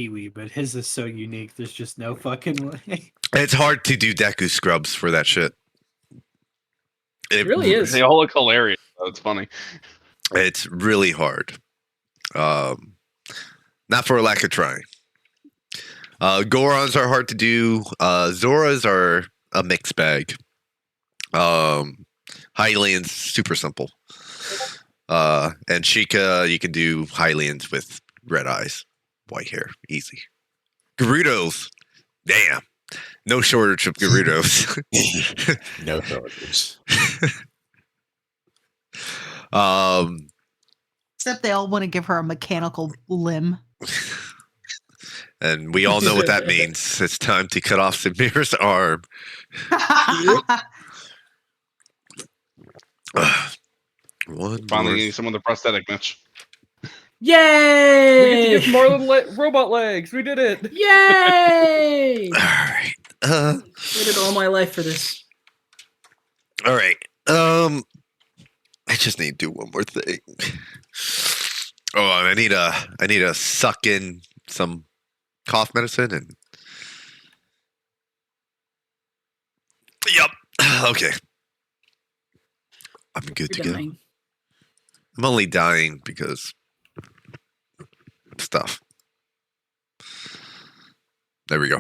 Kiwi, but his is so unique. There's just no fucking way. It's hard to do Deku scrubs for that shit. It really is. They all look hilarious. So it's funny. It's really hard. Not for a lack of trying. Gorons are hard to do. Zoras are a mixed bag. Hylians, super simple. And Sheikah, you can do Hylians with red eyes, white hair, easy. Gerudos, damn. No shortage of Gerudos. No shortage. Except they all want to give her a mechanical limb. And we all know what that means. It's time to cut off Samira's arm. Finally getting some of the prosthetic, Mitch. Yay! We get to give more robot legs. We did it. Yay! All right. Waited all my life for this. All right. I just need to do one more thing. Oh, I need to suck in some cough medicine and. Yep. Okay. I'm good to go. I'm only dying because stuff. There we go.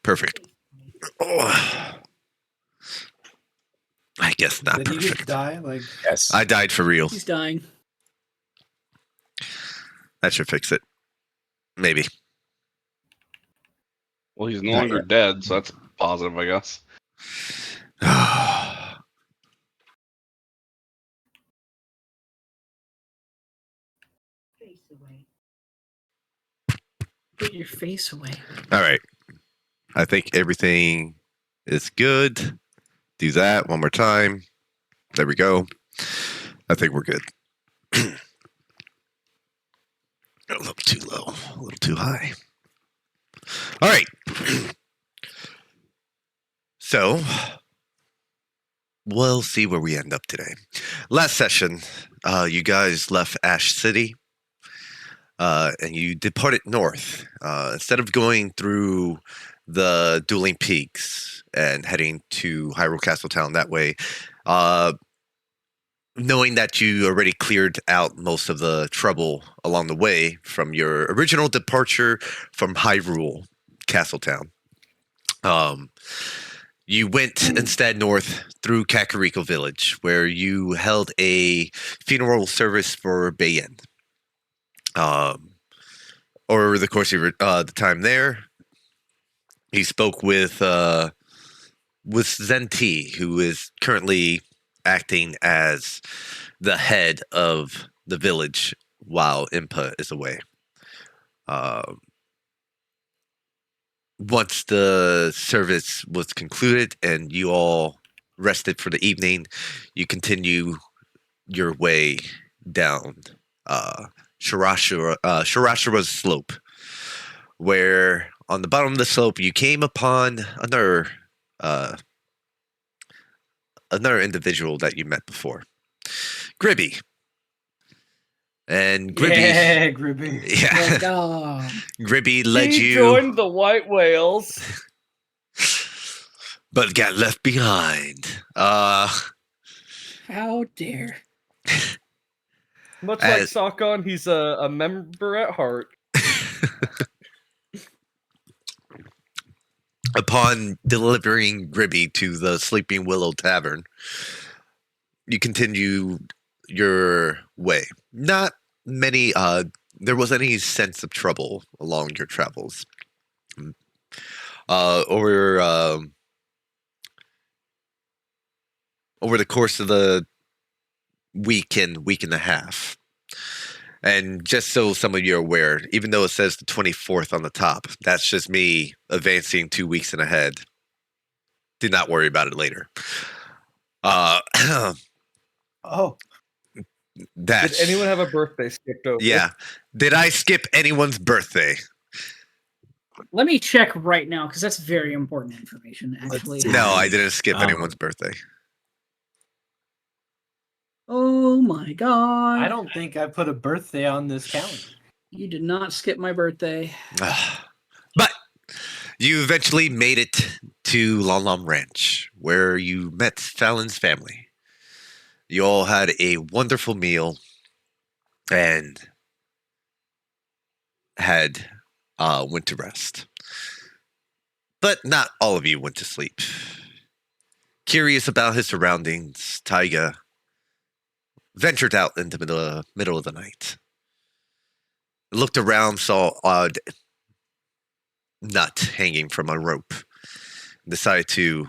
Perfect. Oh. I guess not Did perfect. you just die? Like, Yes. I died for real. He's dying. That should fix it. Maybe. Well, he's no longer dead, so that's positive, I guess. Face away. Put your face away. All right. I think everything is good. Do that one more time. There we go. I think we're good. A little too low, a little too high. All right. So, we'll see where we end up today. Last session, you guys left Ash City, and you departed north. Instead of going through the Dueling Peaks and heading to Hyrule Castle Town that way, knowing that you already cleared out most of the trouble along the way from your original departure from Hyrule Castle Town, you went instead north through Kakariko Village, where you held a funeral service for Bayen. Over the course of the time there, he spoke with Zenti, who is currently acting as the head of the village while Impa is away. Once the service was concluded and you all rested for the evening, you continue your way down Shirashira's slope, where on the bottom of the slope you came upon another individual that you met before, Gribby. And Gribby, yeah, Gribby. yeah, Gribby led he you. Joined the white whales, but got left behind. How dare! Much like Sakon, he's a member at heart. Upon delivering Gribby to the Sleeping Willow Tavern, you continue your way. Not many, there wasn't any sense of trouble along your travels. Over the course of the week and a half. And just so some of you are aware, even though it says the 24th on the top, that's just me advancing 2 weeks in ahead. Do not worry about it later. Oh. Did anyone have a birthday skipped over? Yeah. Did I skip anyone's birthday? Let me check right now, because that's very important information, actually. No, I didn't skip anyone's birthday. Oh my god. I don't think I put a birthday on this calendar. You did not skip my birthday. But you eventually made it to Lom Lom Ranch, where you met Fallon's family. You all had a wonderful meal and had went to rest. But not all of you went to sleep. Curious about his surroundings, Taiga ventured out into the middle of the night. Looked around, saw odd nut hanging from a rope. Decided to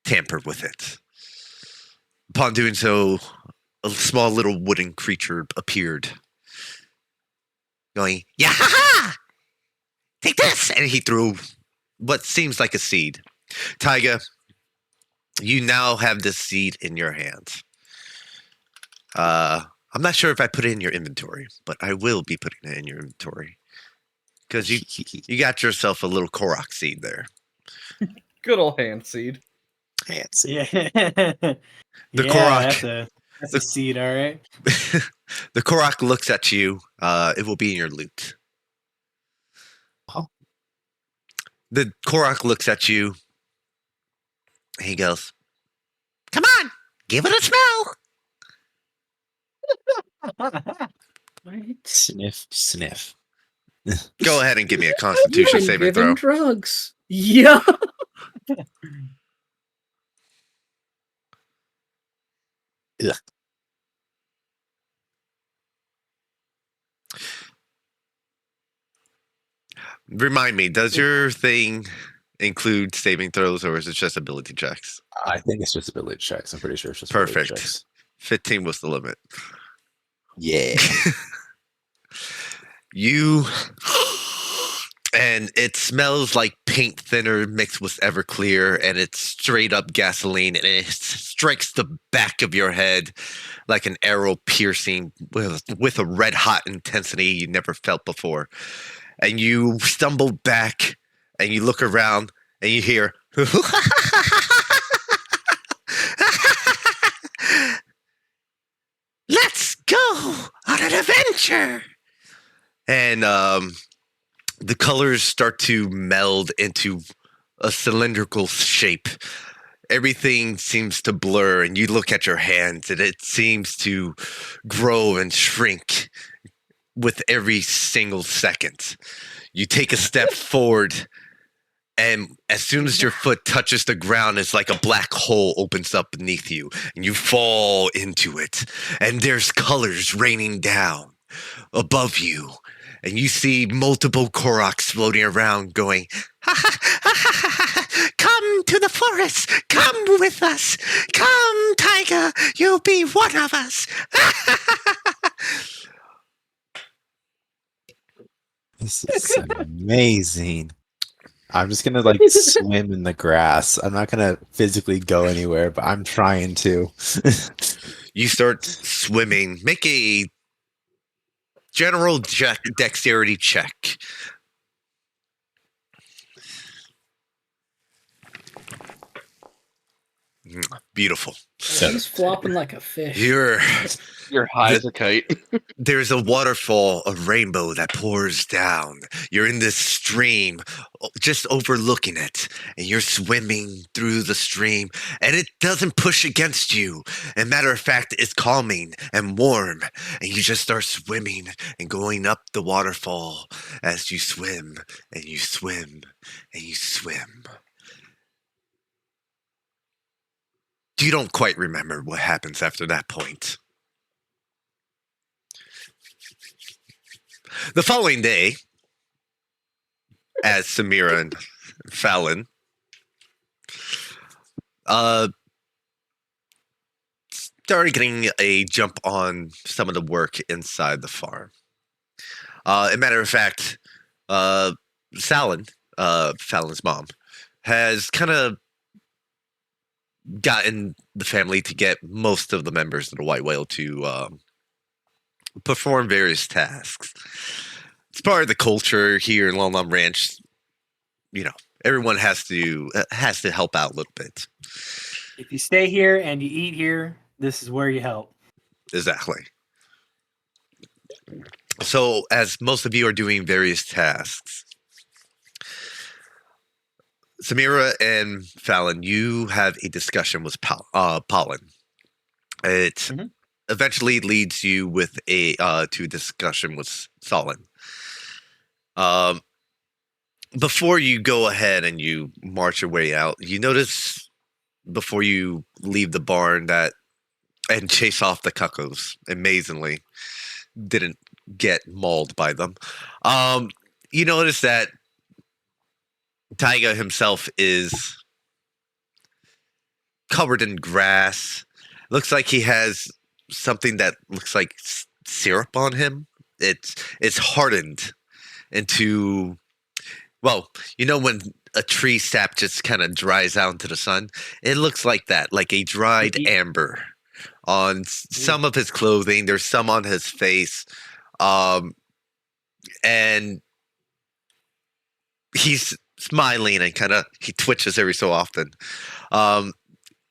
tamper with it. Upon doing so, a small little wooden creature appeared, going, "Yahaha! Take this!" And he threw what seems like a seed. Taiga, you now have this seed in your hands. I'm not sure if I put it in your inventory, but I will be putting it in your inventory. Because you got yourself a little Korok seed there. Good old hand seed. Fancy. Yeah. The Yeah, Korok. That's a seed, all right. The Korok looks at you. It will be in your loot. Oh. The Korok looks at you. He goes, "Come on, give it a smell." What? Sniff, sniff. Go ahead and give me a You've Constitution been saving given throw. drugs. Yeah. Ugh. Remind me, does your thing include saving throws, or is it just ability checks? I think it's just ability checks. I'm pretty sure it's just ability Perfect. checks. 15 was the limit. Yeah. You and it smells like paint thinner mixed with Everclear, and it's straight up gasoline, and it strikes the back of your head like an arrow piercing with a red hot intensity you never felt before. And you stumble back and you look around and you hear "Let's go on an adventure." And the colors start to meld into a cylindrical shape. Everything seems to blur, and you look at your hands, and it seems to grow and shrink with every single second. You take a step forward, and as soon as your foot touches the ground, it's like a black hole opens up beneath you, and you fall into it. And there's colors raining down above you. And you see multiple Koroks floating around going, "Come to the forest. Come with us. Come, Taiga. You'll be one of us." This is amazing. I'm just gonna like swim in the grass. I'm not gonna physically go anywhere, but I'm trying to. You start swimming. Make a general dexterity check. Beautiful. He's flopping like a fish. You're high as a kite. There's a waterfall, a rainbow that pours down. You're in this stream, just overlooking it, and you're swimming through the stream, and it doesn't push against you. And matter of fact, it's calming and warm, and you just start swimming and going up the waterfall as you swim, and you swim, and you swim. You don't quite remember what happens after that point. The following day, as Samira and Fallon started getting a jump on some of the work inside the farm. As a matter of fact, Fallon's mom, has kind of gotten the family to get most of the members of the White Whale to perform various tasks. It's part of the culture here in Lom Lom Ranch. You know, everyone has to help out a little bit. If you stay here and you eat here, this is where you help. Exactly. So, as most of you are doing various tasks, Samira and Fallon, you have a discussion with Pollen. It Mhm. eventually leads you with to a discussion with Solon. Um, before you go ahead and you march your way out, you notice before you leave the barn that and chase off the cuckoos. Amazingly, didn't get mauled by them. You notice that Taiga himself is covered in grass. Looks like he has something that looks like syrup on him. It's hardened into, well, when a tree sap just kind of dries out into the sun, it looks like that, like a dried He- amber on some of his clothing. There's some on his face, um, and he's smiling and he twitches every so often. Um,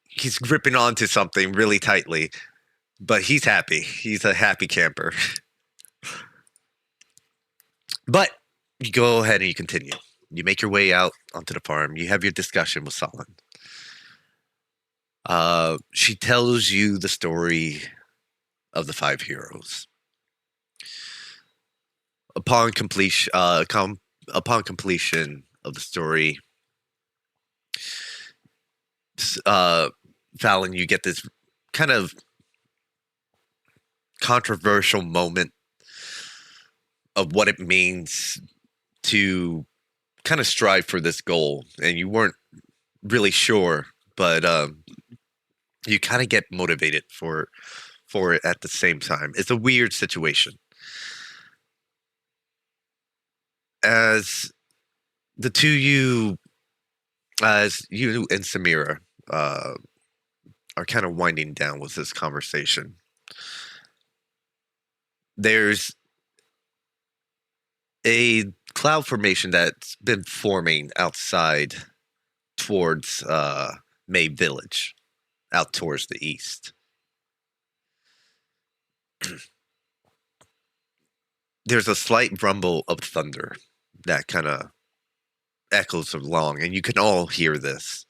he's gripping onto something really tightly, but he's happy. He's a happy camper. But you go ahead and you continue. You make your way out onto the farm. You have your discussion with Solon. She tells you the story of the 5 heroes. Upon completion, upon completion of the story, Fallon, you get this kind of controversial moment of what it means to kind of strive for this goal, and you weren't really sure, but you kind of get motivated for it at the same time. It's a weird situation. As the two as you and Samira are kind of winding down with this conversation, there's a cloud formation that's been forming outside towards Mabe Village, out towards the east. There's a slight rumble of thunder that kind of echoes along, and you can all hear this.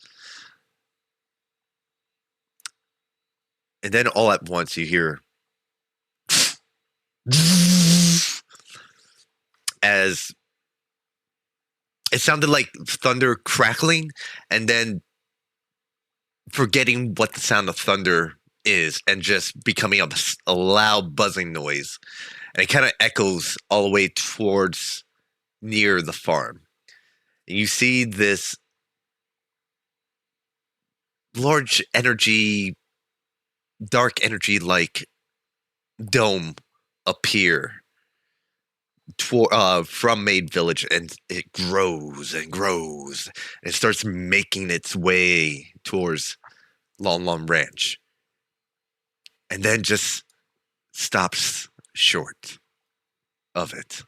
And then all at once you hear as it sounded like thunder crackling, and then forgetting what the sound of thunder is and just becoming a loud buzzing noise. And it kind of echoes all the way towards near the farm. And you see this large energy, dark energy like dome appear from Maid Village, and it grows and grows and starts making its way towards Long Long Ranch, and then just stops short of it.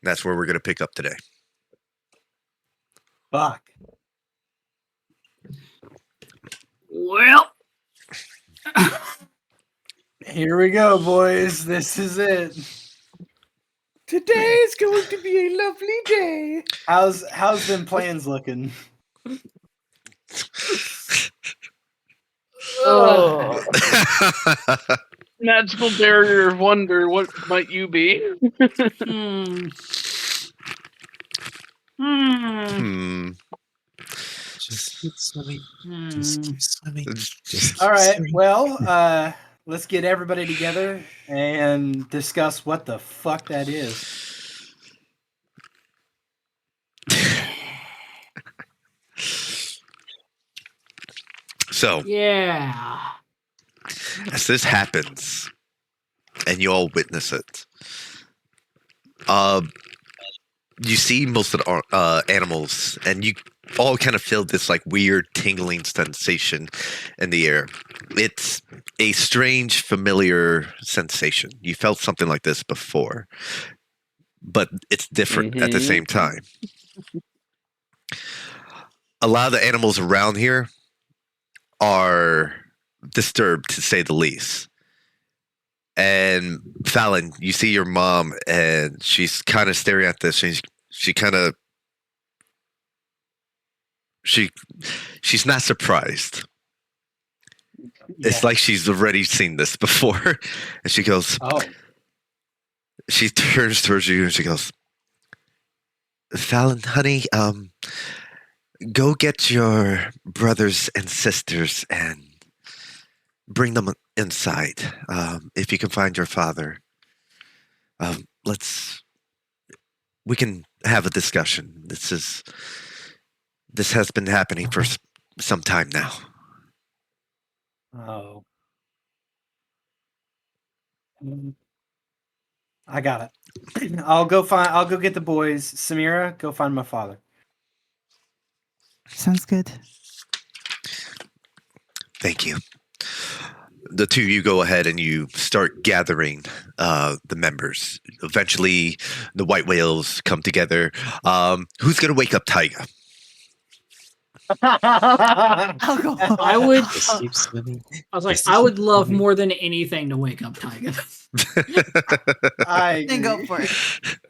That's where we're going to pick up today. Fuck. Well, Here we go, boys. This is it. Today's going to be a lovely day. How's them plans looking? ugh. Magical barrier of wonder. What might you be? Hmm. Hmm. Hmm. Just keep swimming. Hmm. Just keep swimming. Just keep All right. swimming. Well, let's get everybody together and discuss what the fuck that is. So, Yeah. as this happens, and you all witness it, you see most of the animals, and you all kind of feel this like weird tingling sensation in the air. It's a strange, familiar sensation. You felt something like this before, but it's different at the same time. A lot of the animals around here are disturbed, to say the least. And Fallon, you see your mom, and she's kind of staring at this, and she's not surprised. It's like she's already seen this before, and she goes. Oh. She turns towards you and she goes, Fallon, honey, go get your brothers and sisters and bring them inside. If you can find your father, we can have a discussion. This has been happening for some time now. Oh. I got it. I'll go get the boys. Samira, go find my father. Sounds good. Thank you. The two of you go ahead and you start gathering the members. Eventually, the white whales come together. Who's going to wake up Taiga? I'll go. I would. Just keep swimming. I was like, Just I would keep love swimming. more than anything to wake up Tiger. I Then go agree. for it.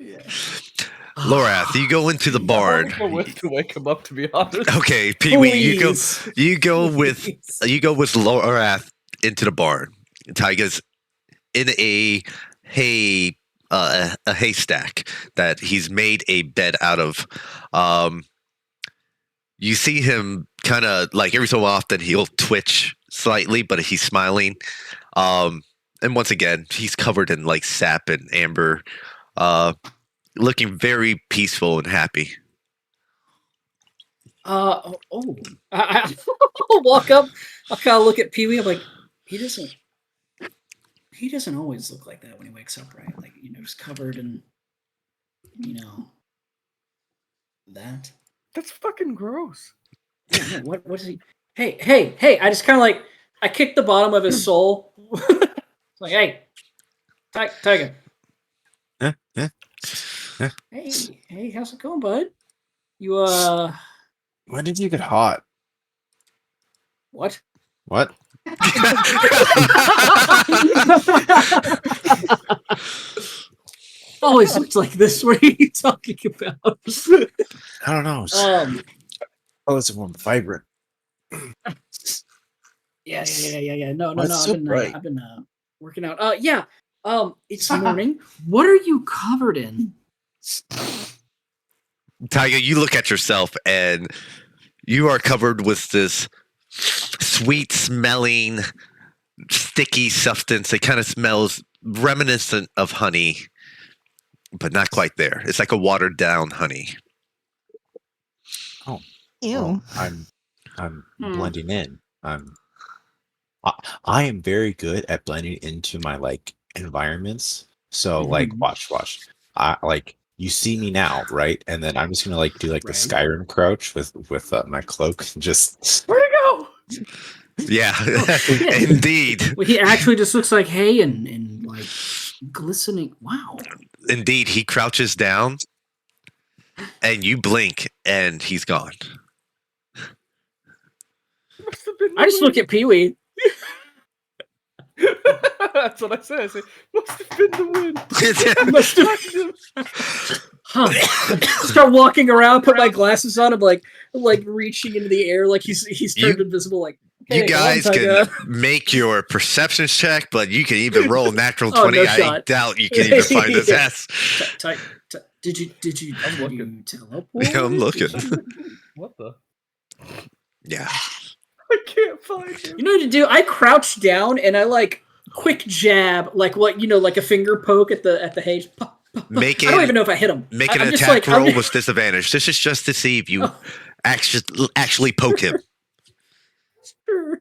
Yeah. Lorath, you go into the barn. I would to wake him up, to be honest. Okay, Pee Wee, you go with Please. Lorath into the barn. Taiga's in a haystack that he's made a bed out of. You see him kind of like every so often he'll twitch slightly, but he's smiling. And once again, he's covered in like sap and amber, looking very peaceful and happy. I walk up. I'll kind of look at Pee Wee. I'm like, he doesn't always look like that when he wakes up, right? Like, just covered in, that. That's fucking gross. Yeah, no, what is he? Hey! I just kind of like I kicked the bottom of his soul. It's like, hey, Tiger. Yeah. Hey, how's it going, bud? You When did you get hot? what? What? Always looks like this. What are you talking about? I don't know. Colors are more vibrant. Yeah. No. That's so bright. I've been working out. It's morning. What are you covered in? Taiga, you look at yourself and you are covered with this sweet smelling, sticky substance. It kind of smells reminiscent of honey, but not quite there. It's like a watered down honey. Ew. Well, I'm blending in. I am very good at blending into my like environments. So like watch. I like you see me now, right? And then I'm just gonna like do like the Skyrim crouch with my cloak and just Where'd it go? Yeah, indeed. Well, he actually just looks like hay and like glistening. Wow. Indeed, he crouches down and you blink and he's gone. Must have been I just look at Pee Wee. That's what I said. I said, must have been the wind. Must have. Start walking around, put my glasses on. I'm like reaching into the air, like he's turned invisible. Like You hey, guys come on, can Tiger. make your perceptions check, but you can even roll a natural Oh, 20. no I shot. doubt you can even find his Yeah. ass. Did you looking. teleport? I'm looking. What the? Yeah. I can't find him. You know what to do? I crouch down and I like quick jab, like what like a finger poke at the hay. Make I don't it- even know if I hit him. Make an I'm just attack like, roll with disadvantage. This is just to see if you actually poke him. Sure.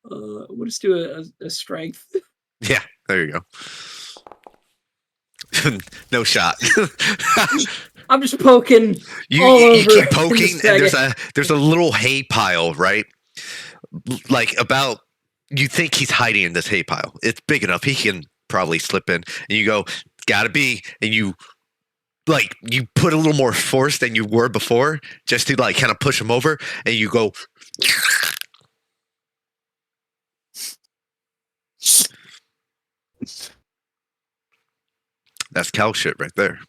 We'll just do a strength. Yeah, there you go. No shot. I'm just poking. You all over keep poking, in and this there's a little hay pile, right? Like about you think he's hiding in this hay pile. It's big enough he can probably slip in, and you go, gotta be, and you put a little more force than you were before, just to like kind of push him over, and you go. That's cow shit right there.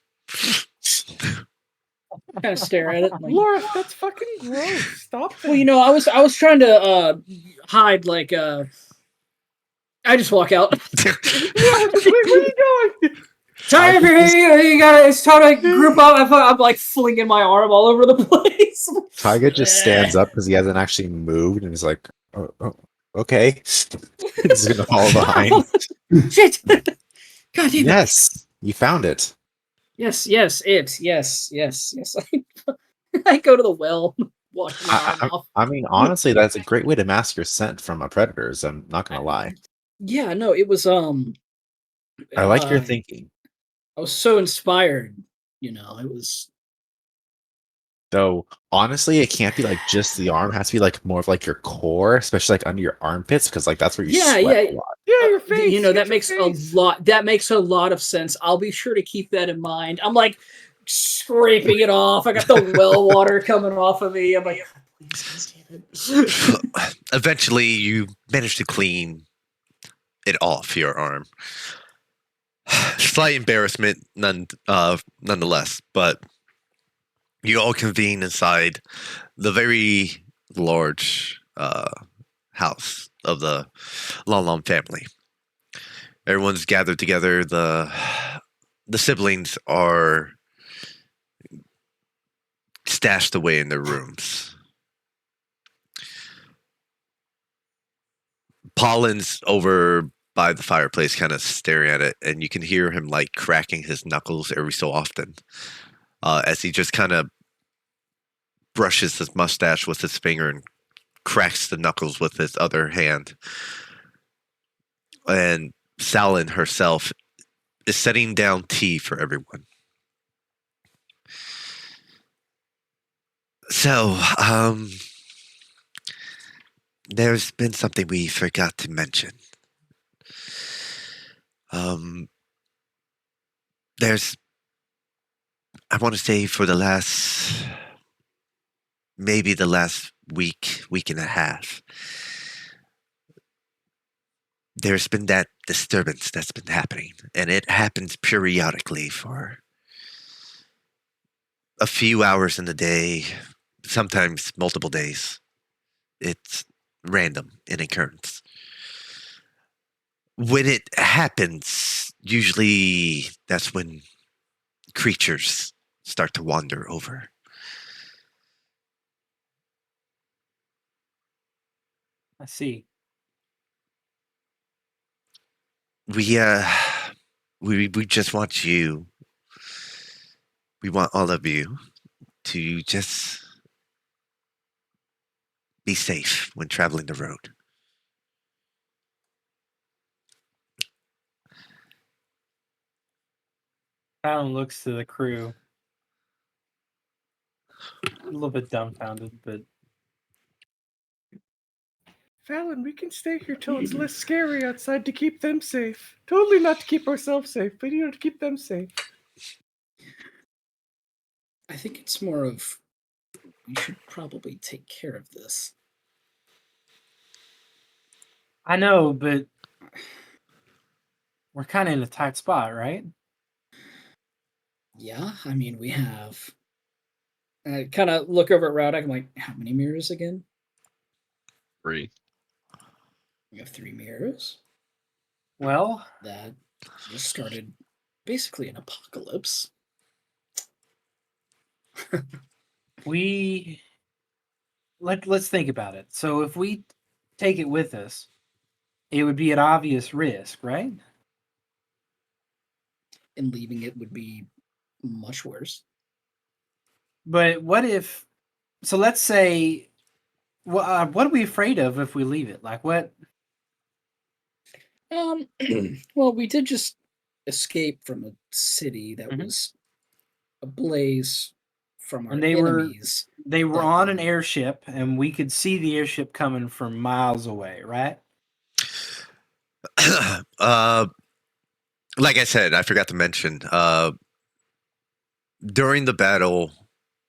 Kind of stare at it. Like, Laura, that's fucking gross. Stop that. well, you know, I was trying to hide like I just walk out. Where are you going? Sorry if you're here. You got it's time to group up. I'm like flinging my arm all over the place. Tyga just stands up because he hasn't actually moved, and he's like, oh, okay. He's gonna fall behind. Shit! God damn it! Yes, you found it. Yes. I go to the well, wash my arm off. I mean, honestly, that's a great way to mask your scent from a predators. I'm not gonna lie. Yeah, no, it was I like your thinking. I was so inspired. You know, it was. Though honestly, it can't be like just the arm. It has to be like more of like your core, especially like under your armpits, because like that's where you sweat a lot. Yeah, your face. You know, that Get makes your face. a lot. That makes a lot of sense. I'll be sure to keep that in mind. I'm like scraping it off. I got the well water coming off of me. I'm like, please, God damn it. Eventually, you manage to clean it off your arm. Slight embarrassment, nonetheless, but you all convene inside the very large house of the Lon family. Everyone's gathered together. The siblings are stashed away in their rooms. Pollen's over by the fireplace, kind of staring at it, and you can hear him like cracking his knuckles every so often as he just kind of brushes his mustache with his finger and cracks the knuckles with his other hand. And Salin herself is setting down tea for everyone. So, there's been something we forgot to mention. There's, I want to say for the last, maybe the last week and a half, there's been that disturbance that's been happening, and it happens periodically for a few hours in the day, sometimes multiple days. It's random in occurrence. When it happens, usually that's when creatures start to wander over. I see. We just want you. We want all of you to just be safe when traveling the road. Alan looks to the crew. A little bit dumbfounded, but Fallon, we can stay here till it's less scary outside to keep them safe. Totally not to keep ourselves safe, but you know, to keep them safe. I think it's more of we should probably take care of this. I know, but we're kind of in a tight spot, right? Yeah, I mean, we have. I kind of look over at Rowdick. I'm like, how many mirrors again? 3. We have 3 mirrors. Well, That just started basically an apocalypse. let's think about it. So if we take it with us, it would be an obvious risk, right? And leaving it would be much worse. But what if? So let's say, what are we afraid of if we leave it? Like what? Well, we did just escape from a city that was ablaze from our And they enemies. were on an airship, and we could see the airship coming from miles away, right? Like I said, I forgot to mention, during the battle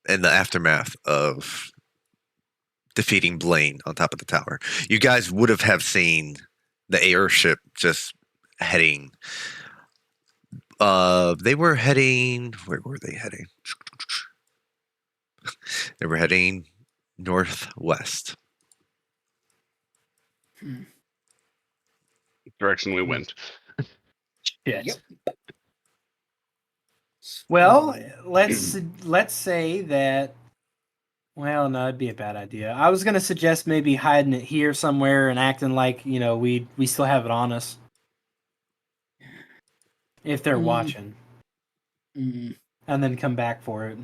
and the aftermath of defeating Blaine on top of the tower, you guys would have seen the airship just heading. They were heading. Where were they heading? They were heading northwest. Direction we went. Shit. Yep. Well, let's say that. Well, no, it'd be a bad idea. I was gonna suggest maybe hiding it here somewhere and acting like we still have it on us if they're watching, Mm. and then come back for it.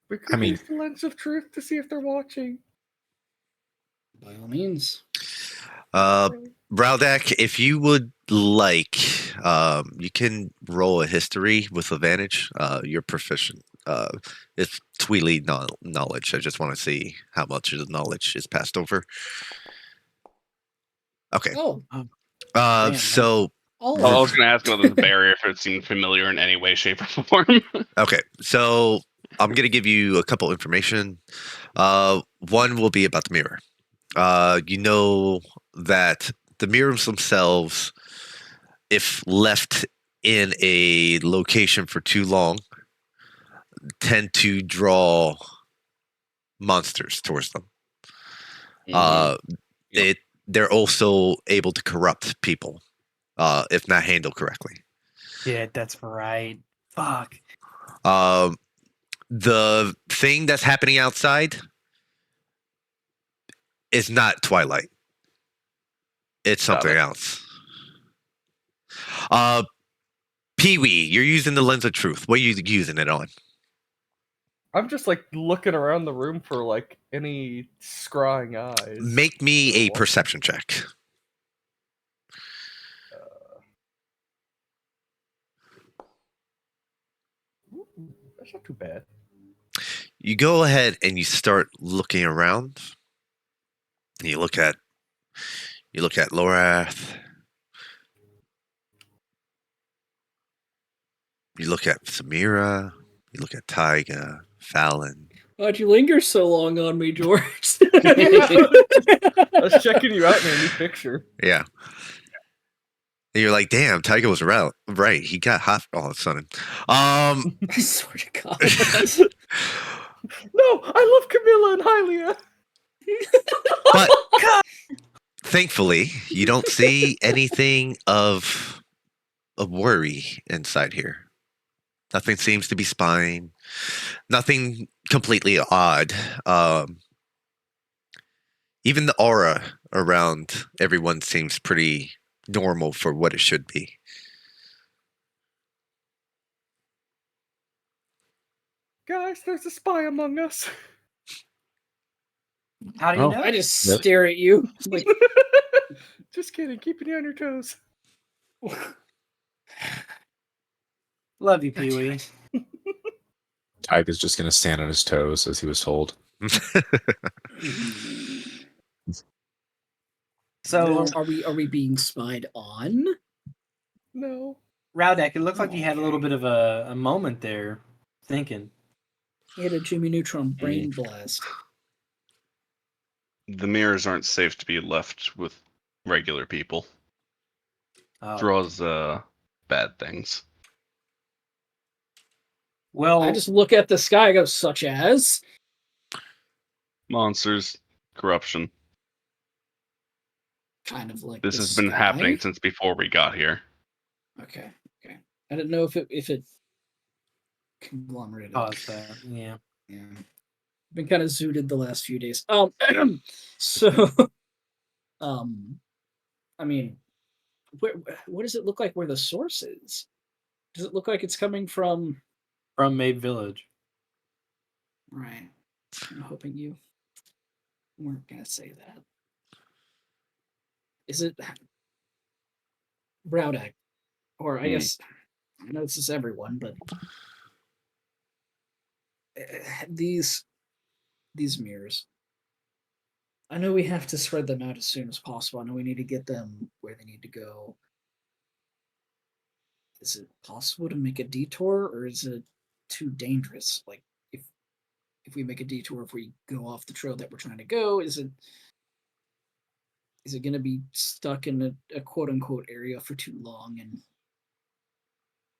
We could use the lens of truth to see if they're watching. By all means. Browdak, if you would like, you can roll a history with advantage. You're proficient. It's Tweely knowledge. I just want to see how much of the knowledge is passed over. Okay. Oh. So. Oh, I was going to ask about this barrier if it seemed familiar in any way, shape, or form. Okay, so I'm going to give you a couple information. One will be about the mirror. You know that the mirrors themselves, if left in a location for too long, tend to draw monsters towards them. They're also able to corrupt people, if not handled correctly. Yeah, that's right. Fuck. The thing that's happening outside is not Twilight. It's something else. Pee-wee, you're using the lens of truth. What are you using it on? I'm just like looking around the room for like any scrying eyes. Make me a perception check. That's not too bad. You go ahead and you start looking around. You look at Lorath. You look at Samira. You look at Tyga, Fallon. Why'd you linger so long on me, George? I was checking you out in a new picture. Yeah. And you're like, damn, Tyga was right. He got hot all of a sudden. I swear to God. No, I love Camilla and Hylia. But thankfully, you don't see anything of worry inside here. Nothing seems to be spying. Nothing completely odd. Even the aura around everyone seems pretty normal for what it should be. Guys, there's a spy among us. How do you know? I just stare at you. Like, just kidding. Keeping you on your toes. Love you, Pee-wee. Tyga's just gonna stand on his toes as he was told. So are we being spied on? No. Rowdeck, it looked like you had a little bit of a moment there, thinking. He had a Jimmy Neutron brain blast. The mirrors aren't safe to be left with regular people. Draws bad things. Well, I just look at the sky. I go, such as monsters, corruption. Kind of like this the has been sky? happening since before we got here. Okay. I didn't know if it conglomerated. Yeah. Been kind of zooted the last few days. So, I mean, what does it look like where the source is? Does it look like it's coming from Mabe Village? Right. I'm hoping you weren't gonna say that. Is it Browdeck? Or I guess I know this is everyone, but these mirrors. I know we have to spread them out as soon as possible. I know we need to get them where they need to go. Is it possible to make a detour, or is it too dangerous? Like, if we make a detour, if we go off the trail that we're trying to go, is Is it going to be stuck in a quote unquote area for too long and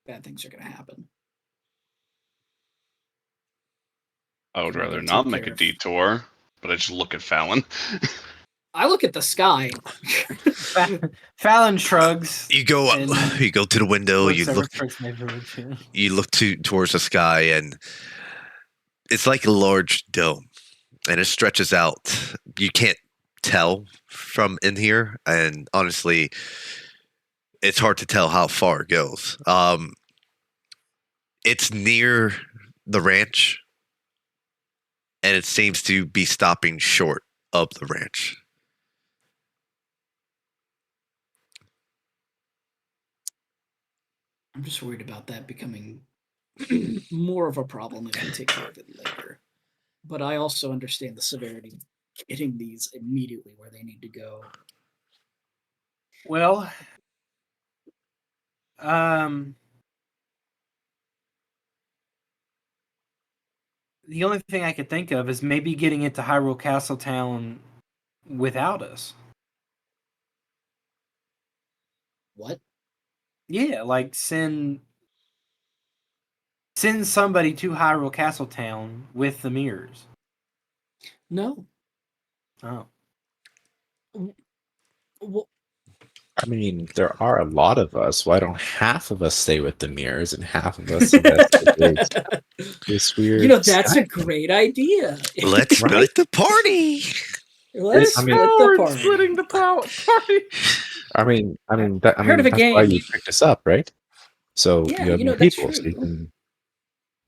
bad things are going to happen? I would Can we rather go not take make care a of- detour, but I just look at Fallon. I look at the sky. Fallon shrugs. You go up. And You go to the window. looks You over look. towards my village. Yeah. You look towards the sky, and it's like a large dome, and it stretches out. You can't tell from in here, and honestly, it's hard to tell how far it goes. It's near the ranch, and it seems to be stopping short of the ranch. I'm just worried about that becoming more of a problem if we take care of it later. But I also understand the severity of getting these immediately where they need to go. Well, the only thing I could think of is maybe getting into Hyrule Castle Town without us. What? Yeah, like send somebody to Hyrule Castle Town with the mirrors. No. Oh. Well, I mean, there are a lot of us. Why don't half of us stay with the mirrors and half of us investigate this weird? that's sky a great idea. Let's Right? split the party. Let's I mean- split the Power in party. splitting the party. I heard of a that's why game. you picked us up, right? So Yeah, you have more that's people, so you true. can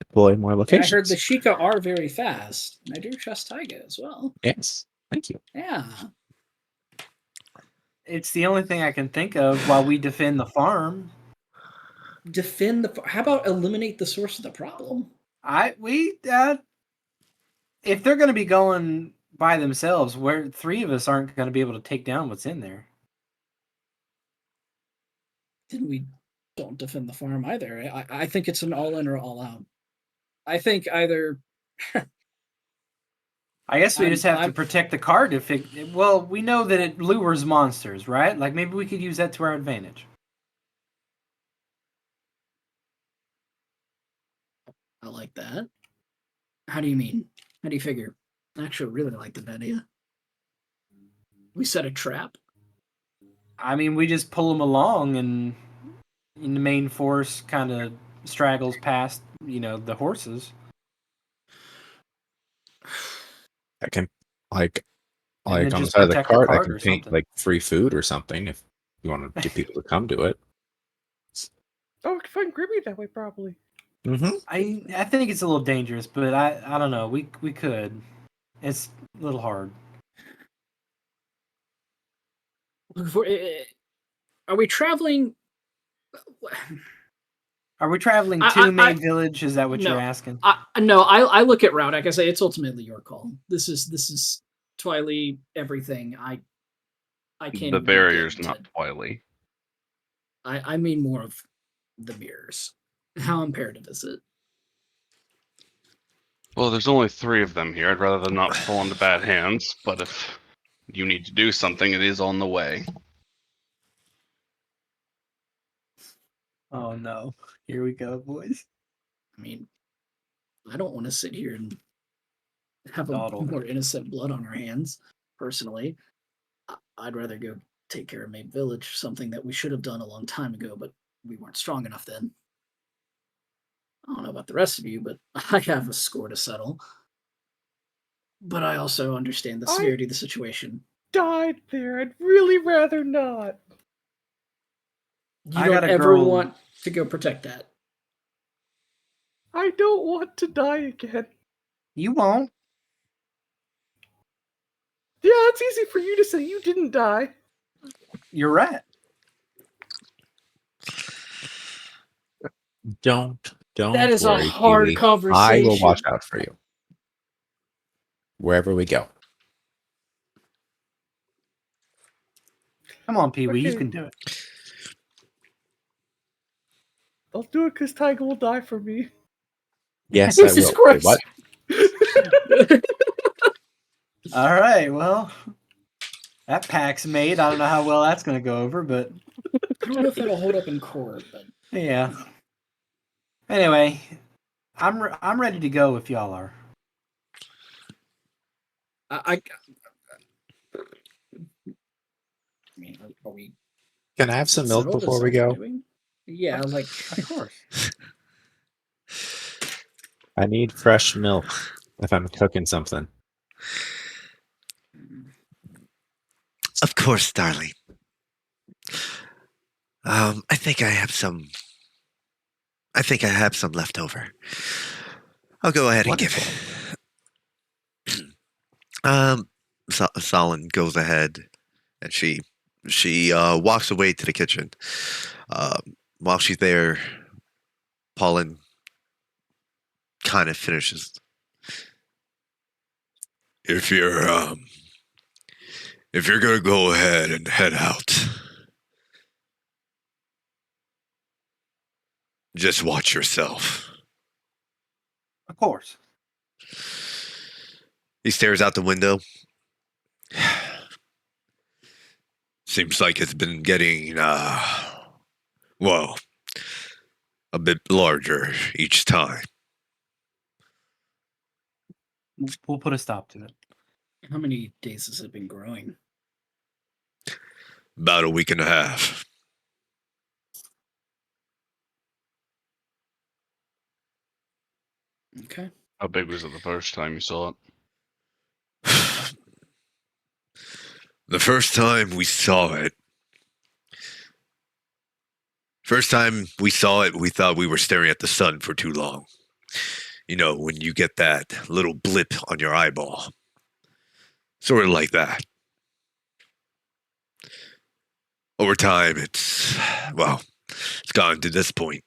deploy more And I locations. heard the Sheikah are very fast. And I do trust Taiga as well. Yes, thank you. Yeah. It's the only thing I can think of while we defend the farm. Defend the. How about eliminate the source of the problem? If they're going to be going by themselves, where three of us aren't going to be able to take down what's in there. Then we don't defend the farm either. I think it's an all in or all out. I think either. I guess we just have to protect the card if it. Well, we know that it lures monsters, right? Like maybe we could use that to our advantage. I like that. How do you mean? How do you figure? I actually really like the idea. We set a trap. I mean, we just pull them along, and the main force kind of straggles past, the horses. I can like And then on the just side of the protect the cart. I cart can or paint something. like free food or something if you want to get people to come to it. Oh, we can find Grimmy that way, probably. Mm-hmm. I think it's a little dangerous, but I don't know. We could. It's a little hard. Are we traveling? Are we traveling to Mabe Village? Is that what you're asking? No, I look at route. Like I say, it's ultimately your call. This is Twiley everything. I can't. The barrier's not Twiley. I mean more of the mirrors. How imperative is it? Well, there's only 3 of them here. I'd rather them not fall into bad hands, but if you need to do something, it is on the way. Oh no. Here we go, boys. I mean, I don't want to sit here and have Dawdle. more innocent blood on our hands, personally. I'd rather go take care of Mabe Village, something that we should have done a long time ago, but we weren't strong enough then. I don't know about the rest of you, but I have a score to settle. But I also understand the severity of the situation. Died there. I'd really rather not. You don't ever want to go protect that. I don't want to die again. You won't. Yeah, it's easy for you to say you didn't die. You're right. Don't That is worry, a hard Kiwi. conversation. I will watch out for you wherever we go. Come on, Pee-wee, you Okay. can do it. I'll do it because Tiger will die for me. Yes, I Jesus will. Wait, Christ. what? All right, well, That pack's made. I don't know how well that's going to go over, but I don't know if that'll hold up in court, but yeah. Anyway, I'm ready to go if y'all are. I mean, are we Can I have some milk settled? Is before we that what go? we're doing? Yeah, like Of course. I need fresh milk if I'm cooking something. Of course, darling. I think I have some. I think I have some left over. I'll go ahead and give Wonderful. it. Solin goes ahead, and she walks away to the kitchen. While she's there, Paulin kind of finishes. If you're gonna go ahead and head out, just watch yourself. Of course. He stares out the window. Seems like it's been getting, well, a bit larger each time. We'll put a stop to it. how many days has it been growing? About a week and a half. Okay. How big was it the first time you saw it? The first time we saw it, we thought we were staring at the sun for too long. You know, when you get that little blip on your eyeball. Sort of like that. Over time, it's gotten to this point.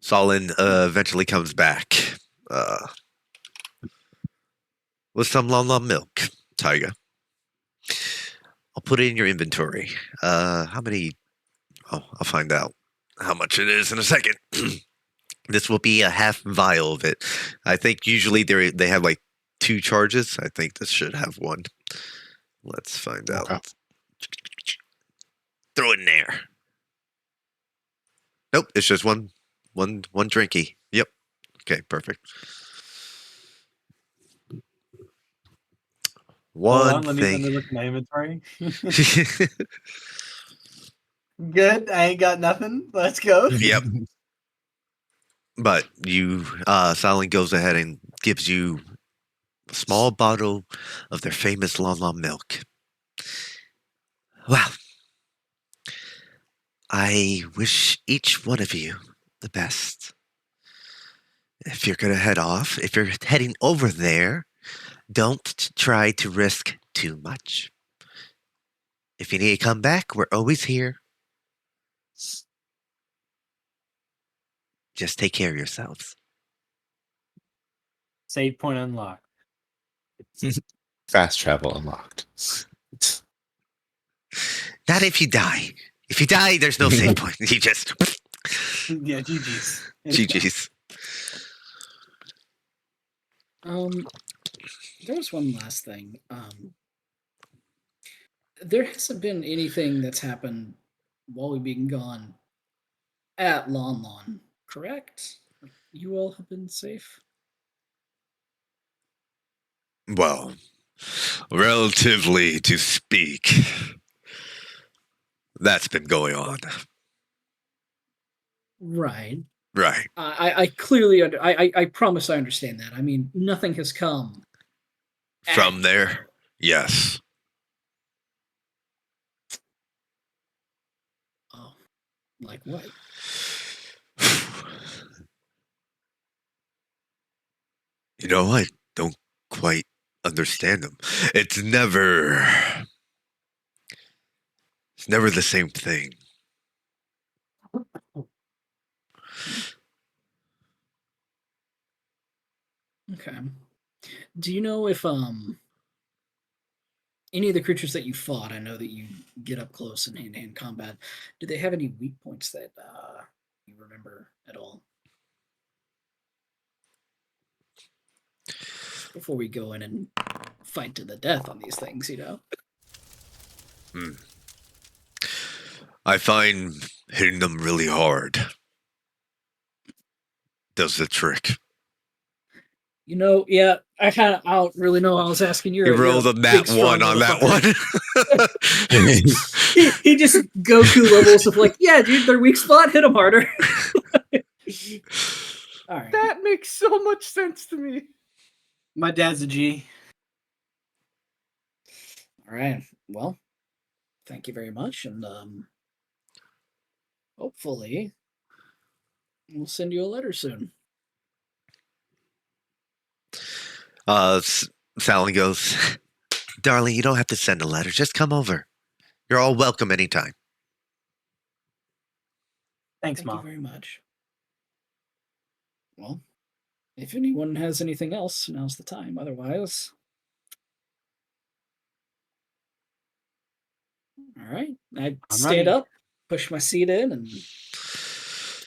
Solin eventually comes back with some Lon Lon milk, Taiga. I'll put it in your inventory. How many? Oh, I'll find out how much it is in a second. This will be a half vial of it. I think usually they have like 2 charges. I think this should have 1. Let's find out. Okay. Throw it in there. Nope, it's just one drinky. Yep. Okay, perfect. Hold One on, let thing. me look at my inventory. Good. I ain't got nothing. Let's go. Yep. But Silent goes ahead and gives you a small bottle of their famous Lon Lon milk. Well, I wish each one of you the best. If you're going to head off, if you're heading over there, don't try to risk too much. If you need to come back, we're always here. Just take care of yourselves. Save point unlocked. Fast travel unlocked. Not if you die. If you die, there's no save point. You just Yeah, GG's. GG's. There was one last thing. There hasn't been anything that's happened while we've been gone at Lon Lon, correct? You all have been safe. Well, relatively to speak, that's been going on. Right. Right. I clearly I promise I understand that. I mean, nothing has come From there, yes. Oh, like what? You know, I don't quite understand them. It's never the same thing. Okay. Do you know if any of the creatures that you fought, I know that you get up close in hand-to-hand combat, do they have any weak points that you remember at all? before we go in and fight to the death on these things, I find hitting them really hard does the trick. Yeah, I don't really know. I was asking you. He rolled a nat 1 on that one. he just Goku levels of like, yeah, dude, their weak spot, hit them harder. All right. That makes so much sense to me. My dad's a G. All right. Well, thank you very much, and hopefully we'll send you a letter soon. Sally goes, darling, you don't have to send a letter. Just come over. You're all welcome anytime. Thanks, Thank Mom. you very much. Well, if anyone has anything else, now's the time. Otherwise, all right. I I'm stand ready. up, push my seat in, and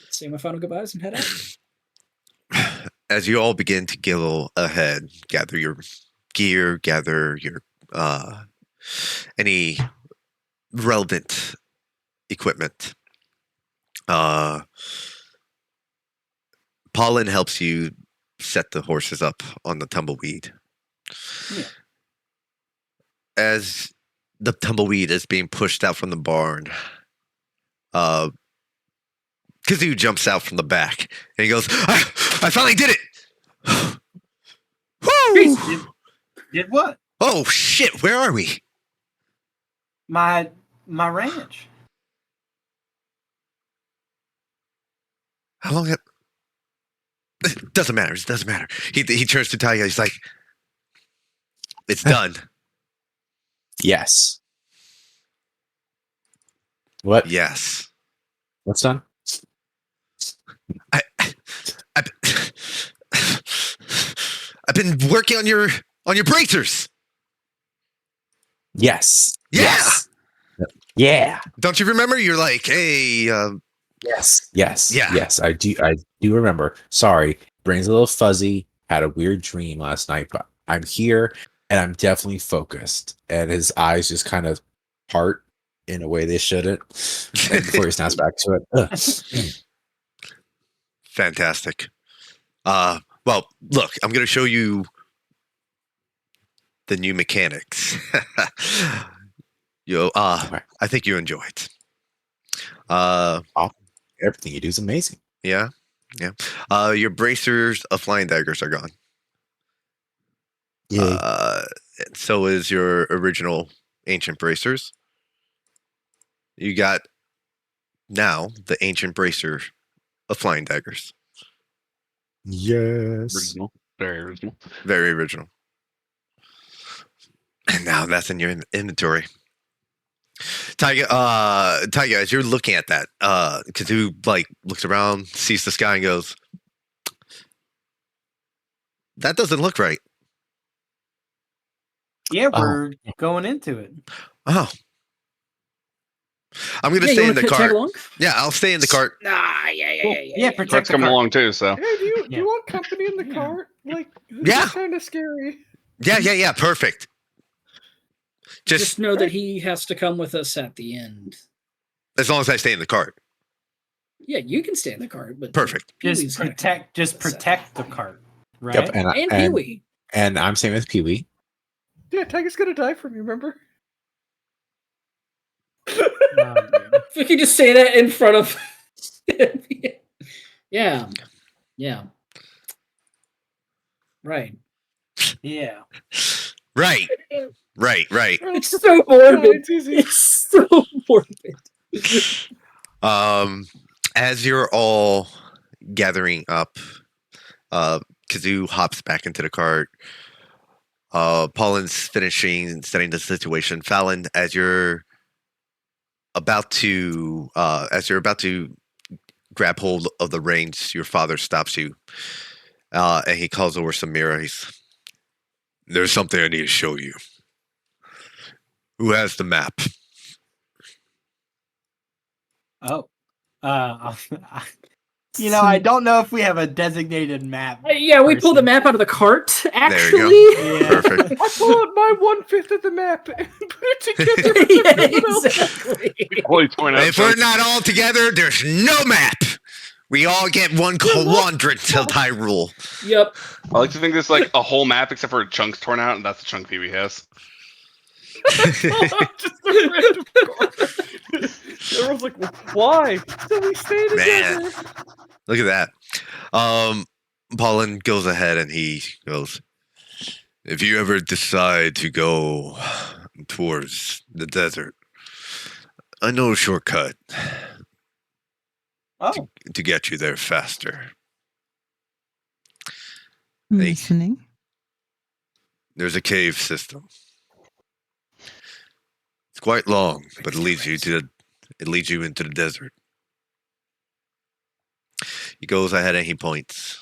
say my final goodbyes and head out. As you all begin to go ahead, gather your gear, gather your any relevant equipment. Pollen helps you set the horses up on the tumbleweed. Yeah. As the tumbleweed is being pushed out from the barn, Kazoo jumps out from the back and he goes, I finally did it! Woo! Did what? Oh shit, where are we? My ranch. How long have... It doesn't matter. It doesn't matter. He turns to Talia. He's like, it's done. Yes. What? Yes. What's done? I've been working on your bracers. Yes. Yeah. Yes. Yeah. Don't you remember? You're like, hey. Yes. Yes. Yeah. Yes. I do remember. Sorry, brain's a little fuzzy. Had a weird dream last night, but I'm here and I'm definitely focused. And his eyes just kind of part in a way they shouldn't. And before he snaps back to it. Fantastic. Well, look, I'm going to show you the new mechanics. I think you enjoy it. Everything you do is amazing. Yeah. Your bracers of flying daggers are gone. Yeah. So is your original ancient bracers. You got now the ancient bracer of flying daggers. Yes. Original. Very original. Very original. And now that's in your inventory. Taiga, as you're looking at that, Kazoo looks around, sees the sky, and goes, "That doesn't look right." Yeah, we're going into it. Oh, I'm gonna stay in the Tag cart. along? Yeah, I'll stay in the cart. Yeah, protect Let's the come cart. along too. So Hey, do you Yeah. want company in the cart? Like, this Yeah. is kind of scary. Yeah, perfect. Just know that he has to come with us at the end. As long as I stay in the cart. Yeah, you can stay in the cart, but Perfect. Pee-wee's gotta come Protect the cart, right? Yep. and Pee-wee. And I'm same with Pee-wee. Yeah, Tiger's gonna die from you, remember? If we could just say that in front of Yeah. Right. Yeah. Right. It's so morbid. It's easy. It's so morbid. As you're all gathering up, Kazoo hops back into the cart. Pollen's finishing setting the situation. Fallon, as you're about to grab hold of the reins, your father stops you, and he calls over Samira. There's something I need to show you. Who has the map? Oh, You know, I don't know if we have a designated map. Yeah, we pulled the person. map out of the cart. Actually, There you go. Yeah. Perfect. I pull out my 1/5 of the map and put it together with yeah, everyone else. exactly. Only point out If we're chunks. not all together, there's no map. We all get one quadrant to Hyrule. Yep. I like to think there's like a whole map except for chunks torn out, and that's the chunk Pee-wee has. Just a random corner. Everyone's like, well, why? So we stay together. Man. Look at that. Paulin goes ahead and he goes, if you ever decide to go towards the desert, I know a shortcut Oh, to get you there faster. I'm Hey. listening. There's a cave system. It's quite long, but it leads you into the desert. He goes ahead and he points.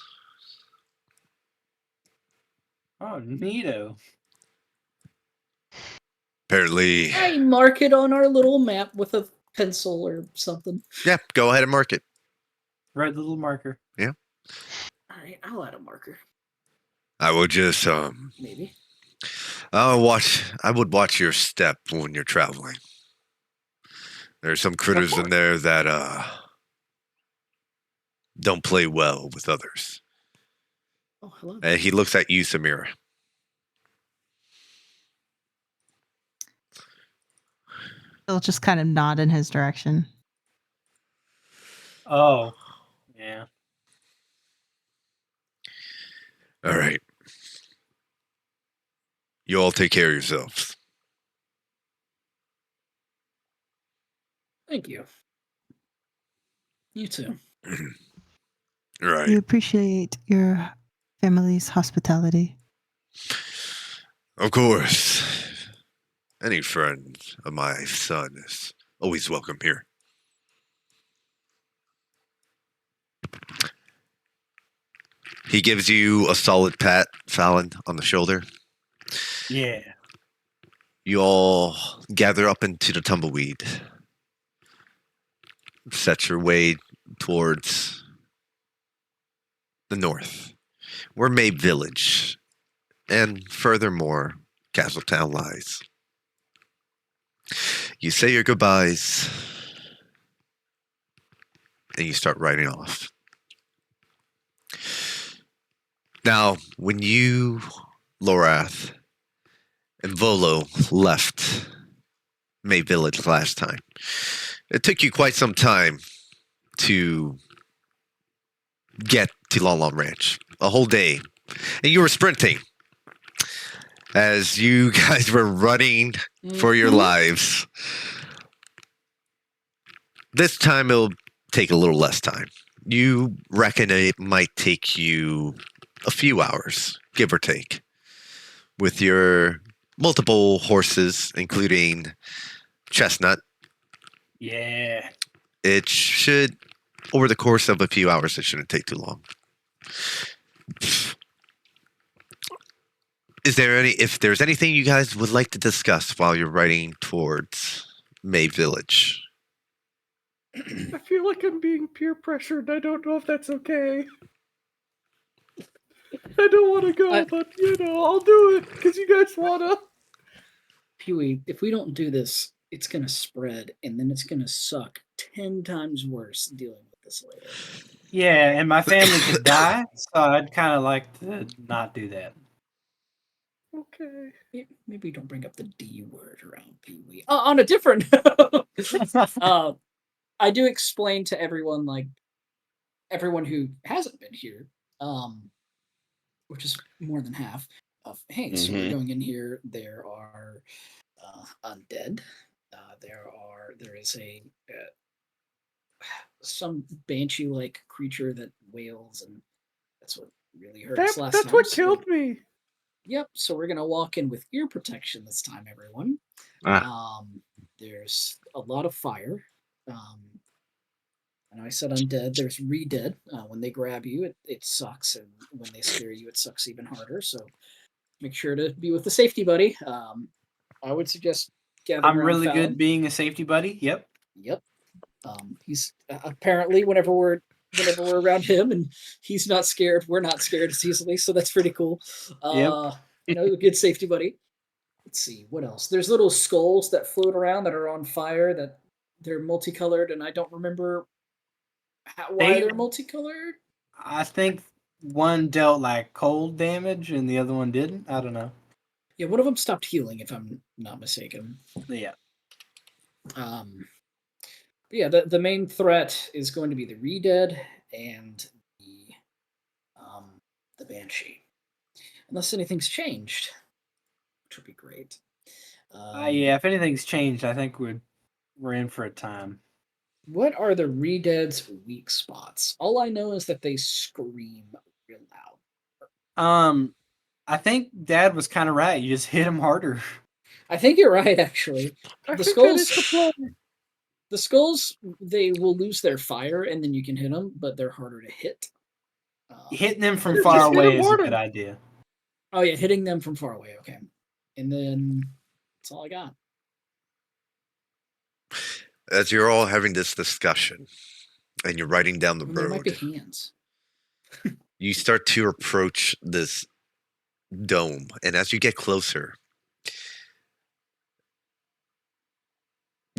oh, neato. Apparently, I mark it on our little map with a pencil or something. yeah, go ahead and mark it. Red little marker. All right, I'll add a marker. I will just Maybe. I would watch your step when you're traveling. There's some critters in there that don't play well with others. Oh, hello. And he looks at you, Samira. He'll just kind of nod in his direction. Oh, yeah. All right. You all take care of yourselves. Thank you. You too. All right. We appreciate your family's hospitality. Of course. Any friend of my son is always welcome here. He gives you a solid pat, Fallon, on the shoulder. Yeah. You all gather up into the tumbleweed. Set your way towards the north, where Mabe Village and furthermore Castletown lies. You say your goodbyes and you start riding off. Now, when you, Lorath, and Volo left Mabe Village last time, it took you quite some time to get to Lon Lon Ranch. A whole day. And you were sprinting as you guys were running for your lives. This time it'll take a little less time. You reckon it might take you a few hours, give or take, with your multiple horses, including Chestnut. Yeah. It should, over the course of a few hours, it shouldn't take too long. If there's anything you guys would like to discuss while you're riding towards May Village? I feel like I'm being peer pressured. I don't know if that's okay. I don't want to go, but I'll do it because you guys wanna. Pee-wee, if we don't do this, it's gonna spread, and then it's gonna suck 10 times worse dealing with this later. Yeah, and my family could die, so I'd kind of like to not do that. Okay. Maybe don't bring up the D word around Pee-wee. On a different note, I do explain to everyone, like, everyone who hasn't been here, which is more than half, of, hey, so we're going in here, there are undead, there is a some banshee-like creature that wails, and that's what really hurt us last time. That's what killed me. Yep, so we're gonna walk in with ear protection this time, everyone. There's a lot of fire. I know I said undead. There's re-dead. When they grab you, it sucks, and when they scare you, it sucks even harder. So make sure to be with the safety buddy. I would suggest gathering. I'm really Fallon. good being a safety buddy. Yep. Yep. He's apparently, whenever we're whenever we're around him, and he's not scared. We're not scared as easily, so that's pretty cool. A good safety buddy. Let's see what else. There's little skulls that float around that are on fire. That they're multicolored, and I don't remember why they're multicolored. I think one dealt like cold damage and the other one didn't. I don't know. Yeah, one of them stopped healing, if I'm not mistaken. Yeah. The main threat is going to be the Re-Dead and the Banshee, unless anything's changed, which would be great. If anything's changed, I think we're in for a time. What are the Re-Dead's weak spots? All I know is that they scream real loud. I think Dad was kind of right. You just hit him harder. I think you're right, actually. I think that is the plan. The skulls, they will lose their fire, and then you can hit them, but they're harder to hit. Hitting them from far away is a good idea. Oh yeah, hitting them from far away. Okay, and then that's all I got. As you're all having this discussion, and you're riding down the There might be road, hands. you start to approach this dome, and as you get closer,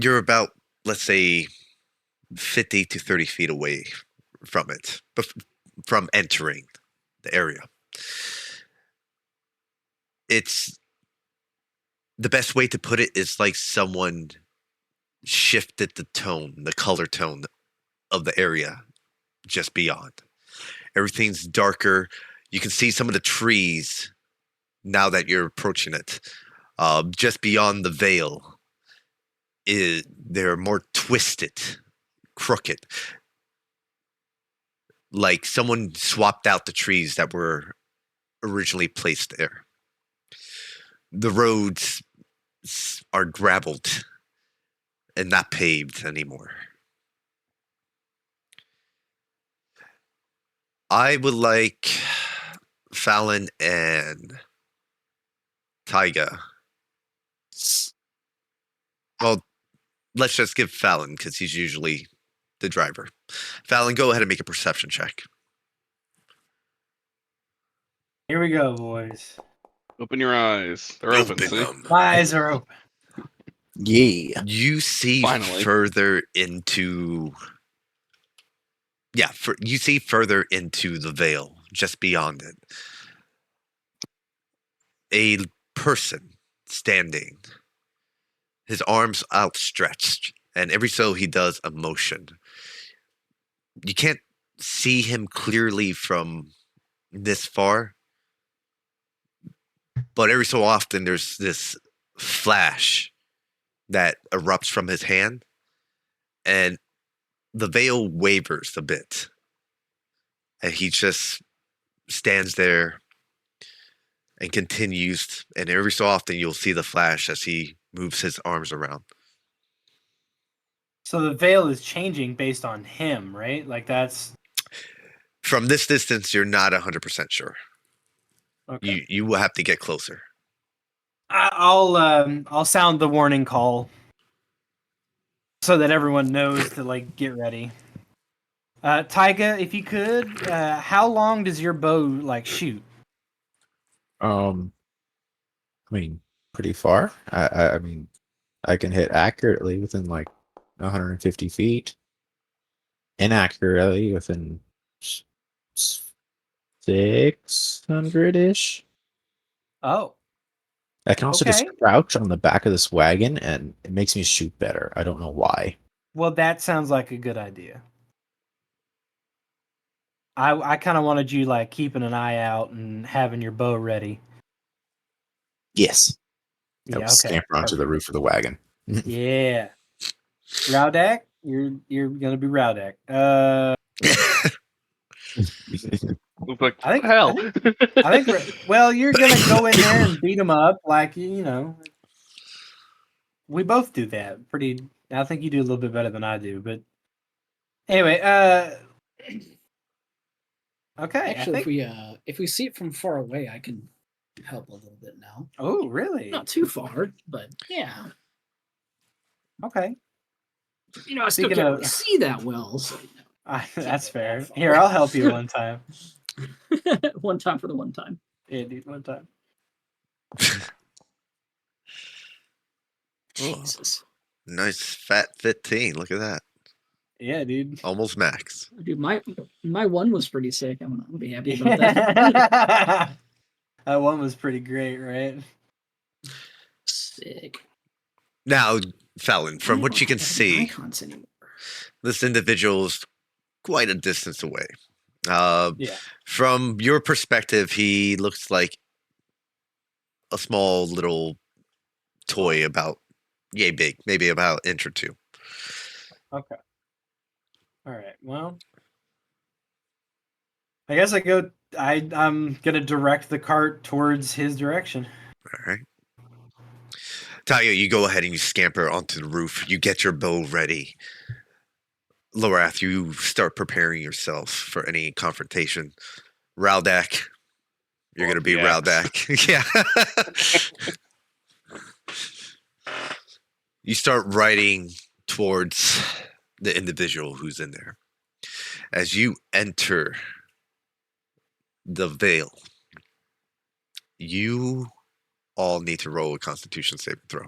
you're about, let's say, 50 to 30 feet away from it, from entering the area. It's the best way to put it is like someone shifted the color tone of the area just beyond. Everything's darker. You can see some of the trees now that you're approaching it. Just beyond the veil, they're more twisted, crooked. Like someone swapped out the trees that were originally placed there. The roads are graveled and not paved anymore. I would like Fallon and Tyga. Well, let's just give Fallon, because he's usually the driver. Fallon, go ahead and make a perception check. Here we go, boys. Open your eyes. They're open. See? My eyes are open. Yeah. You see Finally. further into... you see further into the veil, just beyond it. A person standing, his arms outstretched, and every so he does a motion. You can't see him clearly from this far, but every so often there's this flash that erupts from his hand, and the veil wavers a bit, and he just stands there and continues, and every so often you'll see the flash as he moves his arms around. So the veil is changing based on him, right? Like that's... From this distance, you're not 100% sure. Okay. You will have to get closer. I'll sound the warning call so that everyone knows to like get ready. Tyga, if you could, how long does your bow like shoot? I mean, pretty far. I mean, I can hit accurately within like 150 feet. Inaccurately within 600-ish. Oh. I can also just crouch on the back of this wagon, and it makes me shoot better. I don't know why. Well, that sounds like a good idea. I kind of wanted you like keeping an eye out and having your bow ready. Yes. I Yeah, will okay. scamper onto the roof of the wagon. Yeah. Rowdak? You're gonna be Rowdak. Look like I think hell. I think well, you're gonna go in there and beat them up, like you know. We both do that. I think you do a little bit better than I do, but anyway, okay. Actually, if we see it from far away, I can help a little bit now. Oh, really? Not too far, but yeah. Okay. I still can't really see that well. So, That's fair. Here, I'll help you one time. One time for the one time. Yeah, dude, one time. Jesus. Nice fat 15. Look at that. Yeah, dude. Almost max. Dude, my one was pretty sick. I'm gonna be happy about that. That one was pretty great, right? Sick. Now, Fallon, from I what you don't can have any see, icons anymore. this individual is quite a distance away. Yeah. From your perspective, he looks like a small little toy about yay big, maybe about an inch or two. Okay. All right. Well, I guess I'm gonna direct the cart towards his direction. All right. Talia, you go ahead and you scamper onto the roof. You get your bow ready. Lorath, you start preparing yourself for any confrontation. Raldak, you're going to be Yeah. Raldak. Yeah. You start riding towards the individual who's in there. As you enter the veil, you all need to roll a Constitution saving throw.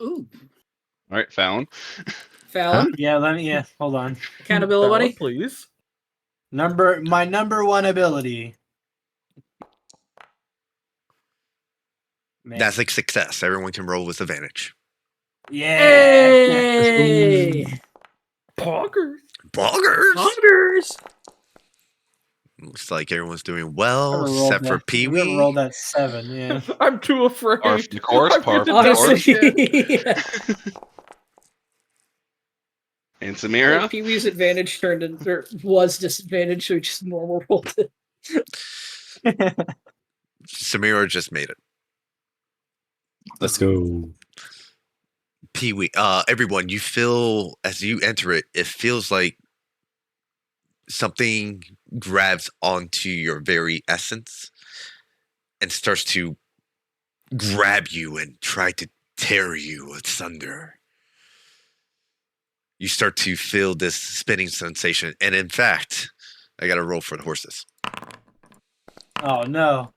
Ooh, All right, Fallon. Fallon, Yeah, hold on. accountability, Bella, buddy. please. My number one ability. Man. That's a success. Everyone can roll with advantage. Yeah. Hey, Poggers. Boggers! Hungers. Looks like everyone's doing well, Whoever rolled except for that- Pee whoever Wee. rolled that 7, yeah. I'm too afraid. Par for the course, I'm par gonna for the die course. again. Honestly, yeah. And Samira. Pee Wee's advantage turned into was disadvantage, so he just normal rolled it. Samira just made it. Let's go. Pee Wee. Everyone, you feel as you enter it, it feels like something grabs onto your very essence and starts to grab you and try to tear you asunder. You start to feel this spinning sensation, and in fact, I got to roll for the horses. Oh no.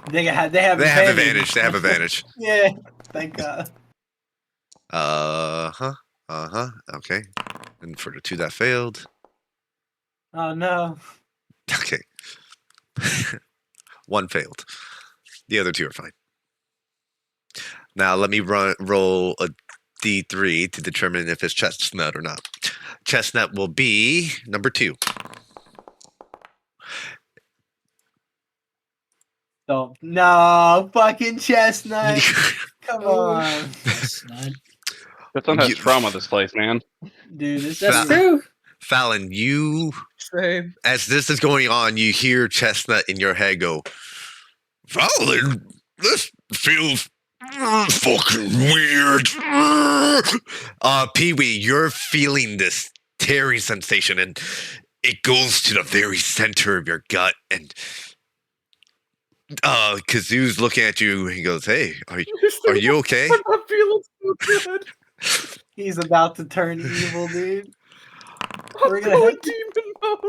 They have They have advantage. advantage. They have advantage. Yeah. Thank God. Okay. And for the two that failed. Oh no. Okay. One failed. The other two are fine. Now let me roll a D3 to determine if it's chestnut or not. Chestnut will be number 2. No, fucking chestnut. Come on. Chestnut. Chestnut has You- trauma, this place, man. Dude, this That's is true. Fallon, you, Same. as this is going on, you hear Chestnut in your head go, Fallon, this feels fucking weird. Pee Wee, you're feeling this tearing sensation, and it goes to the very center of your gut, and Kazoo's looking at you, and he goes, "Hey, are you okay?" I'm not feeling so good. he's about to turn evil, dude. I'm We're gonna going have- demon mode.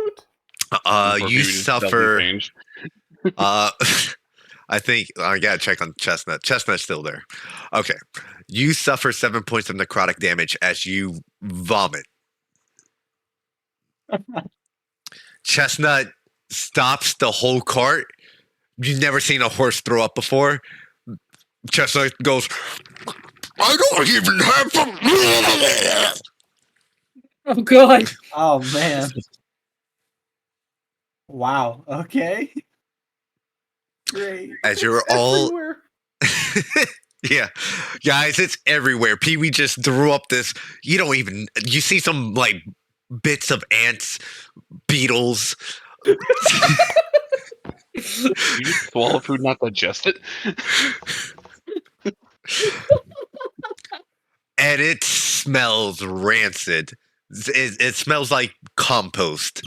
Before You Pee-wee doesn't suffer. change. I think I gotta check on Chestnut. Chestnut's still there. Okay, you suffer 7 points of necrotic damage as you vomit. Chestnut stops the whole cart. You've never seen a horse throw up before. Chestnut goes, I don't even have to. Oh god. Oh man. Wow. Okay. Great. As you're all, Everywhere. yeah, guys, it's everywhere. Pee Wee just threw up this. You see some like bits of ants, beetles. You just swallow food, not digest it. And it smells rancid. It smells like compost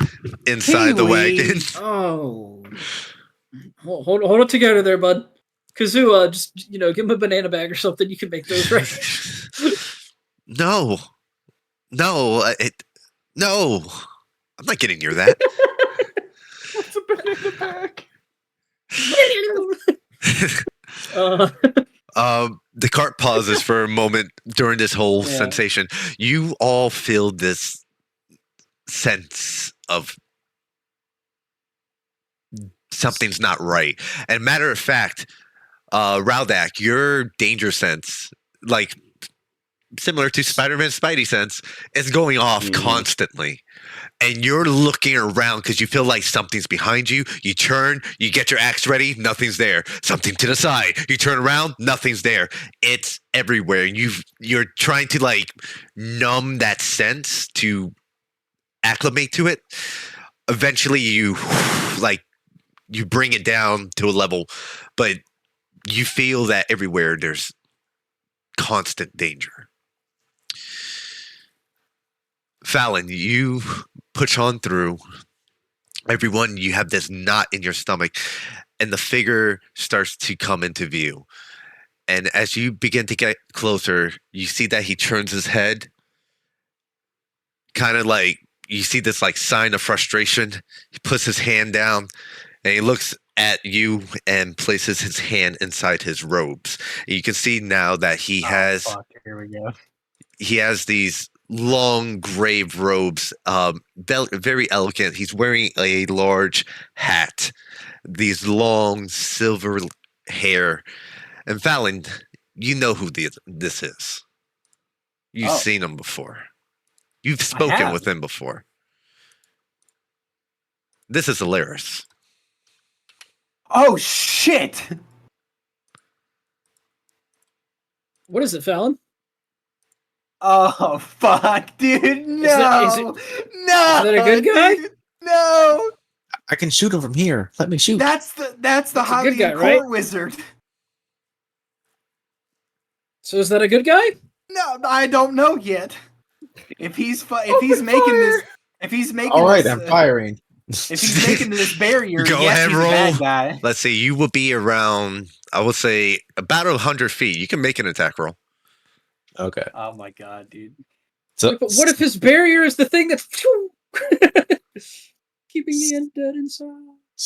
inside the Pee-wee. wagon. Oh. Hold it together there, bud. Kazoo, just give him a banana bag or something. You can make those right. No, No, I'm not getting near that. What's a banana bag? The cart pauses for a moment during this whole Yeah. sensation. You all feel this sense of something's not right. And matter of fact, Raldak, your danger sense, like similar to Spider-Man's Spidey sense, is going off constantly. And you're looking around because you feel like something's behind you. You turn, you get your axe ready, nothing's there. Something to the side. You turn around, nothing's there. It's everywhere. You're trying to like numb that sense to acclimate to it. Eventually you like you bring it down to a level, but you feel that everywhere there's constant danger. Fallon, you push on through. Everyone, you have this knot in your stomach, and the figure starts to come into view. And as you begin to get closer, you see that he turns his head, kind of like you see this like sign of frustration. He puts his hand down, and he looks at you and places his hand inside his robes. And you can see now that he has Here we go. he has these long grave robes, very elegant. He's wearing a large hat, these long silver hair. And Fallon, you know who this is. You've seen him before. You've spoken with him before. This is Alaris. Oh shit! What is it, Fallon? Oh fuck, dude! No, no. Is that a good guy? Dude, no, I can shoot him from here. Let me shoot. that's the That's a good Hylian guy, court right? wizard. So is that a good guy? No, I don't know yet. If he's making All right, this, I'm firing. if he's making this barrier, Go yes, ahead, he's roll. a bad guy. Let's see, you will be around, I would say, about 100 feet. You can make an attack roll. Okay. Oh my god, dude. So But what if his barrier is the thing that's keeping the undead inside?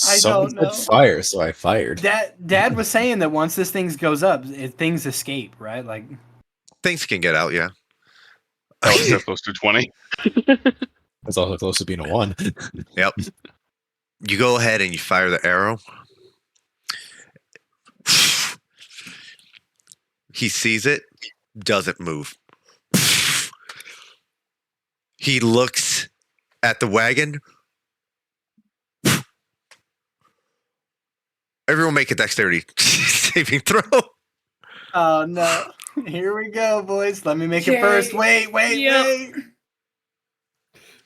I someone don't know. said fire, so I fired. Dad was saying that once this thing goes up, things escape, right? Like Things can get out, yeah. That was so close to 20. That's also close to being a 1. Yep. You go ahead and you fire the arrow. He sees it, doesn't move. He looks at the wagon. Everyone make a dexterity saving throw. oh no. Here we go, boys. Let me make it Okay. first. Wait. Yep.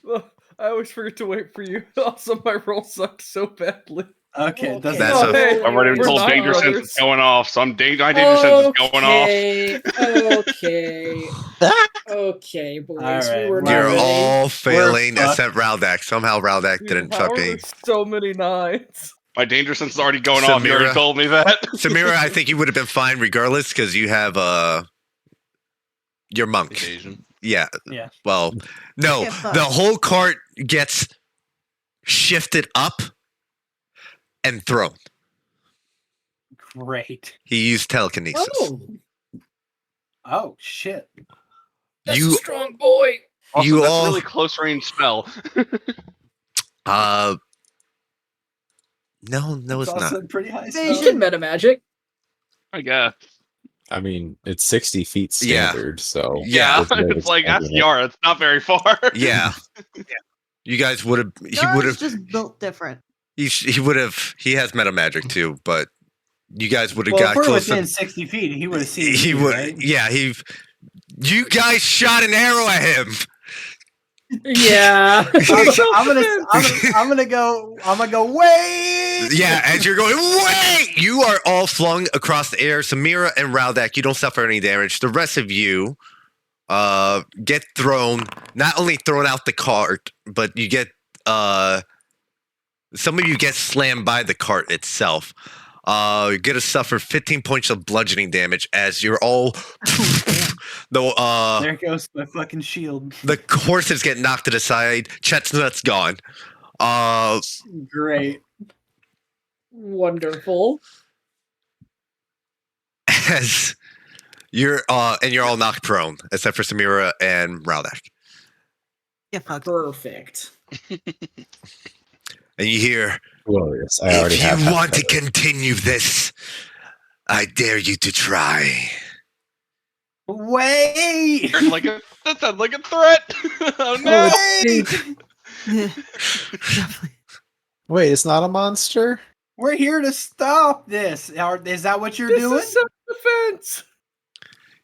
Well, I always forget to wait for you. Also, my roll sucked so badly. Okay, it doesn't That's matter. okay. I've already been We're told not danger sense brothers. is going off, so my danger sense is going off. Okay, boys. All right, we were not You're Alright. ready. all failing fucked. except Raldak. Somehow Raldak didn't How chuck are a. there so many 9s? My danger sense is already going off. You already Samira. told me that. Samira, I think you would have been fine regardless because you have your monk. Evasion. Yeah. Yeah. Well, no, Get fucked. the whole cart gets shifted up and thrown. Great. He used telekinesis. Oh shit. That's You- a strong boy. Also, You that's all- a really close range spell. No, it's also not. pretty high. You spell. can meta magic. I guess. I mean, it's 60 feet Yeah. standard, so Yeah. Yeah, it's like ask expanding it. Yara. It's not very far. Yeah. You guys would have. He Yours would have. just built different. He would have. He has meta magic too, but you guys would have Well, if got we're close. within 60 feet, he would have seen He me, would. right? Yeah. You guys shot an arrow at him. Yeah. I'm gonna go. Wait. Yeah, as you're going, wait! You are all flung across the air. Samira and Raldak, you don't suffer any damage. The rest of you get thrown, not only thrown out the cart, but you get some of you get slammed by the cart itself. You're gonna suffer 15 points of bludgeoning damage as you're all There goes my fucking shield. the horses get knocked to the side. Chestnut's gone. Great. Wonderful. As you're all knocked prone except for Samira and Raldak. Get fucked. Perfect. And you hear, Glorious. I already if have you half want to cover. continue this, I dare you to try. Wait! That sounds like a threat. Oh no! Wait! Definitely. Wait, it's not a monster? We're here to stop this. Is that what you're This doing? is self-defense.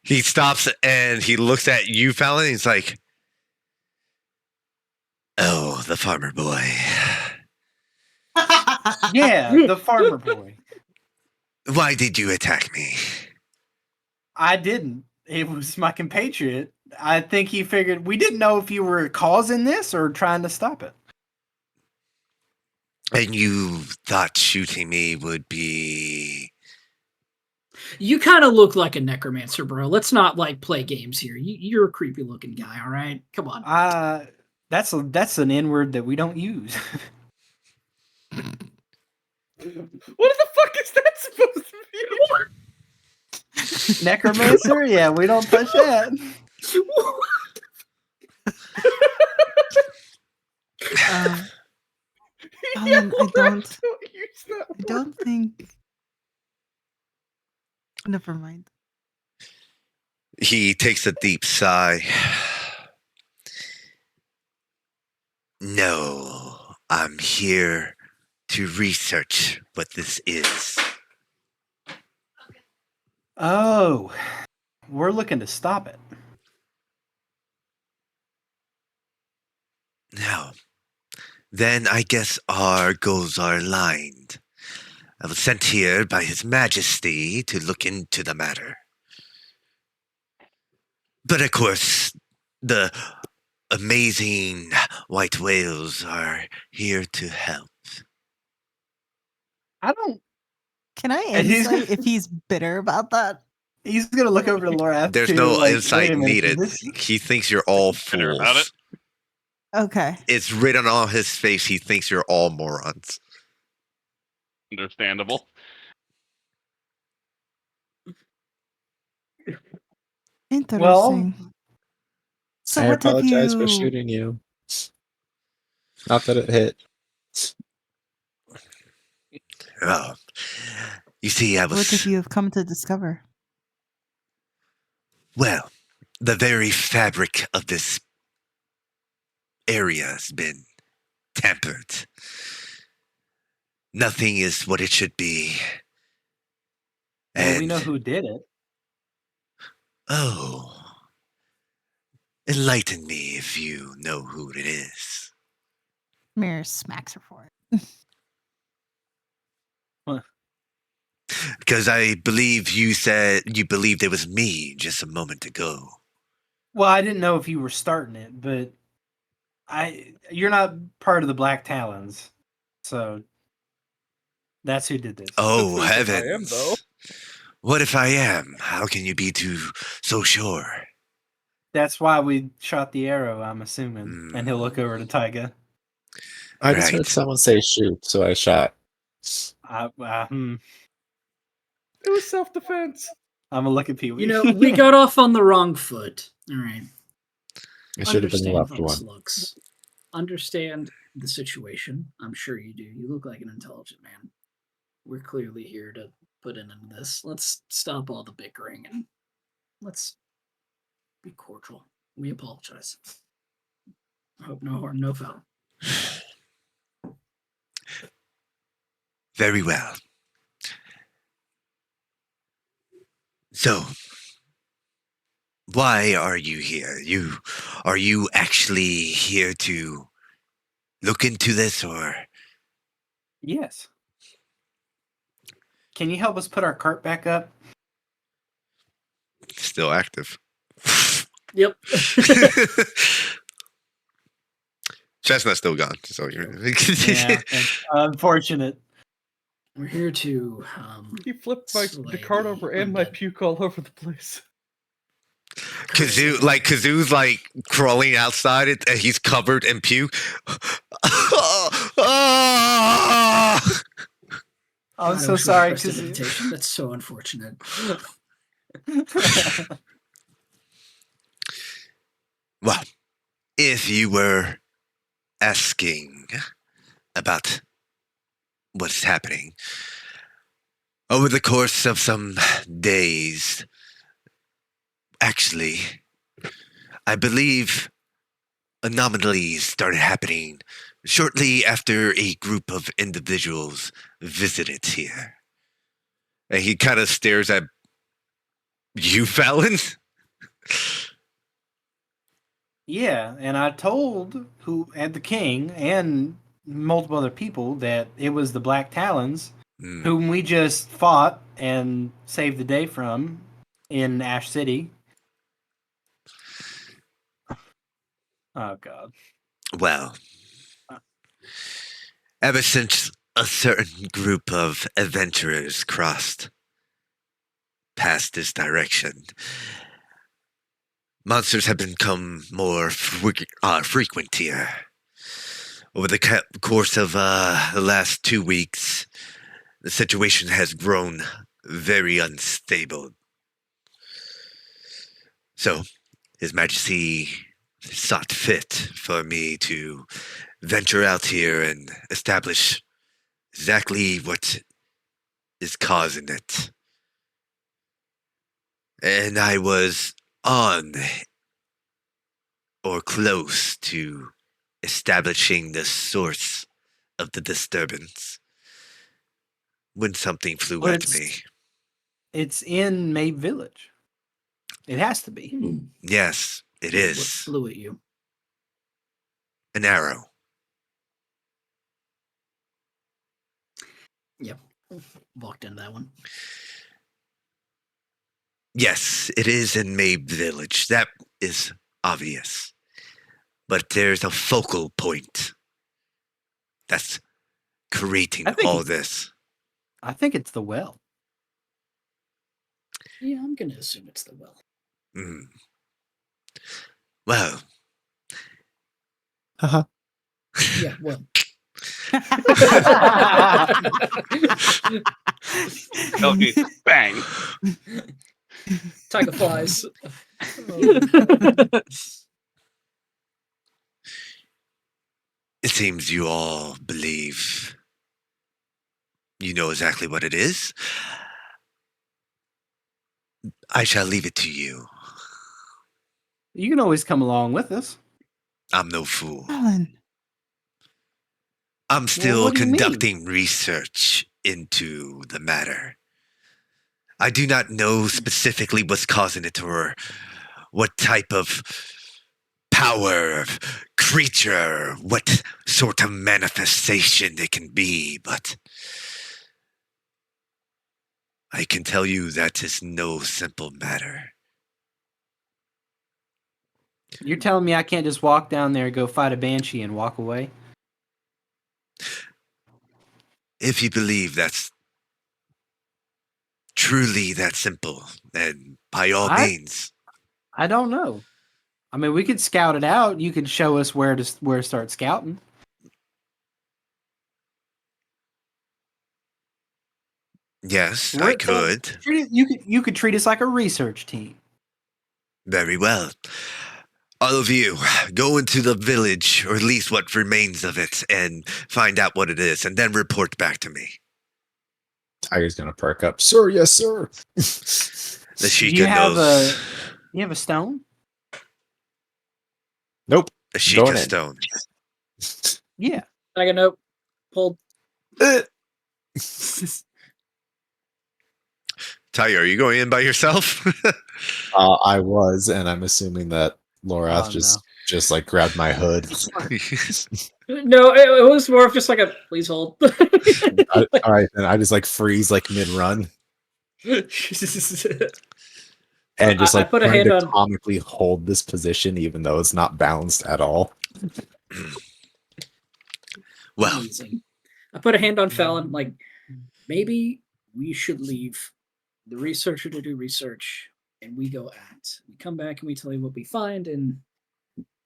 He stops and he looks at you, Fallon, and he's like, oh, the farmer boy. Yeah, the farmer boy. Why did you attack me? I didn't. It was my compatriot. I think he figured we didn't know if you were causing this or trying to stop it. And you thought shooting me would be... You kind of look like a necromancer, bro. Let's not like play games here. You're a creepy looking guy. All right, come on. That's an N word that we don't use. What the fuck is that supposed to be? Necromancer? Yeah, we don't touch that. Alan, I don't use that I don't think. Never mind. He takes a deep sigh. No, I'm here to research what this is. Oh, we're looking to stop it. Now, then I guess our goals are aligned. I was sent here by His Majesty to look into the matter. But of course, the amazing white whales are here to help. I don't. Can I And he's- insight if he's bitter about that? He's gonna look over to Laura. There's too, no like, insight wait a minute, needed. this- He thinks you're all Bitter fools. about it? Okay. It's written on his face. He thinks you're all morons. Understandable. Interesting. So I what have apologize you? for shooting you. Not that it hit. Oh, you see, I What have was... you have come to discover? Well, the very fabric of this area has been tampered. Nothing is what it should be. Well, we And, know who did it. oh, enlighten me if you know who it is. Mirror smacks her for it. Because I believe you said you believed it was me just a moment ago. Well, I didn't know if you were starting it, but you're not part of the Black Talons, so that's who did this. Oh, Depends if I am, heavens. though. What if I am? How can you be so sure? That's why we shot the arrow, I'm assuming. And he'll look over to Tyga. I just Right. heard someone say shoot, so I shot. It was self-defense. I'm gonna look at Pee Wee. You know, we got off on the wrong foot. All right. It should have been the Understand left how this one. looks. Understand the situation. I'm sure you do. You look like an intelligent man. We're clearly here to put an end to this. Let's stop all the bickering and let's be cordial. We apologize. I hope no harm, no foul. Very well. So, why are you here? Are you actually here to look into this, or? Yes. Can you help us put our cart back up? Still active. Yep. Chestnut's still gone. So you're... Yeah, unfortunate. We're here to. He flipped the slay card the over and my undead. puke all over the place. Kazoo's like crawling outside it, and he's covered in puke. I'm God, I so wish we sorry, had Kazoo. prestidigitation. That's so unfortunate. Well, if you were asking about what's happening over the course of some days, actually, I believe anomalies started happening shortly after a group of individuals visited here. And he kind of stares at you, Fallon. Yeah, and I told the king and multiple other people that it was the Black Talons whom we just fought and saved the day from in Ash City. Oh God. Well, ever since a certain group of adventurers crossed past this direction, monsters have become more frequent here. Over the course of the last 2 weeks, the situation has grown very unstable. So, His Majesty sought fit for me to venture out here and establish exactly what is causing it. And I was on or close to establishing the source of the disturbance when something flew Well, at me. It's in Mabe Village. It has to be. Yes, it What is. flew at you? An arrow. Yep. Walked into that one. Yes, it is in Mabe Village. That is obvious. But there's a focal point that's creating all this. I think it's the well. Yeah, I'm gonna assume it's the well. Well. Haha. Yeah, well. Okay, bang. Tiger flies. It seems you all believe you know exactly what it is. I shall leave it to you. You can always come along with us. I'm no fool. Alan. I'm still what do you mean? conducting research into the matter. I do not know specifically what's causing it or what type of power, creature, what sort of manifestation it can be, but I can tell you that is no simple matter. You're telling me I can't just walk down there, go fight a banshee, and walk away? If you believe that's truly that simple, then by all means. I don't know. I mean, we could scout it out. You could show us where to start scouting. Yes, I could. You could treat us like a research team. Very well. All of you, go into the village, or at least what remains of it, and find out what it is, and then report back to me. Tiger's gonna perk up. Sir, yes, sir. The Sheikah knows. You have a stone? Nope. A Sheikah stone. Yeah. Tiger, nope. Pulled. Tiger, are you going in by yourself? I was, and I'm assuming that Lorath just like grabbed my hood. No, it was more of just like a please hold. All right, and I just like freeze like mid run, and just like I put a trying hand to on comically hold this position, even though it's not balanced at all. Well, I put a hand on Fallon, like maybe we should leave the researcher to do research, and we go act. We come back and we tell you what we find, and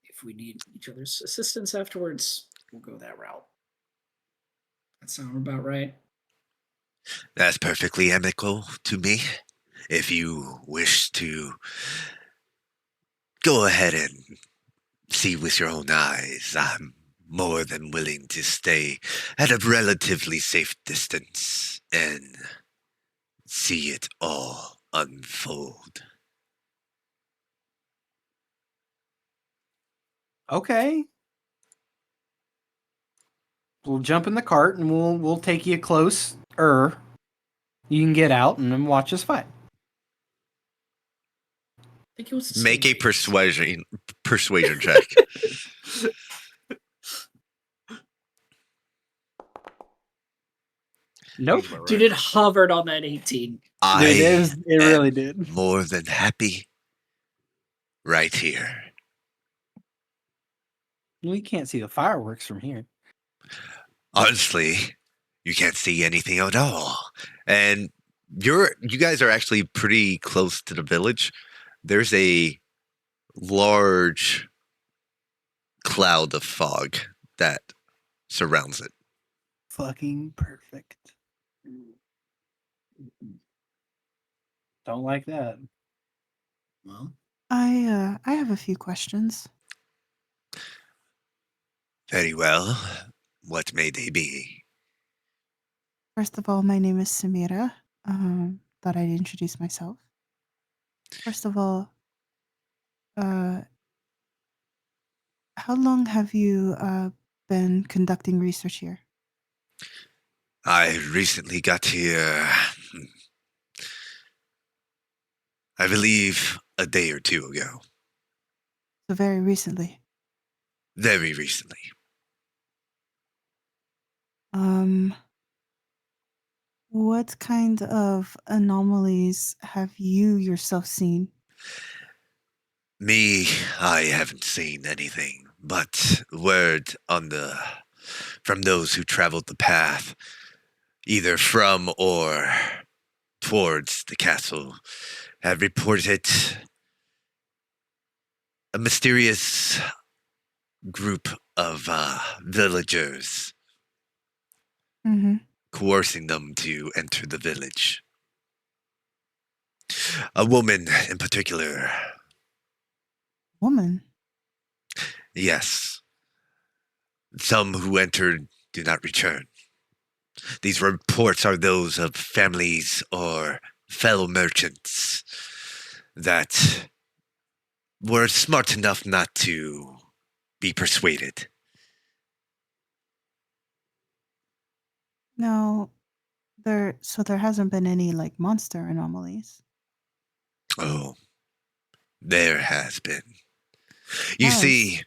if we need each other's assistance afterwards, we'll go that route. That sound about right? That's perfectly amicable to me. If you wish to go ahead and see with your own eyes, I'm more than willing to stay at a relatively safe distance and see it all unfold. Okay. We'll jump in the cart and we'll take you close. You can get out and then watch us fight. I think it was the Make same a race. persuasion check. Nope. Dude, it hovered on that 18. Dude, I it really did. more than happy right here. We can't see the fireworks from here. Honestly, you can't see anything at all. And you guys are actually pretty close to the village. There's a large cloud of fog that surrounds it. Fucking perfect. Don't like that. Well, I have a few questions. Very well. What may they be? First of all, my name is Samira. Thought I'd introduce myself. First of all, how long have you been conducting research here? I recently got here, I believe, a day or two ago. So very recently. Very recently. What kind of anomalies have you yourself seen? Me, I haven't seen anything, but word from those who traveled the path, either from or towards the castle, have reported a mysterious group of villagers Mm-hmm. coercing them to enter the village. A woman in particular. Woman? Yes. Some who entered do not return. These reports are those of families or fellow merchants that were smart enough not to be persuaded. No, there hasn't been any like monster anomalies. Oh, there has been. You Has. see,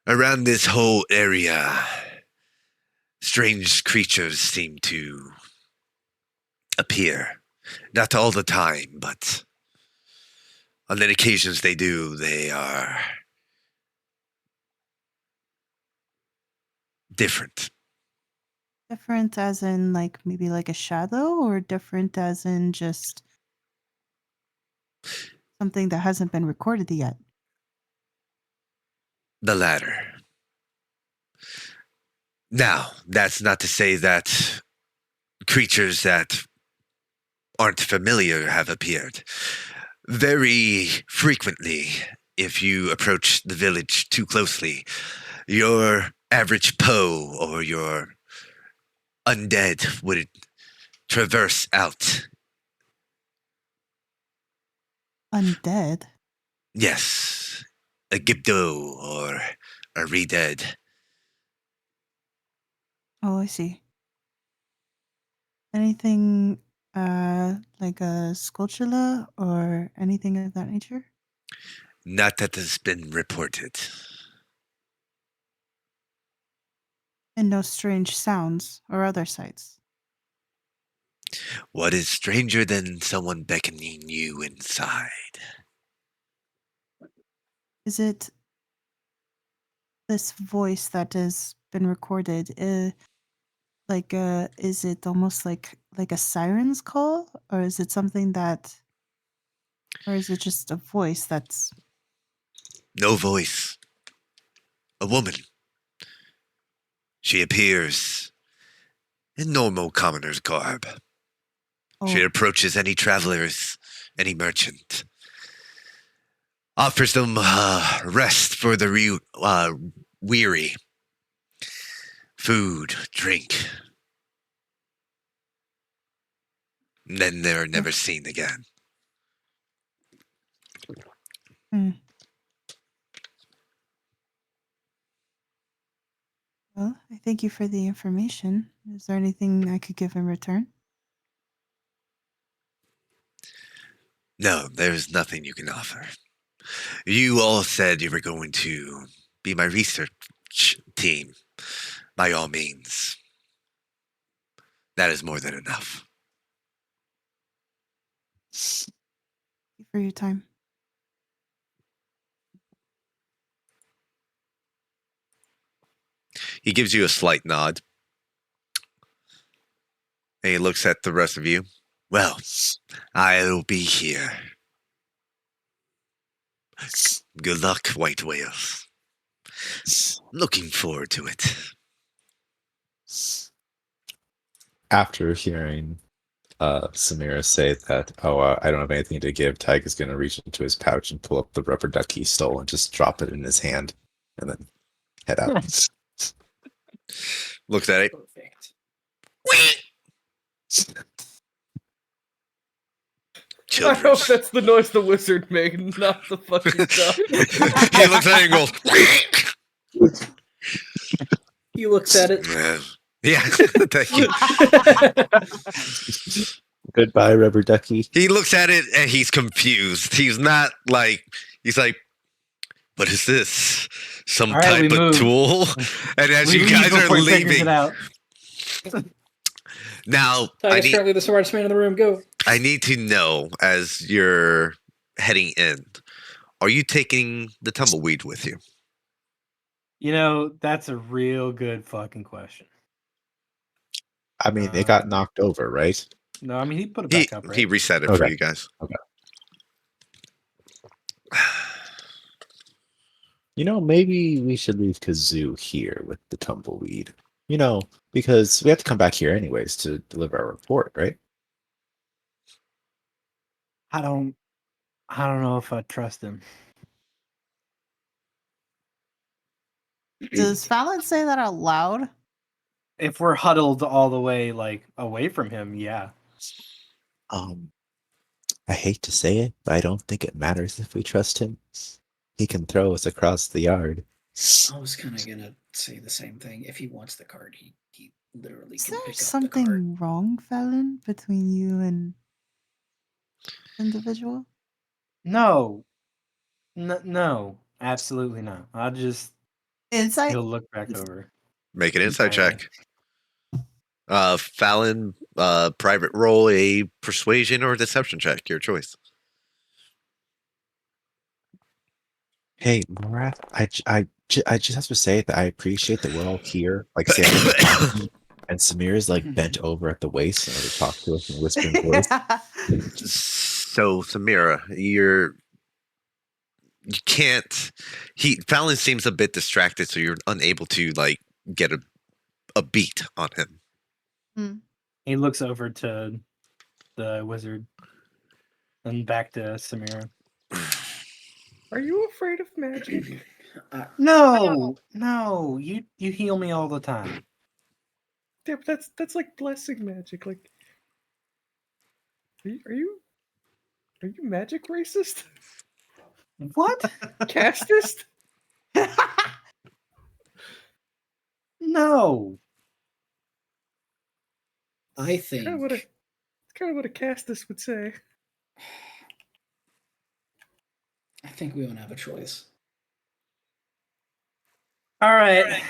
around this whole area, strange creatures seem to appear. Not all the time, but on the occasions they do, they are different. Different as in like maybe like a shadow, or different as in just something that hasn't been recorded yet? The latter. Now, that's not to say that creatures that aren't familiar have appeared. Very frequently, if you approach the village too closely, your average Poe or your undead would traverse out. Undead? Yes, a Gibdo or a Redead. Oh, I see. Anything like a Sculptula or anything of that nature? Not that has been reported. And no strange sounds or other sights? What is stranger than someone beckoning you inside? Is it this voice that has been recorded? Like, is it almost like a siren's call, or is it something that, or is it just a voice that's? No voice. A woman. She appears in normal commoner's garb. She Oh, approaches any travelers, any merchant, offers them rest for the weary, food, drink. And then they're never seen again. hmm. Well, I thank you for the information. Is there anything I could give in return? No, there's nothing you can offer. You all said you were going to be my research team. By all means. That is more than enough. Thank you for your time. He gives you a slight nod. And he looks at the rest of you. Well, I'll be here. Good luck, white whales. Looking forward to it. After hearing Samira say that, I don't have anything to give, Tyke is going to reach into his pouch and pull up the rubber duck he stole and just drop it in his hand and then head out. Looks at it. Perfect. I hope Children. that's the noise the wizard made, not the fucking duck. He looks at it and goes. He looks at it. Yeah, thank you. Goodbye, rubber ducky. He looks at it and he's confused. He's not like, he's like, what is this? Some All right, type we of move. tool? And as We you leave guys are before he figures leaving, it out. now Tiger's currently the smartest man in the room. Go. I need to know as you're heading in, are you taking the tumbleweed with you? You know, that's a real good fucking question. I mean, it got knocked over, right? No, I mean he put it back up, right? He reset it for Okay. you guys. Okay. Maybe we should leave Kazoo here with the tumbleweed. Because we have to come back here anyways to deliver our report, right? I don't know if I trust him. Does Fallon say that out loud? If we're huddled all the way like away from him, yeah. I hate to say it, but I don't think it matters if we trust him. He can throw us across the yard. I was kind of gonna say the same thing. If he wants the card, he literally Is can there pick up the card. something wrong, Fallon, between you and individual? No. No, absolutely not. I'll just Insight. he'll look back over. Make an insight Alright. check. Fallon, private roll a persuasion or deception check, your choice. Hey, Morath, I just have to say that I appreciate that we're all here, like Sam and Samir's like bent over at the waist in order to talk to us in a whispering voice. So, Samira, you can't. Fallon seems a bit distracted, so you're unable to like get a beat on him. He looks over to the wizard and back to Samira. Are you afraid of magic? No, you heal me all the time. Yeah, but that's like blessing magic. Like, are you magic racist? What? Castist? No. I think. Kind of what a castist would say. I think we don't have a choice. All right.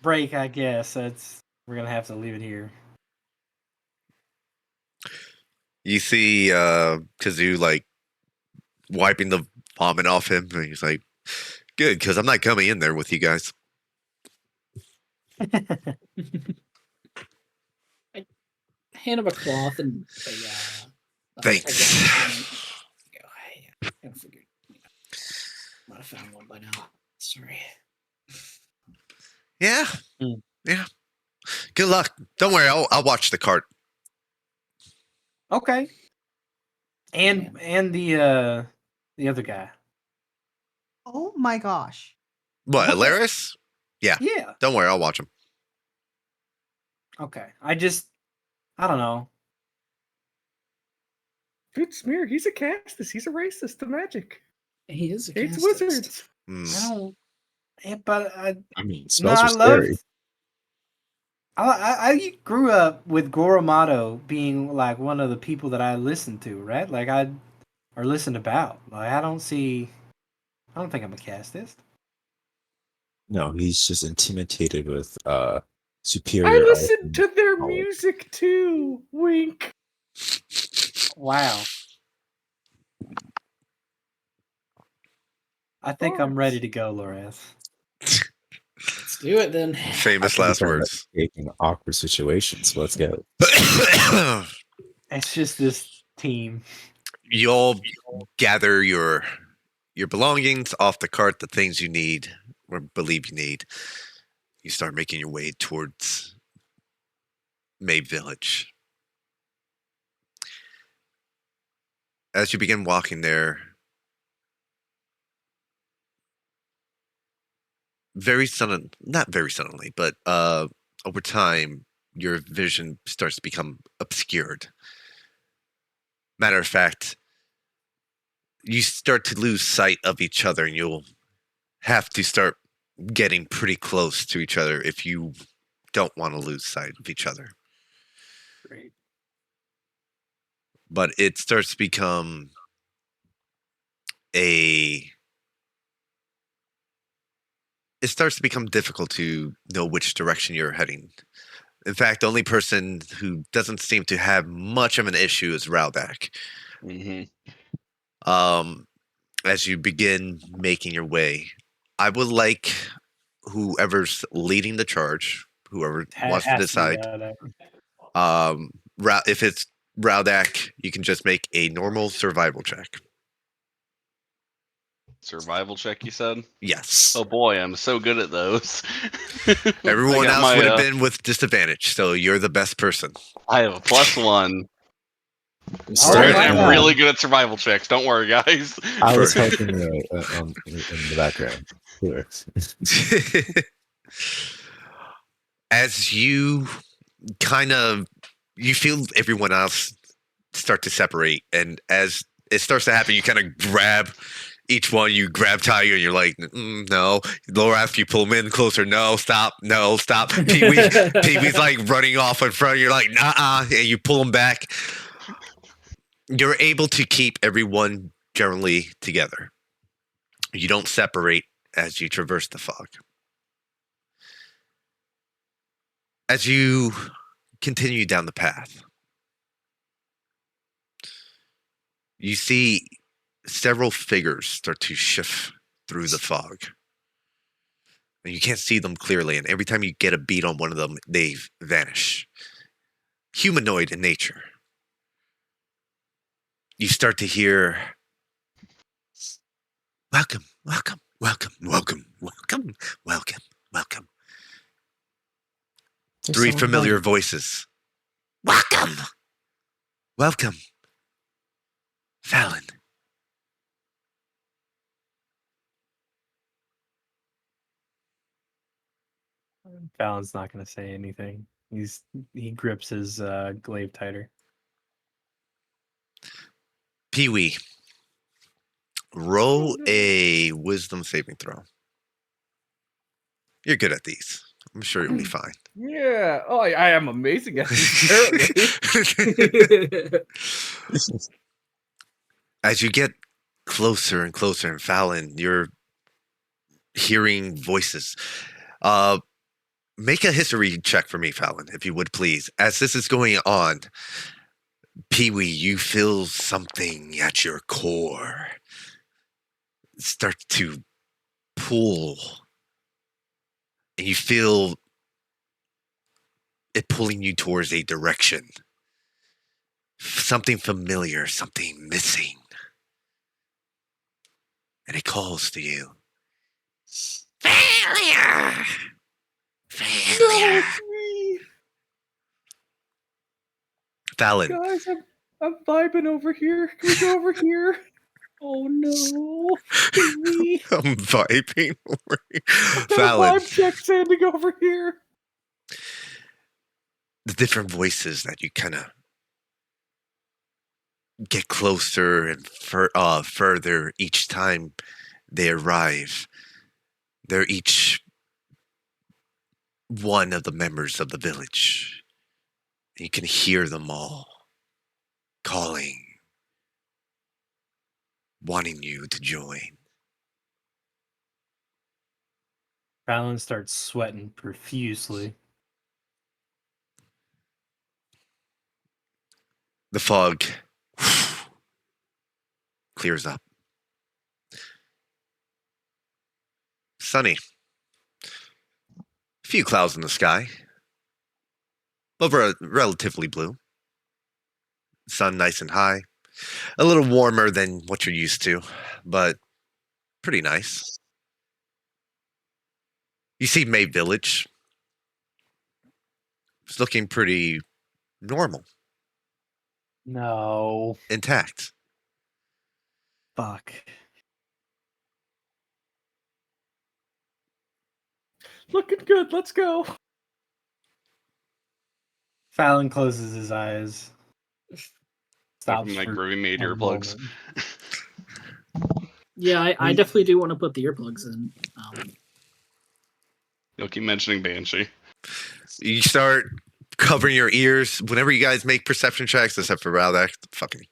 Break, I guess. We're gonna have to leave it here. You see Kazoo like wiping the vomit off him, and he's like, "Good, because I'm not coming in there with you guys." I hand him a cloth and Thanks. I kind of figured might have found one by now. Sorry. Yeah. Mm. Yeah. Good luck. Don't worry. I'll watch the cart. Okay. And the other guy. Oh my gosh. What, Okay. Alaris? Yeah. Yeah. Don't worry. I'll watch him. Okay. I don't know. Dude, Smear, he's a castus. He's a racist to magic. He is a Hates castus. wizards. Hmm. I don't. Yeah, but I mean, no, spells I are love. scary. I grew up with Goromato being like one of the people that I listened to, right? Like or listened about. Like I don't think I'm a castist. No, he's just intimidated with I superior. listen to their knowledge. music too. Wink. Wow. I think I'm ready to go, Loras. Let's do it then. Famous I last think I'm words. in awkward situations. Let's go. It's just this team. You all gather your belongings off the cart, the things you need or believe you need. You start making your way towards Mabe Village. As you begin walking there, not very suddenly, but over time, your vision starts to become obscured. Matter of fact, you start to lose sight of each other, and you'll have to start getting pretty close to each other if you don't want to lose sight of each other. Great. But it starts to become difficult to know which direction you're heading. In fact, the only person who doesn't seem to have much of an issue is Raudak. Mm-hmm. As you begin making your way, I would like whoever's leading the charge, whoever wants to Has to be decide. If it's Raudak, you can just make a normal survival check. Survival check, you said? Yes. Oh boy, I'm so good at those. Everyone I got else would have been with disadvantage, so you're the best person. I have a +1. wow. I'm really good at survival checks. Don't worry, guys. I was helping in the background. Sure. As you you feel everyone else start to separate, and as it starts to happen, you kind of grab each one. You grab Tiger, and you're like, no. Lower after you pull him in closer. No, stop. No, stop. Pee-wee's like running off in front. You're like, nah, and you pull him back. You're able to keep everyone generally together. You don't separate as you traverse the fog. As you continue down the path, you see several figures start to shift through the fog. And you can't see them clearly, and every time you get a beat on one of them, they vanish. Humanoid in nature. You start to hear, welcome, welcome, welcome, welcome, welcome, welcome, welcome. There's 3 someone familiar behind voices. Welcome, welcome, Fallon. Fallon's not going to say anything. He grips his glaive tighter. Pee-wee, roll a wisdom saving throw. You're good at these. I'm sure you'll be fine. Yeah. Oh, I am amazing at this, apparently. As you get closer and closer, and Fallon, you're hearing voices. Make a history check for me, Fallon, if you would please. As this is going on, Pee-wee, you feel something at your core start to pull, and you feel it pulling you towards a direction. Something familiar, something missing. And it calls to you. Failure! Failure! Fallon. Guys, I'm vibing over here. Can we go over here? Oh no. Can we? I'm vibing over here. Got a Fallon. vibe check standing over here. The different voices that you kind of get closer and further each time they arrive. They're each one of the members of the village. You can hear them all calling, wanting you to join. Fallon starts sweating profusely. The fog clears up. Sunny. A few clouds in the sky. But relatively blue. Sun nice and high. A little warmer than what you're used to, but pretty nice. You see Mabe Village. It's looking pretty normal, No. intact. Fuck. Looking good. Let's go. Fallon closes his eyes. Stops My for groovy made a earplugs. moment. Yeah, I definitely do want to put the earplugs in. You'll keep mentioning Banshee. You start covering your ears whenever you guys make perception checks, except for Raldak. Fucking.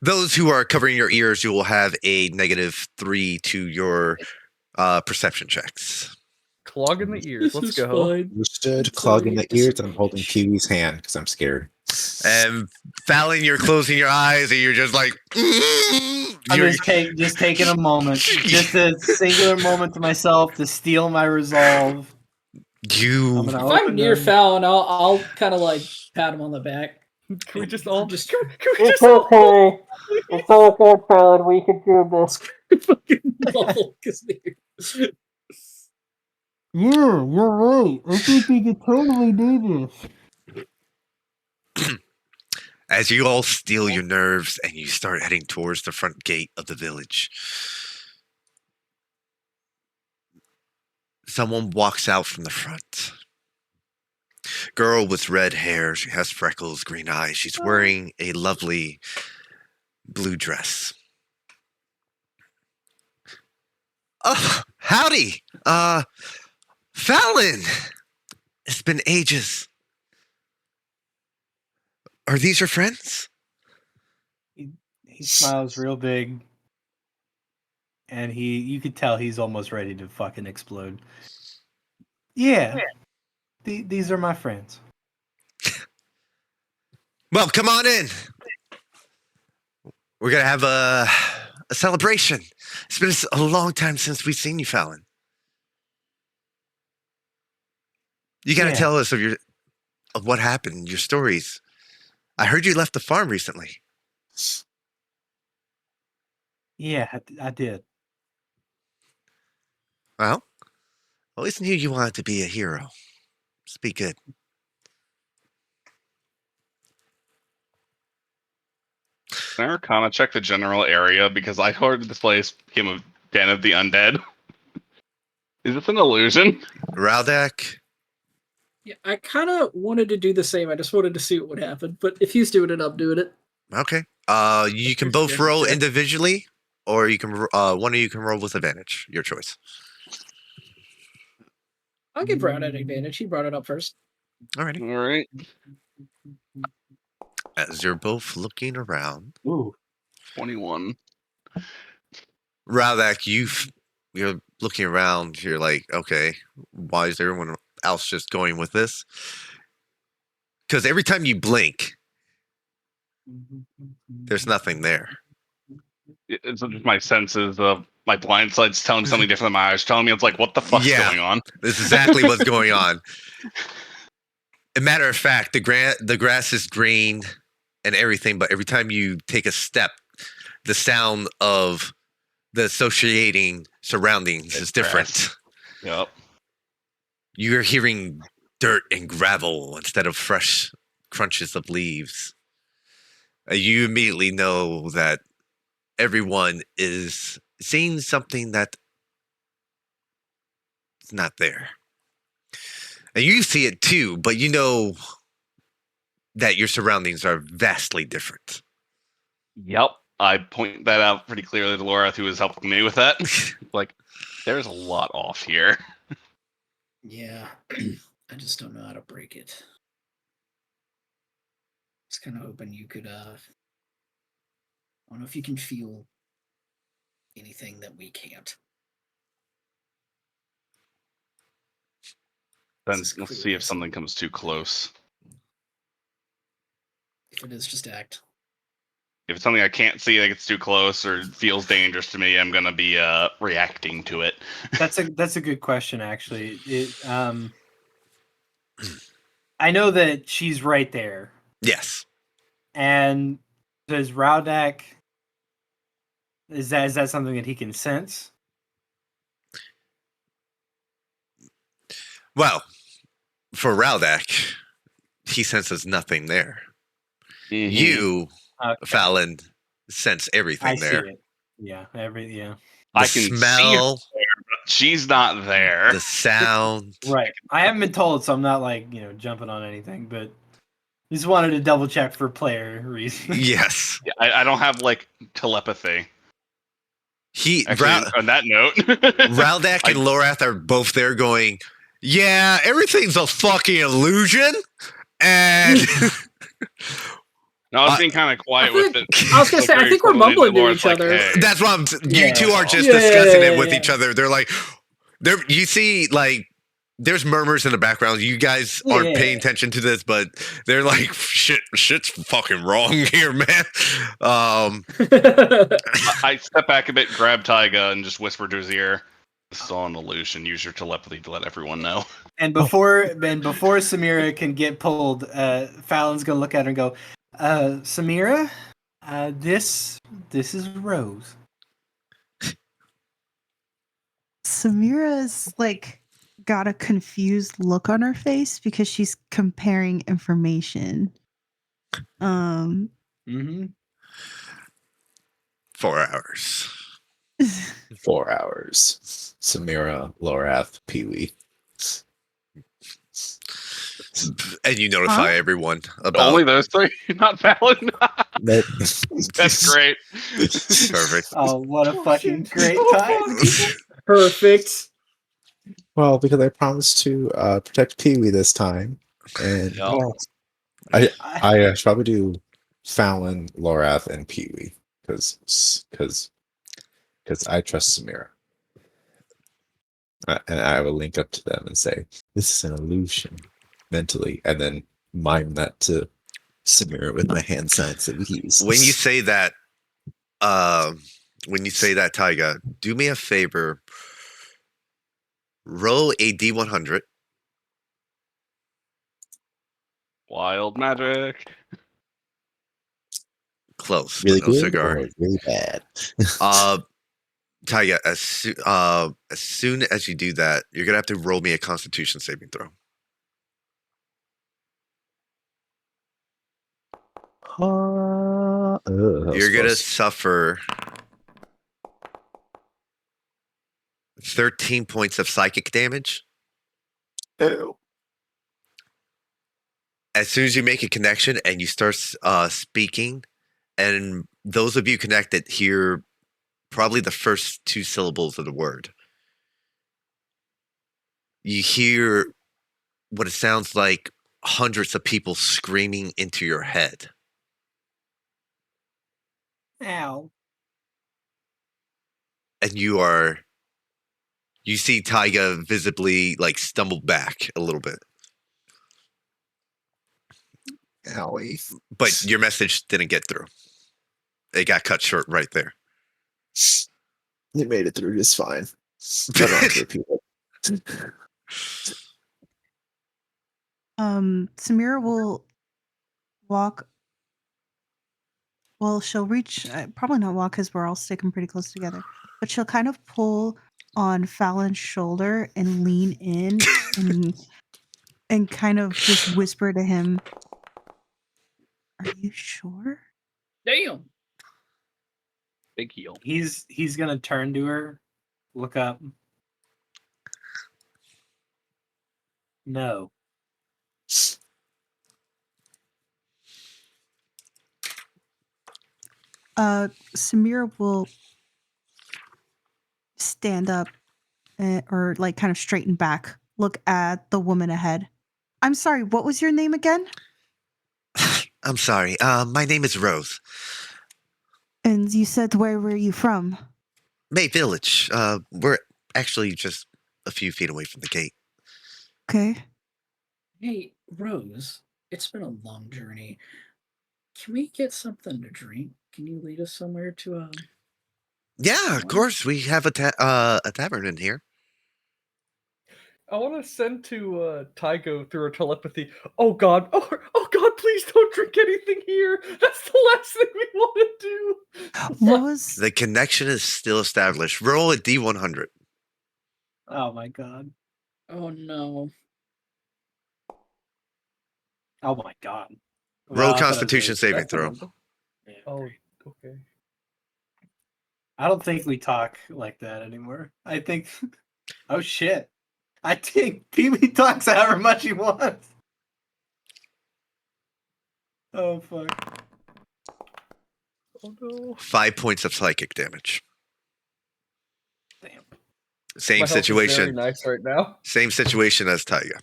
Those who are covering your ears, you will have a -3 to your perception checks. Clogging the ears. Let's go. Fine. Understood. Clogging the ears. I'm holding Kiwi's hand because I'm scared. And Fallon, you're closing your eyes and you're just like. I'm You're, just taking a moment, just a singular moment to myself to steel my resolve. you. If I'm near Fallon, I'll kind of like pat him on the back. Can we just all Just- Can we just all? It's okay, Fallon. We can do this. Fucking muffle his ears. Yeah, you're right. I think we could totally do this. As you all steel your nerves and you start heading towards the front gate of the village, someone walks out from the front. Girl with red hair. She has freckles, green eyes. She's wearing a lovely blue dress. Oh, howdy. Fallon. It's been ages. Are these your friends? He smiles real big, and you could tell he's almost ready to fucking explode. Yeah, these are my friends. Well, come on in. We're gonna have a celebration. It's been a long time since we've seen you, Fallon. You gotta tell us of what happened, your stories. I heard you left the farm recently. Yeah, I did. Well, I always knew you wanted to be a hero. Just be good. Can I Arcana check the general area because I heard this place became a den of the undead? Is this an illusion? Raldak, Yeah, I kind of wanted to do the same. I just wanted to see what would happen. But if he's doing it, I'm doing it. okay. You can both Yes, roll check. individually, or you can one of you can roll with advantage. Your choice. I'll give Brad an advantage. He brought it up first. Alrighty. All right. As you're both looking around, Ooh. 21. Raldak, you're looking around. You're like, okay, why is everyone else just going with this? Because every time you blink, there's nothing there. It's just my senses of my blind side's telling me something different than my eyes telling me. It's like, what the fuck's Yeah. going on? This is exactly what's going on. a matter of fact, the grass is green and everything, but every time you take a step, the sound of the associating surroundings is different. Yep. You're hearing dirt and gravel instead of fresh crunches of leaves. You immediately know that everyone is seeing something that's not there. And you see it too, but you know that your surroundings are vastly different. Yep. I point that out pretty clearly to Laura, who was helping me with that. Like, there's a lot off here. Yeah, I just don't know how to break it. I was kind of hoping you could. I don't know if you can feel anything that we can't. Then This is let's see clearly if something comes too close. If it is, just act. If it's something I can't see, like it's too close or feels dangerous to me, I'm gonna be reacting to it. That's a good question, actually. I know that she's right there, Yes. and does Raudak? Is that something that he can sense? Well, for Raudak, he senses nothing there. Mhm. You, Okay. Fallon, sense everything I there. see it. Yeah, yeah. The I can see her smell, there, but she's not there. the sound. Right. I haven't been told, so I'm not jumping on anything, but just wanted to double check for player reasons. Yes. Yeah, I don't have like telepathy. Actually, on that note, Raudak and Lorath are both there going, yeah, everything's a fucking illusion. And no, I was being kind of quiet with it. I was gonna say, I think we're mumbling to each other. That's what you Yeah. two are just Yeah, discussing yeah, it with yeah. each other. They're like, you see, like, there's murmurs in the background. You guys aren't paying attention to this, but they're like, shit's fucking wrong here, man. I step back a bit, grab Tyga, and just whisper to his ear, "This is all an illusion. Use your telepathy to let everyone know." And before Samira can get pulled, Fallon's gonna look at her and go, Samira, this is Rose. Samira's like got a confused look on her face because she's comparing information. 4 hours. 4 hours. Samira, Lorath, Pee-wee. And you notify everyone about Only those three, not Fallon. That's great. Perfect. Oh, what a fucking great time! Perfect. Well, because I promised to protect Pee-wee this time, and Yep. I should probably do Fallon, Lorath, and Pee-wee because I trust Samira. And I will link up to them and say, "This is an illusion," mentally, and then mime that to Samira with my hand signs that we use. When you say that, Tyga, do me a favor. Roll a D100. Wild magic. Close, really but no good cigar. or really bad? Tyga, as soon as you do that, you're gonna have to roll me a Constitution saving throw. You're gonna suffer 13 points of psychic damage. Ew. As soon as you make a connection and you start speaking, and those of you connected hear probably the first 2 syllables of the word. You hear what it sounds like hundreds of people screaming into your head. Ow. And you see Tyga visibly like stumble back a little bit. Owie. But your message didn't get through. It got cut short right there. You made it through just fine. I don't have to repeat it. Samira will walk. Well, she'll reach. Probably not walk because we're all sticking pretty close together. But she'll kind of pull on Fallon's shoulder and lean in and kind of just whisper to him, "Are you sure?" Damn. Big heal. He's gonna turn to her, look up. No. Samira will stand up or like kind of straighten back, look at the woman ahead. I'm sorry, what was your name again? I'm sorry. My name is Rose. And you said where were you from? Mabe Village. We're actually just a few feet away from the gate. Okay. Hey, Rose, it's been a long journey. Can we get something to drink? Can you lead us somewhere to Yeah, of course. We have a tavern in here. I want to send to Tygo through her telepathy. Oh God! Oh God! Please don't drink anything here. That's the last thing we want to do. What was The connection is still established. Roll a D100. Oh my god. Oh no. Oh my god. Roll I thought it was Constitution saving that's throw. horrible. Yeah, Oh, great. okay. I don't think we talk like that anymore. I think. Oh shit! I think Pee-wee talks however much he wants. Oh fuck! Oh no. 5 points of psychic damage. Damn. Same My health is very situation. nice right now. Same situation as Taiga.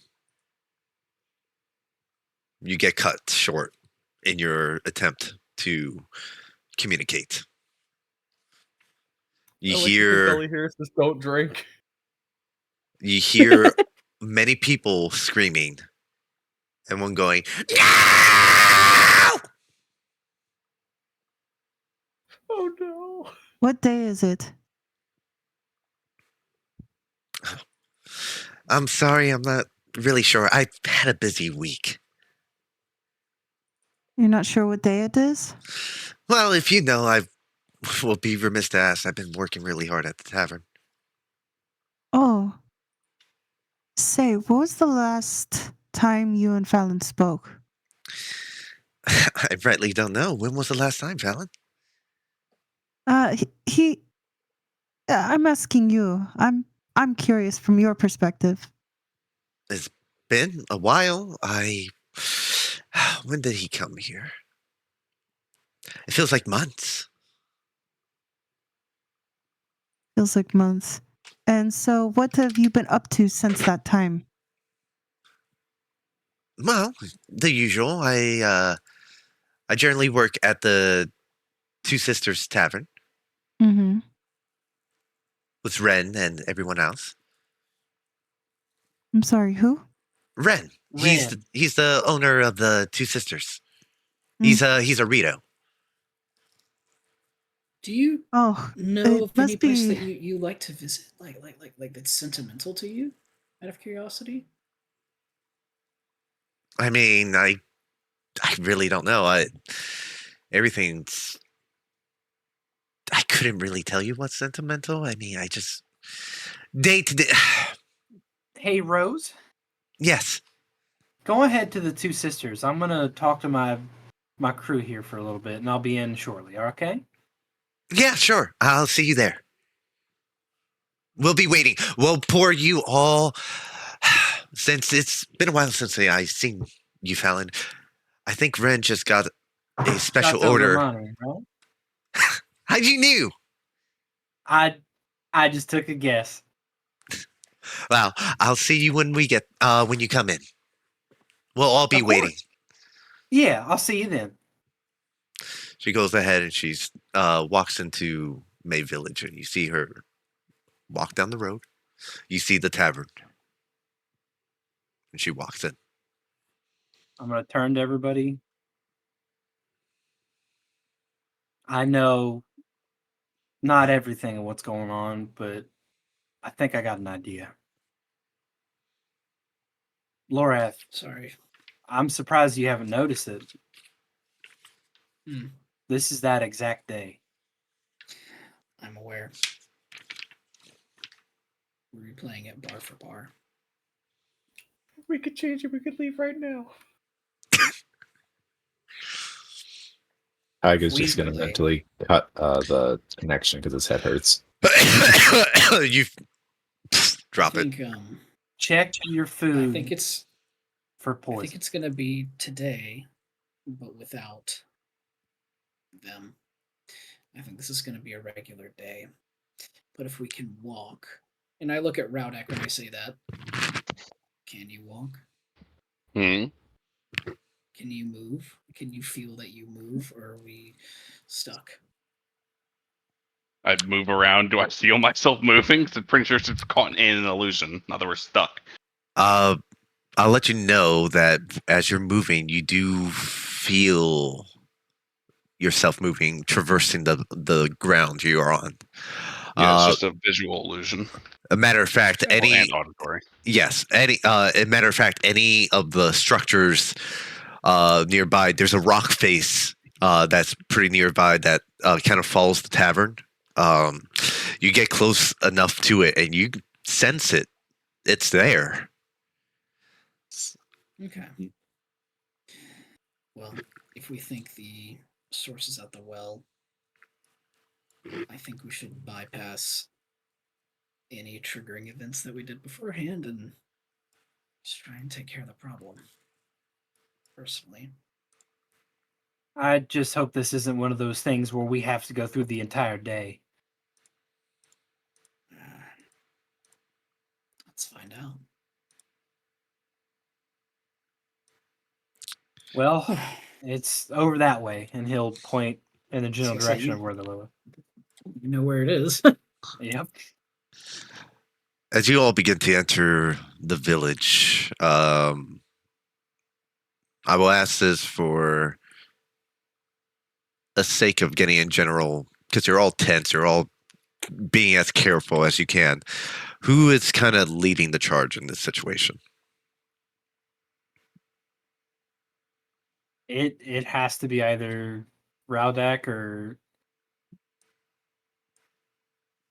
You get cut short in your attempt to communicate. You I like to think all hear he hears is "Don't drink." you hear many people screaming and one going, "No!" Oh no. what day is it? I'm sorry, I'm not really sure. I've had a busy week. You're not sure what day it is? Well, if you know, I will be remiss to ask. I've been working really hard at the tavern. Oh. Say, what was the last time you and Fallon spoke? I rightly don't know. When was the last time, Fallon? He I'm asking you. I'm curious from your perspective. It's been a while. When did he come here? It feels like months. Feels like months. And so what have you been up to since that time? Well, the usual. I generally work at the Two Sisters Tavern Mm-hmm. with Ren and everyone else. I'm sorry, who? Ren. Ren. He's the owner of the Two Sisters. Mm. He's a Rito. Do you Oh, know it of any must place be that you like to visit? Like that's sentimental to you? Out of curiosity? I mean, I really don't know. Everything's. I couldn't really tell you what's sentimental. I mean, I just day to day. Hey Rose, Yes. go ahead to the Two Sisters. I'm gonna talk to my crew here for a little bit, and I'll be in shortly. Okay? Yeah, sure. I'll see you there. We'll be waiting. We'll pour you all. Since it's been a while since I seen you, Fallon, I think Ren just got a special Got the order. Romani, right? How'd you knew? I just took a guess. Well, I'll see you when you come in. We'll all be Of course. waiting. Yeah, I'll see you then. She goes ahead and she's walks into May Village, and you see her walk down the road. You see the tavern, and she walks in. I'm gonna turn to everybody. I know not everything of what's going on, but I think I got an idea. Lorath, Sorry. I'm surprised you haven't noticed it. Hmm. This is that exact day. I'm aware. We're replaying it bar for bar. We could change it. We could leave right now. Tiger's We just gonna really- mentally cut the connection because his head hurts. You drop I it. think, check your I food think it's for I think poison. it's gonna be today, but without them. I think this is gonna be a regular day. But if we can walk, and I look at Rowdak when I say that, can you walk? Hmm. Can you move? Can you feel that you move, or are we stuck? I'd move around. Do I feel myself moving? 'Cause I'm pretty sure it's caught in an illusion. Now that we're stuck. I'll let you know that as you're moving, you do feel yourself moving, traversing the ground you are on. Yeah, it's just a visual illusion. A matter of fact, Well, any and auditory. yes, any a matter of fact, any of the structures nearby, there's a rock face that's pretty nearby that kind of follows the tavern. You get close enough to it, and you sense it. It's there. Okay. Well, if we think the source is at the well, I think we should bypass any triggering events that we did beforehand and just try and take care of the problem. Personally. I just hope this isn't one of those things where we have to go through the entire day. Let's find out. Well, it's over that way, and he'll point in the general gonna say, direction you- of where the Lilith. You know where it is. Yep. As you all begin to enter the village, I will ask this for the sake of getting in general, because you're all tense, you're all being as careful as you can. Who is kind of leading the charge in this situation? It has to be either Rowdak or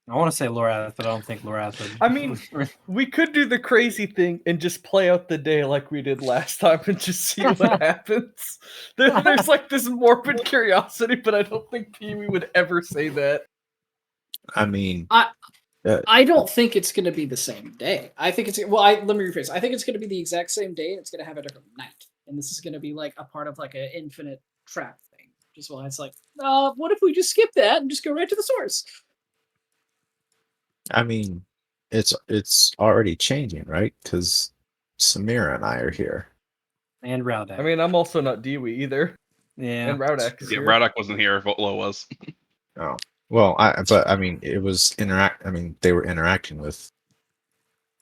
I want to say Lorath, but I don't think Lorath would. I mean, we could do the crazy thing and just play out the day like we did last time and just see what happens. There's like this morbid curiosity, but I don't think Pee-wee would ever say that. I mean, I don't think it's going to be the same day. I think it's let me rephrase. I think it's going to be the exact same day, and it's going to have a different night. And this is going to be like a part of like an infinite trap thing. Just why it's like, what if we just skip that and just go right to the source? I mean, it's already changing, right? Because Samira and I are here. And Rowdak. I mean, I'm also not Dewey either. yeah. And Rowdak is Yeah, here. Rowdak wasn't here. Volo was. Oh, well, but I mean, it was I mean, they were interacting with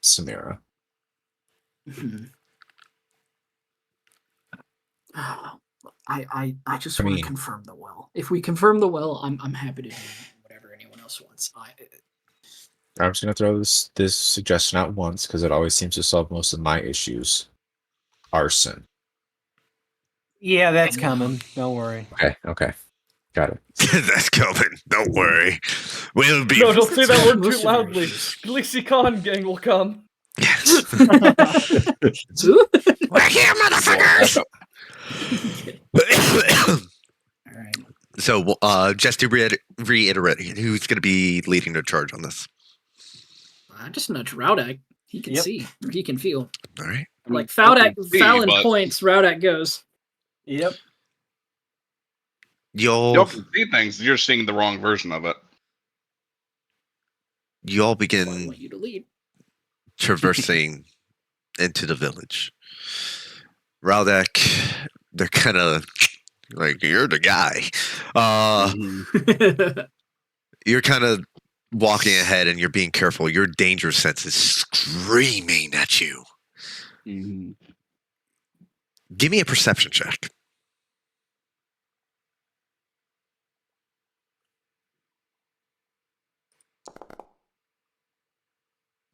Samira. I just I want to mean- confirm the well. If we confirm the well, I'm happy to do whatever anyone else wants. I'm just gonna throw this suggestion out once because it always seems to solve most of my issues. Arson. Yeah, that's coming. Don't worry. Okay, got it. That's coming. Don't worry. We'll be. No, don't say that word Most too of your loudly. issues. Gleesy Khan gang will come. Yes. All We're here, motherfuckers. right. So, just to reiterate, who's going to be leading the charge on this? I just nudge Rowdak. He can Yep. see or he can feel. All right. Like Fallon Fallon points, Rowdak goes. Yep. Y'all Y'all can see things. You're seeing the wrong version of it. That's why I begin want you to lead. traversing into the village. Raldak, they're kind of like, you're the guy. You're kind of walking ahead and you're being careful. Your danger sense is screaming at you. Give me a perception check.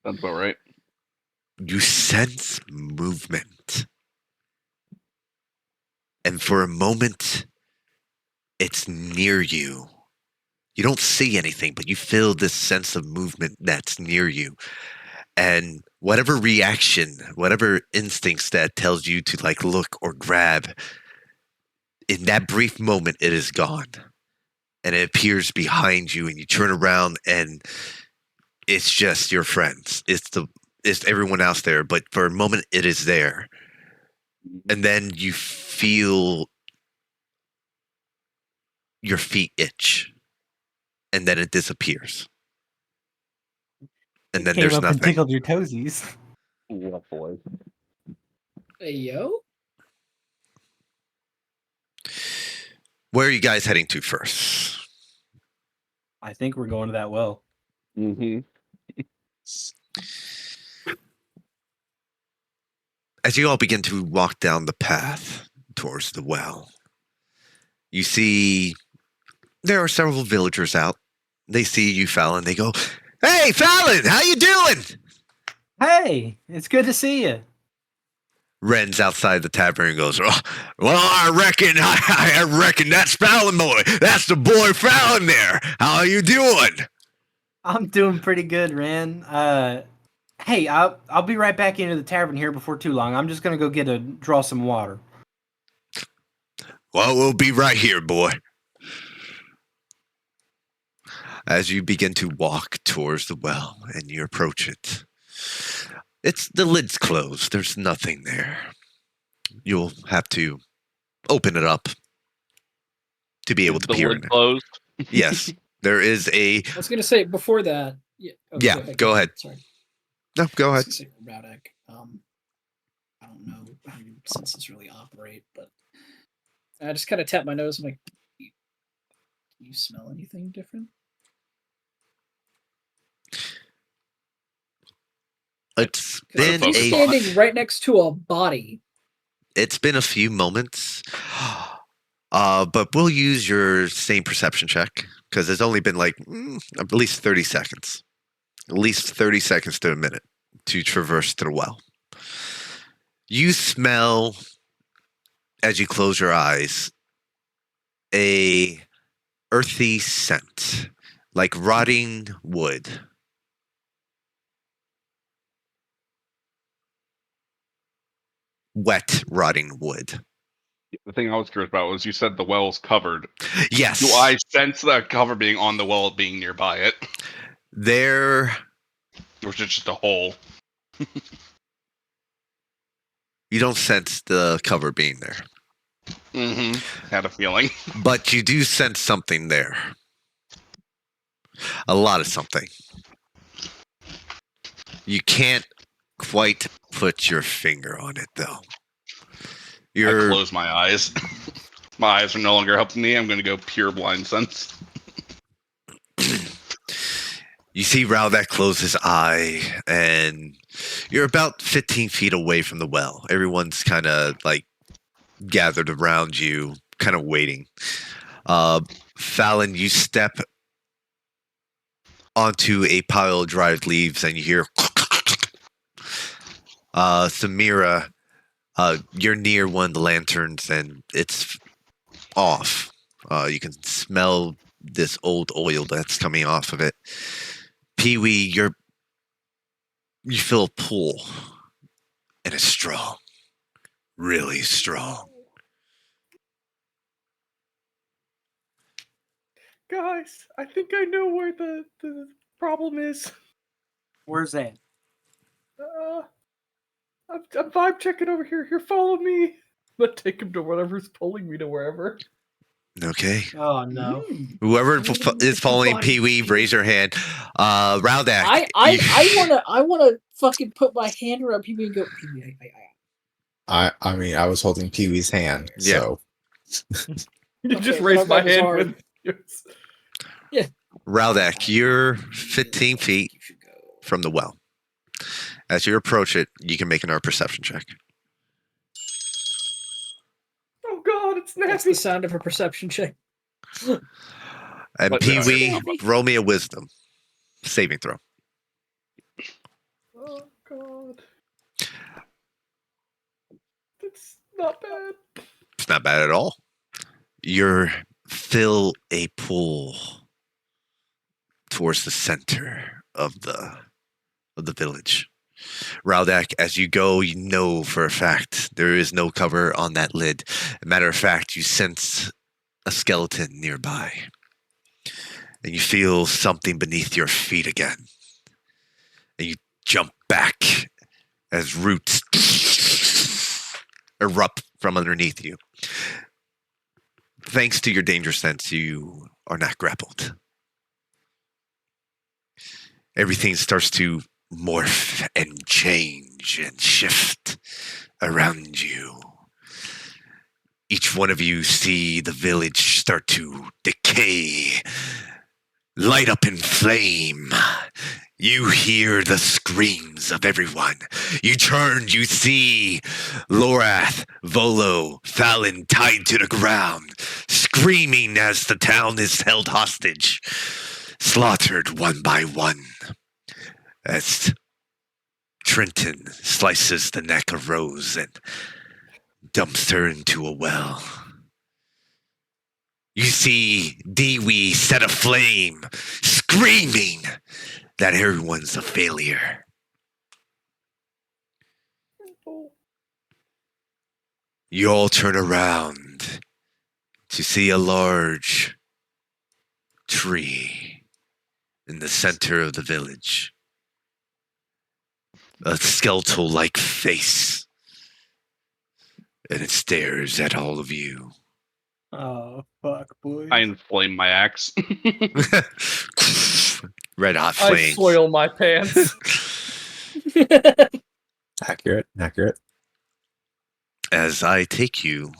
That's about right. You sense movement. and for a moment, it's near you. You don't see anything, but you feel this sense of movement that's near you. And whatever reaction, whatever instincts that tells you to like look or grab, in that brief moment, it is gone. And it appears behind you, and you turn around, and it's just your friends. It's everyone else there, but for a moment, it is there. And then you feel your feet itch, and then it disappears. And then Came there's up and nothing. tickled your toesies. What boy? Hey, yo. Where are you guys heading to first? I think we're going to that well. Mm-hmm. As you all begin to walk down the path towards the well, you see there are several villagers out. They see you, Fallon. They go, "Hey, Fallon, how you doing?" Hey, it's good to see you. Ren's outside the tavern and goes, "Oh, well, I reckon that's Fallon boy. That's the boy Fallon there. How are you doing?" I'm doing pretty good, Ren. Hey, I'll be right back into the tavern here before too long. I'm just gonna go draw some water. "Well, we'll be right here, boy." As you begin to walk towards the well and you approach it, the lid's closed. There's nothing there. You'll have to open it up to be able Is to the peer lid in it. closed? Yes, there is a. I was gonna say before that. Yeah. Yeah, go ahead. Sorry. No, go I was ahead. gonna say, Radek, I don't know how your senses really operate, but I just kind of tap my nose. I'm like, can you smell anything different? It's 'Cause been he's a. standing right next to a body. It's been a few moments, but we'll use your same perception check because it's only been like at least 30 seconds. At least 30 seconds to a minute to traverse the well. You smell, as you close your eyes, a earthy scent, like rotting wood. Wet, rotting wood. The thing I was curious about was you said the well's covered. Yes. Do I sense the cover being on the well being nearby it? There. Or is it just a hole? You don't sense the cover being there. Mm-hmm. Had a feeling. But you do sense something there. A lot of something. You can't quite put your finger on it, though. I close my eyes. My eyes are no longer helping me. I'm going to go pure blind sense. You see Rowdak close his eye, and you're about 15 feet away from the well. Everyone's kind of like gathered around you, kind of waiting. Fallon, you step onto a pile of dried leaves, and you hear. Samira, you're near one of the lanterns, and it's off. You can smell this old oil that's coming off of it. Pee-wee, you feel a pull, and it's strong, really strong. Guys, I think I know where the problem is. Where's that? I'm vibe checking over here. Here, follow me. I'm gonna take him to whatever's pulling me to wherever. Okay. Oh no! Whoever is following Pee-wee, raise your hand. Rowdak. I wanna fucking put my hand around Pee-wee and go, Pee-wee, I mean, I was holding Pee Wee's hand, Yeah. so You Okay, just raised my that was hand hard. with yours. Rowdak, you're 15 feet You should go. from the well. As you approach it, you can make an art perception check. Oh god, it's That's nasty. the sound of a perception check. And What- Pee-wee, roll me a wisdom saving throw. Oh god. That's not bad. not bad at all. You fill a pool towards the center of the village. Raudak, as you go, you know for a fact there is no cover on that lid. As a matter of fact, you sense a skeleton nearby. And you feel something beneath your feet again. And you jump back as roots erupt from underneath you. Thanks to your danger sense, you are not grappled. Everything starts to morph and change and shift around you. Each one of you see the village start to decay, light up in flame. You hear the screams of everyone. You turn, you see Lorath, Volo, Fallon tied to the ground, screaming as the town is held hostage, slaughtered one by one. As Trenton slices the neck of Rose and dumps her into a well. You see Dewey set aflame, screaming that everyone's a failure. You all turn around to see a large tree in the center of the village. A skeletal-like face. And it stares at all of you. Oh, fuck, boy. I inflame my axe. Red hot I flames. soil my pants. Accurate. As I take you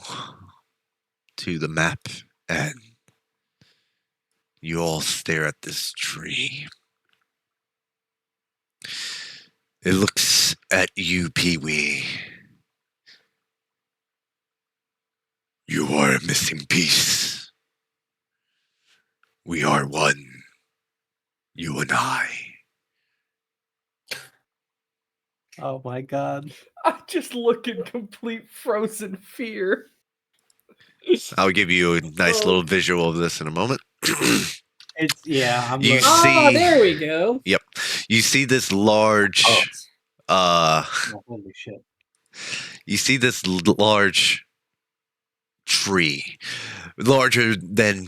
to the map and you all stare at this tree. It looks at you, Pee-wee. You are a missing piece. We are one. You and I. Oh my god. I just look in complete frozen fear. I'll give you a nice little visual of this in a moment. It's I'm You looking. see- there we go. Yep. You see this large Oh, holy shit. you see this large tree, larger than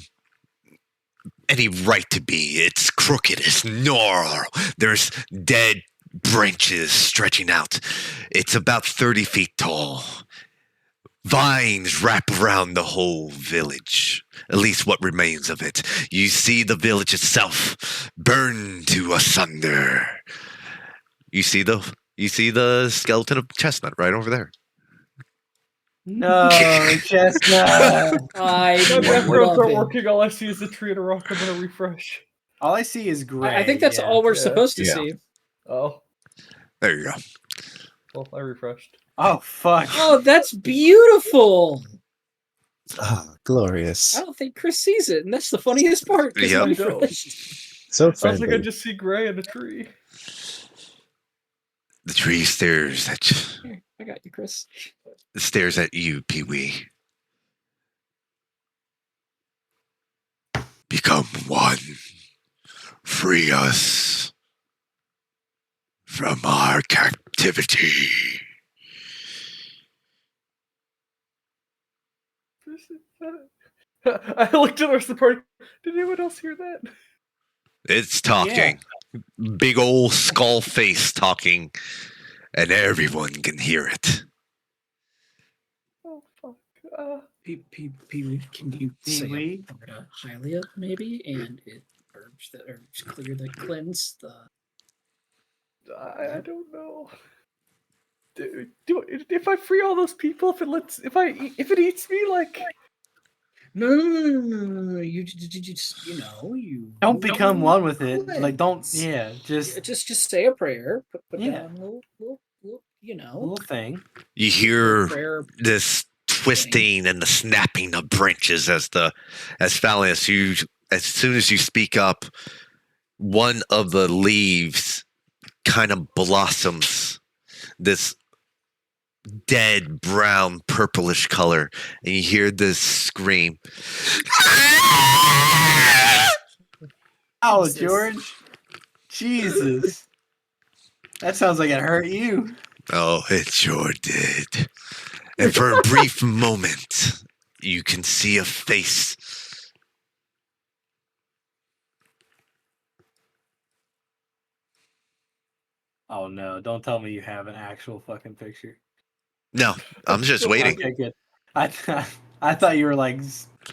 any right to be. It's crooked, it's gnarled. There's dead branches stretching out. It's about 30 feet tall. Vines wrap around the whole village, at least what remains of it. You see the village itself burn to asunder. You see the skeleton of Chestnut right over there. No, Chestnut. I My backgrounds love aren't it. working. All I see is a tree and a rock. I'm gonna refresh. All I see is gray. I think that's yeah. all we're Yeah. supposed to Yeah. see. Oh, There you go. well, I refreshed. Oh, fuck. Oh, that's beautiful. Ah, glorious. I don't think Chris sees it, and that's the funniest part. 'cause Yep. he I don't. refreshed. So I was like, I friendly. just see gray in a tree. The tree stares at Here, I got you, Chris. you, Pee-wee. Become one. Free us from our captivity. I looked at the rest of the party. Did anyone else hear that? It's talking. Big old skull face talking, and everyone can hear it. Oh fuck. Pee-wee, can you say Pee-wee? a word to Hylia, maybe, and it purge that or clear the cleanse the. I don't know. If I free all those people, if it eats me, like No. You just you Don't become one with it. Cleanse. Like, don't. Yeah, Just just say a prayer. Put Yeah. down a little, a little thing. You hear prayer. this twisting and the snapping of branches as Fallon, as soon as you speak up, one of the leaves kind of blossoms. This dead brown, purplish color, and you hear this scream. Oh, Jesus. George. Jesus. That sounds like it hurt you. Oh, it sure did. And for a brief moment, you can see a face. Oh no! Don't tell me you have an actual fucking picture. No, I'm just waiting. Okay, good. I I thought you were like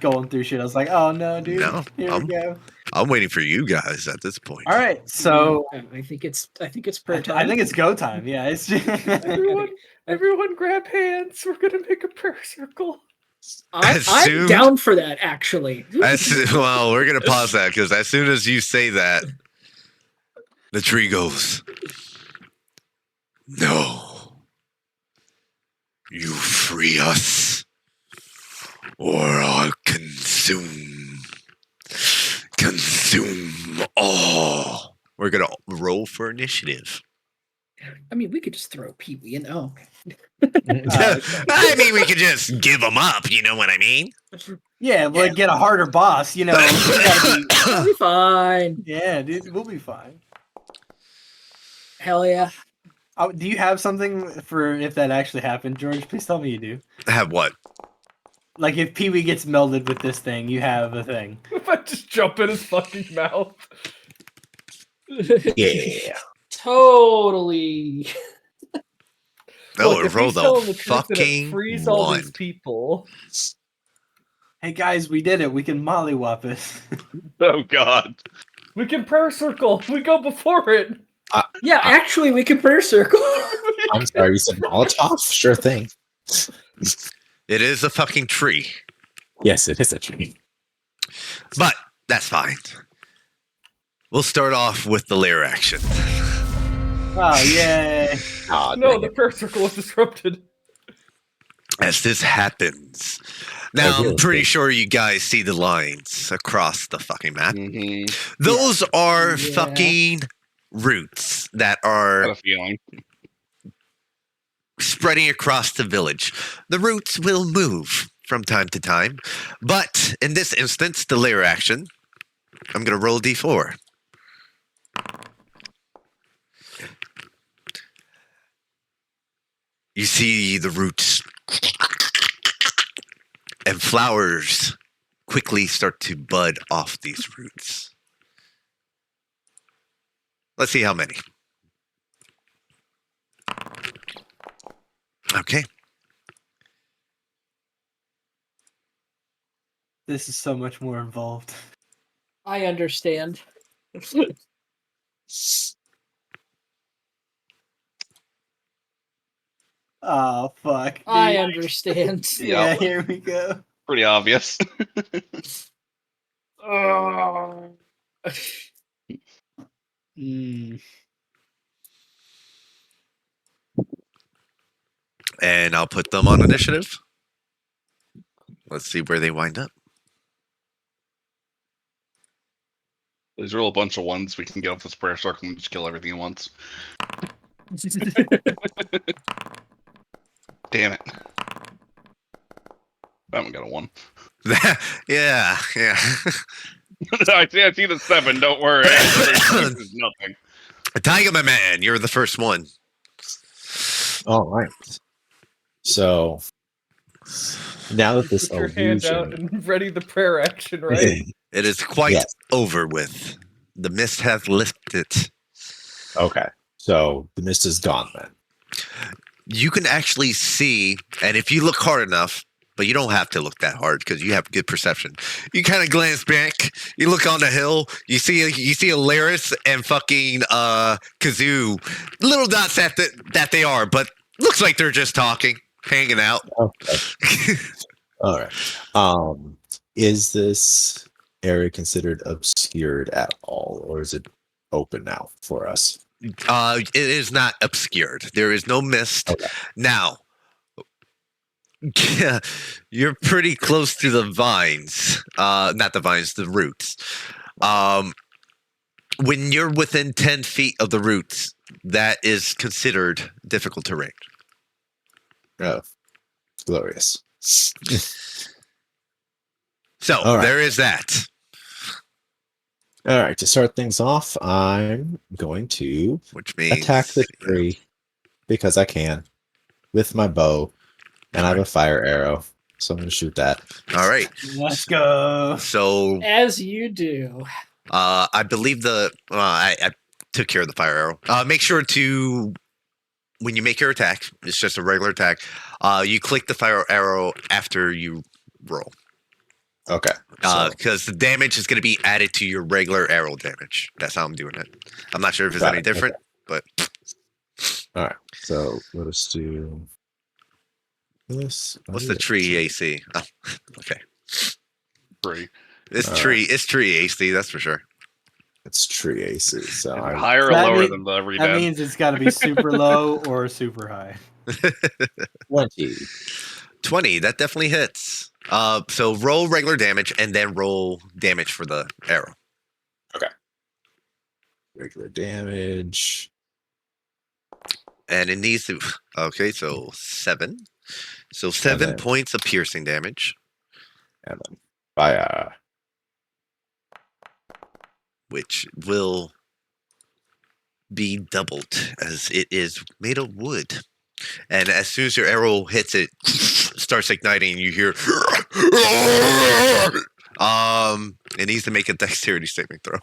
going through shit. I was like, oh no, dude. No, Here we go. I'm waiting for you guys at this point. All right, so I think it's prayer time. I think it's go time. Yeah, it's just Everyone grab hands. We're gonna make a prayer circle. As I'm soon- down for that, actually. Well, we're gonna pause that because as soon as you say that, the tree goes. No, you free us, or I'll consume all. We're gonna roll for initiative. I mean, we could just throw Pee Wee in. Oh, I mean, we could just give them up. You know what I mean? yeah, like get a harder boss. You know, we gotta we'll be fine. be, yeah, dude, we'll be fine. Hell yeah. Oh, do you have something for if that actually happened, George? Please tell me you do. Have what? Like if Pee Wee gets melded with this thing, you have a thing. If I just jump in his fucking mouth. Yeah. Totally. Oh, Look, if roll he's telling the the truth, then it fucking frees all one. these people. Hey guys, we did it. We can mollywop it. Oh God. We can prayer circle. We go before it. Yeah, actually, we can prayer circle. I'm sorry, you said Molotov? Sure thing. It is a fucking tree, Yes, it is a tree. but that's fine. We'll start off with the lair action. Oh yay! Ah, No, dang the it. prayer circle was disrupted. As this happens, now Oh, I'm pretty really? sure you guys see the lines across the fucking map. Mm-hmm. Those are Yeah. fucking roots that Got are a feeling. spreading across the village. The roots will move from time to time, but in this instance, the lair action, I'm going to roll a d4. You see the roots and flowers quickly start to bud off these roots. Let's see how many. Okay. This is so much more involved. I understand. Oh fuck! Dude. I understand. Yeah, Yep. here we go. Pretty obvious. Oh. Mm. And I'll put them on initiative. Let's see where they wind up. There's roll a bunch of ones we can get off this prayer circle and just kill everything at once. Damn it. I haven't got a 1. yeah. I see the 7, don't worry. There's nothing. Tiger, my man, you're the first one. All right. So now that this Put your hand out illusion, and ready the prayer action, right? It is quite Yes. over with. The mist has lifted. Okay, so the mist is gone then. You can actually see, and if you look hard enough, but you don't have to look that hard because you have good perception. You kind of glance back, you look on the hill, you see Alaris and fucking Kazoo, little dots that they are, but looks like they're just talking, hanging out. Okay. All right. Is this area considered obscured at all, or is it open now for us? It is not obscured. There is no mist. Okay. Now, you're pretty close to the vines. Not the vines, the roots. When you're within 10 feet of the roots, that is considered difficult terrain. Oh, glorious. So All right. there is that. All right, to start things off, I'm going to Which means attack the tree because I can with my bow, and I have a fire arrow, so I'm going to shoot that. All right. Let's go. So As you do. I believe I took care of the fire arrow. Make sure to when you make your attack, it's just a regular attack. You click the fire arrow after you roll. Okay. So, Because the damage is going to be added to your regular arrow damage. That's how I'm doing it. I'm not sure if it's any different, but all right. So let us do this. what's the tree AC? Oh, okay. 3. It's All tree. It's tree AC. That's for sure. It's tree AC. So Is it I higher or That lower mean- than the every That dead? means it's got to be super low or super high. 20. 20. That definitely hits. So roll regular damage and then roll damage for the arrow. Regular damage. And it needs to. Okay, so 7. So 7 then- points of piercing damage, And then fire. which will be doubled as it is made of wood. And as soon as your arrow hits it, starts igniting. You hear. It needs to make a dexterity saving throw.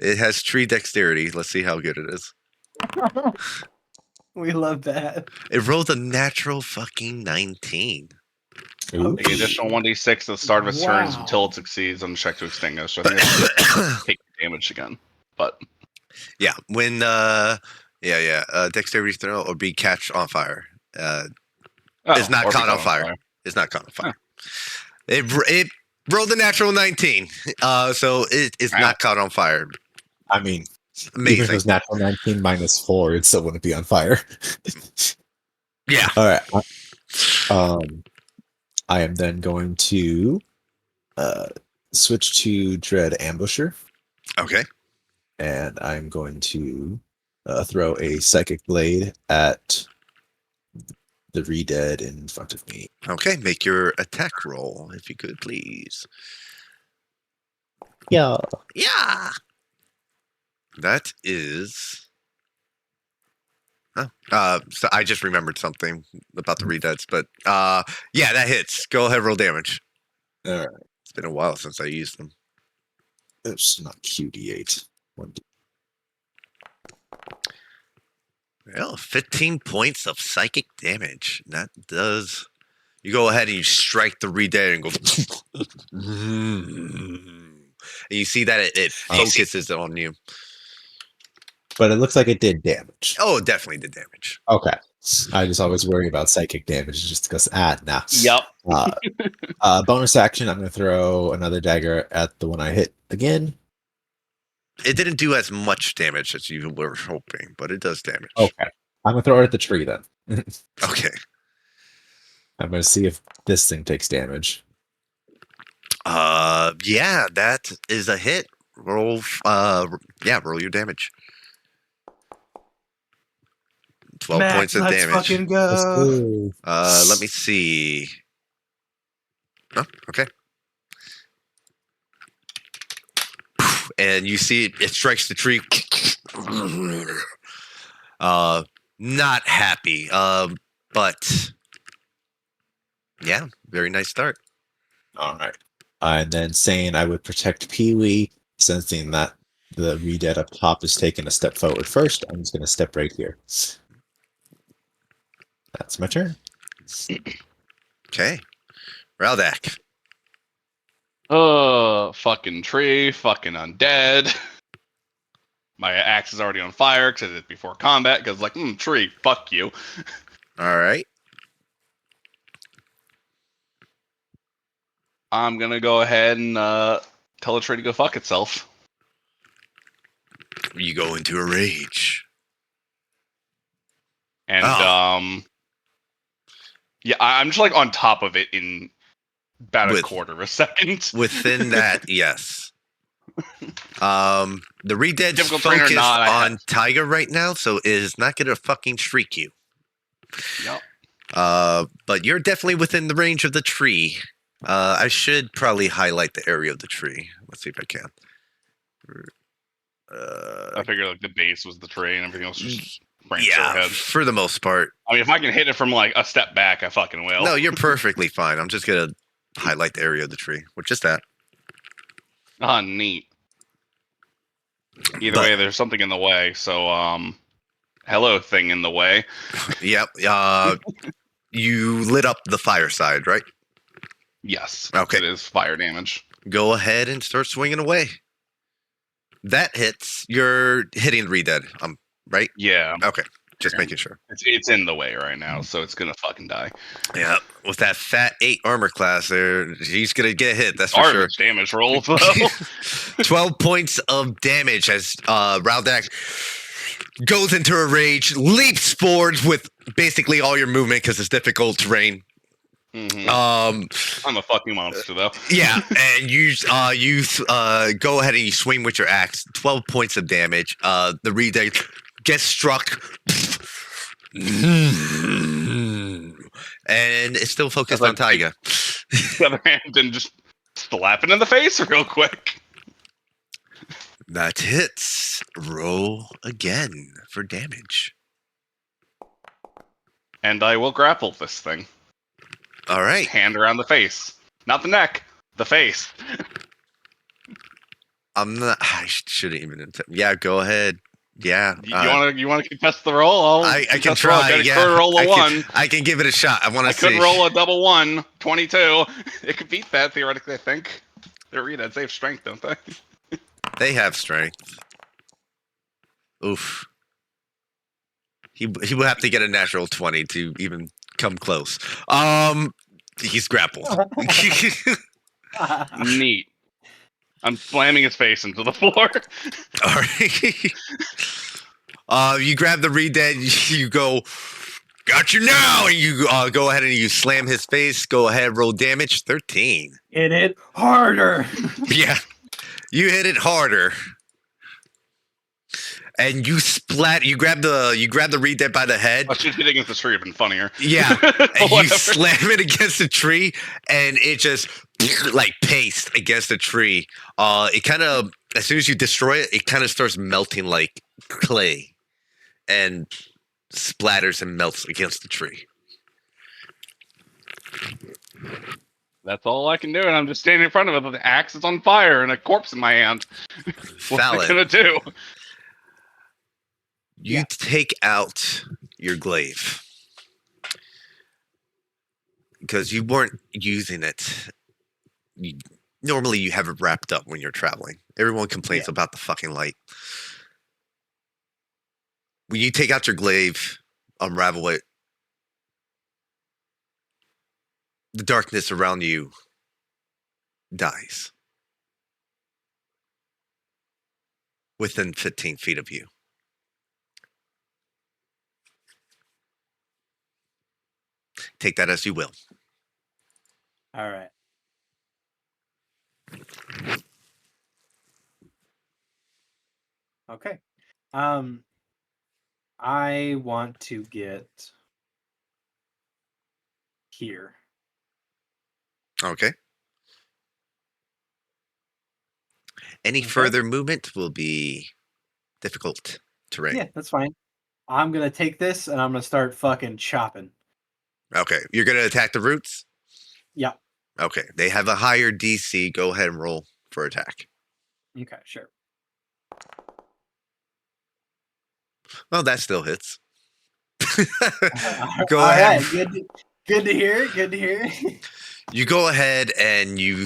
It has tree dexterity. Let's see how good it is. We love that. It rolled a natural fucking 19. Ooh. The additional 1d6 at the start of its turns Wow. until it succeeds on check to extinguish. So I think it's take damage again. But Yeah, when dexterity throw or be catch on fire. It's not or caught on become fire. It's not caught on fire. It rolled a natural 19. So it is Wow. not caught on fire. I mean, even if it Amazing. was natural 19 minus 4, it still wouldn't be on fire. Yeah. All right. I am then going to switch to Dread Ambusher, Okay. and I'm going to throw a Psychic Blade at the Redead in front of me. Okay. Make your attack roll, if you could, please. Yeah. Yeah. That is. Oh, so I just remembered something about the redeads, but yeah, that hits. Go ahead, roll damage. All right. It's been a while since I used them. It's not QD8. Well, 15 points of psychic damage. That does. You go ahead and you strike the redead and go. And you see that it focuses on you. But it looks like it did damage. Oh, it definitely did damage. Okay. I just always worry about psychic damage just because, nah. Yep. Bonus action, I'm going to throw another dagger at the one I hit again. It didn't do as much damage as you were hoping, but it does damage. Okay. I'm going to throw it at the tree then. Okay. I'm going to see if this thing takes damage. Yeah, that is a hit. Roll, roll your damage. 12 Max, points of let's damage. fucking go. Let me see. Oh, okay. And you see it strikes the tree. Not happy. But yeah, very nice start. All right. And then saying I would protect Pee-wee, sensing that the redead up top is taking a step forward first. I'm just going to step right here. That's my turn. Okay. Raldak. Fucking tree, fucking undead. My axe is already on fire because it's before combat. Because tree, fuck you. All right. I'm gonna go ahead and tell the tree to go fuck itself. You go into a rage. And yeah, I'm just like on top of it in about a quarter of a second. Within that, yes. The redead's Difficult terrain or focused not, on Tiger right now, so it is not gonna fucking shriek you. Yep. But you're definitely within the range of the tree. I should probably highlight the area of the tree. Let's see if I can. I figured like the base was the tree and everything else just branched Yeah, overhead. for the most part. I mean, if I can hit it from like a step back, I fucking will. No, you're perfectly fine. I'm just gonna highlight the area of the tree, which is that. Ah, neat. Either But- way, there's something in the way. So, hello, thing in the way. Yep. You lit up the fireside, right? Yes. Okay. It is fire damage. Go ahead and start swinging away. That hits. You're hitting the Redead, right? Yeah. Okay, just Yeah. making sure. It's in the way right now, so it's gonna fucking die. Yeah, with that fat 8 armor class there, he's gonna get hit, that's for sure. Garbage damage roll, though. 12 points of damage as Raldak goes into a rage, leaps forward with basically all your movement because it's difficult terrain. Mhm. I'm a fucking monster, though. Yeah, and you go ahead and you swing with your axe. 12 points of damage. The Redead gets struck. And it's still focused on Taiga. The other hand, and just slap it in the face real quick. That hits. Roll again for damage. And I will grapple this thing. All right. Hand around the face. Not the neck, the face. I'm not. I shouldn't even. Yeah, go ahead. Yeah. You want to contest the roll? I can contest the roll. try. I Yeah. could roll a 1. I can give it a shot. I want I to see. could roll a double 1, 22. It could beat that theoretically. I think. They're Redeads. They have strength, don't they? They have strength. Oof. He will have to get a natural 20 to even come close. He's grappled. Neat. I'm slamming his face into the floor. All right. You grab the Redead. You go. Got you now. And you go ahead and you slam his face. Go ahead, roll damage. 13. Hit it harder. Yeah. You hit it harder. And you splat. You grab the Redead by the head. I should hit against the tree. Have been funnier. Yeah. And you Whatever. slam it against the tree, and it just like paste against the tree. It kind of, as soon as you destroy it, it kind of starts melting like clay, and splatters and melts against the tree. That's all I can do, and I'm just standing in front of it with the axe is on fire and a corpse in my hand. What am I Fallon, gonna do? you take out your glaive because you weren't using it. Normally, you have it wrapped up when you're traveling. Everyone complains about the fucking light. When you take out your glaive, unravel it, the darkness around you dies within 15 feet of you. Take that as you will. All right. Okay. I want to get here. Okay. Any Okay. further movement will be difficult terrain. Yeah, that's fine. I'm gonna take this and I'm gonna start fucking chopping. Okay. You're going to attack the roots? Yeah. Okay. They have a higher DC. Go ahead and roll for attack. Okay, sure. Well, that still hits. Go Go ahead. Right. Good to hear. Good to hear. You go ahead and you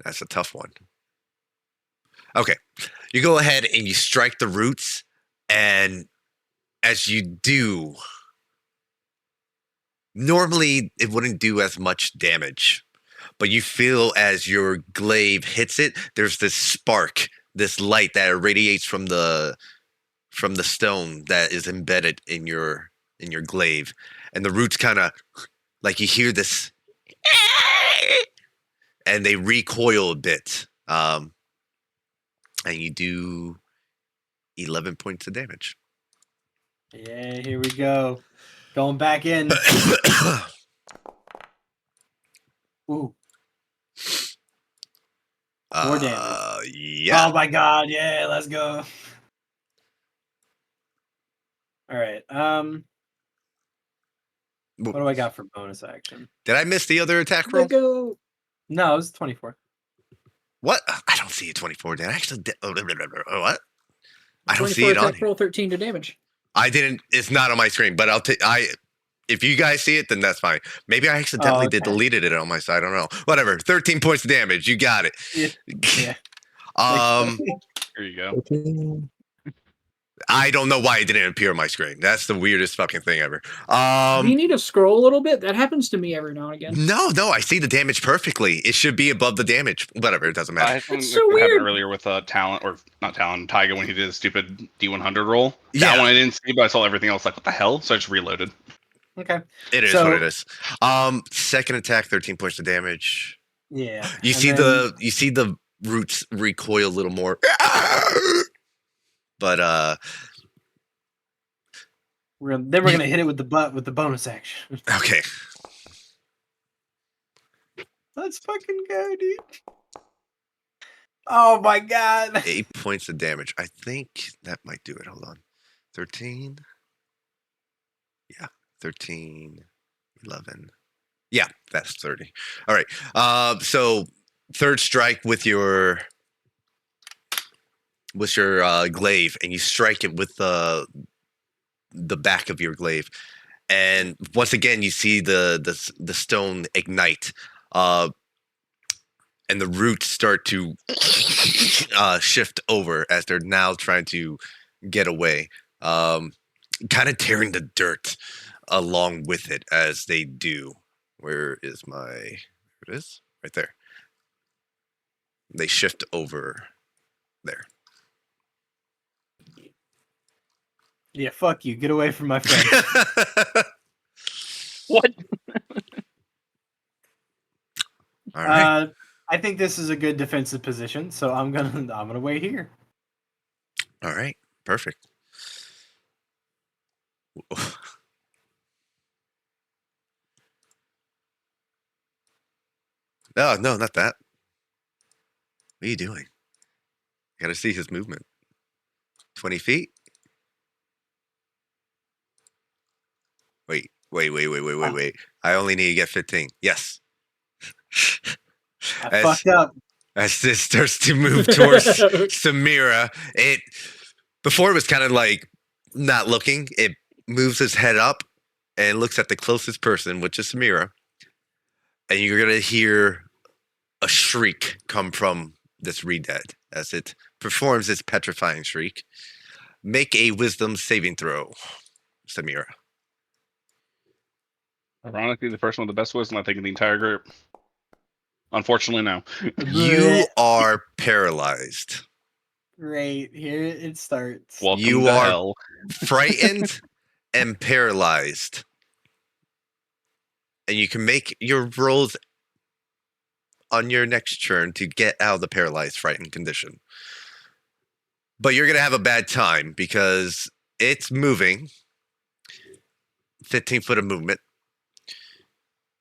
that's a tough one. Okay. You go ahead and you strike the roots, and as you do, normally it wouldn't do as much damage, but you feel as your glaive hits it, there's this spark, this light that irradiates from the stone that is embedded in your glaive, and the roots kind of like you hear this, and they recoil a bit, and you do 11 points of damage. Yeah, here we go. Going back in. Ooh. 4 damage. Yeah. Oh my god, yeah, let's go. Alright, what do I got for bonus action? Did I miss the other attack roll? Let go. No, it was 24. What? I don't see a 24. Did I actually? What? I don't 24 see it on attack here. roll, 13 to damage. I didn't. It's not on my screen, but I'll take. If you guys see it, then that's fine. Maybe I accidentally deleted it on my side. I don't know. Whatever. 13 points of damage. You got it. Yeah. Here you go. I don't know why it didn't appear on my screen. That's the weirdest fucking thing ever. Do you need to scroll a little bit? That happens to me every now and again. No, I see the damage perfectly. It should be above the damage. Whatever, it doesn't matter. That's so weird. Earlier with Talent, or not Talent, Taiga when he did his stupid D100 roll. Yeah. That one I didn't see, but I saw everything else. Like, what the hell? So I just reloaded. Okay. It is what it is. Second attack, 13 points of damage. Yeah. You see the roots recoil a little more. But we're gonna hit it with the butt with the bonus action. Okay. Let's fucking go, dude. Oh my god. 8 points of damage. I think that might do it. Hold on. 13. Yeah. 13. 11. Yeah, that's 30. All right. So third strike with your glaive, and you strike it with the back of your glaive, and once again you see the stone ignite, and the roots start to shift over as they're now trying to get away, kind of tearing the dirt along with it as they do. Where is my? There it is, right there. They shift over there. Yeah, fuck you. Get away from my friend. What? All right. I think this is a good defensive position, so I'm gonna wait here. All right. Perfect. Oh, no, not that. What are you doing? Gotta see his movement. 20 feet? Wait. I only need to get 15. Yes. I fucked up. As this starts to move towards Samira, before it was kind of like not looking, it moves its head up and looks at the closest person, which is Samira. And you're going to hear a shriek come from this re-dead as it performs its petrifying shriek. Make a wisdom saving throw, Samira. Ironically, the first one with the best wisdom, I think, in the entire group. Unfortunately, no. You are paralyzed. Great. Here it starts. Welcome You to are hell. frightened and paralyzed. And you can make your rolls on your next turn to get out of the paralyzed, frightened condition. But you're going to have a bad time because it's moving. 15 foot of movement.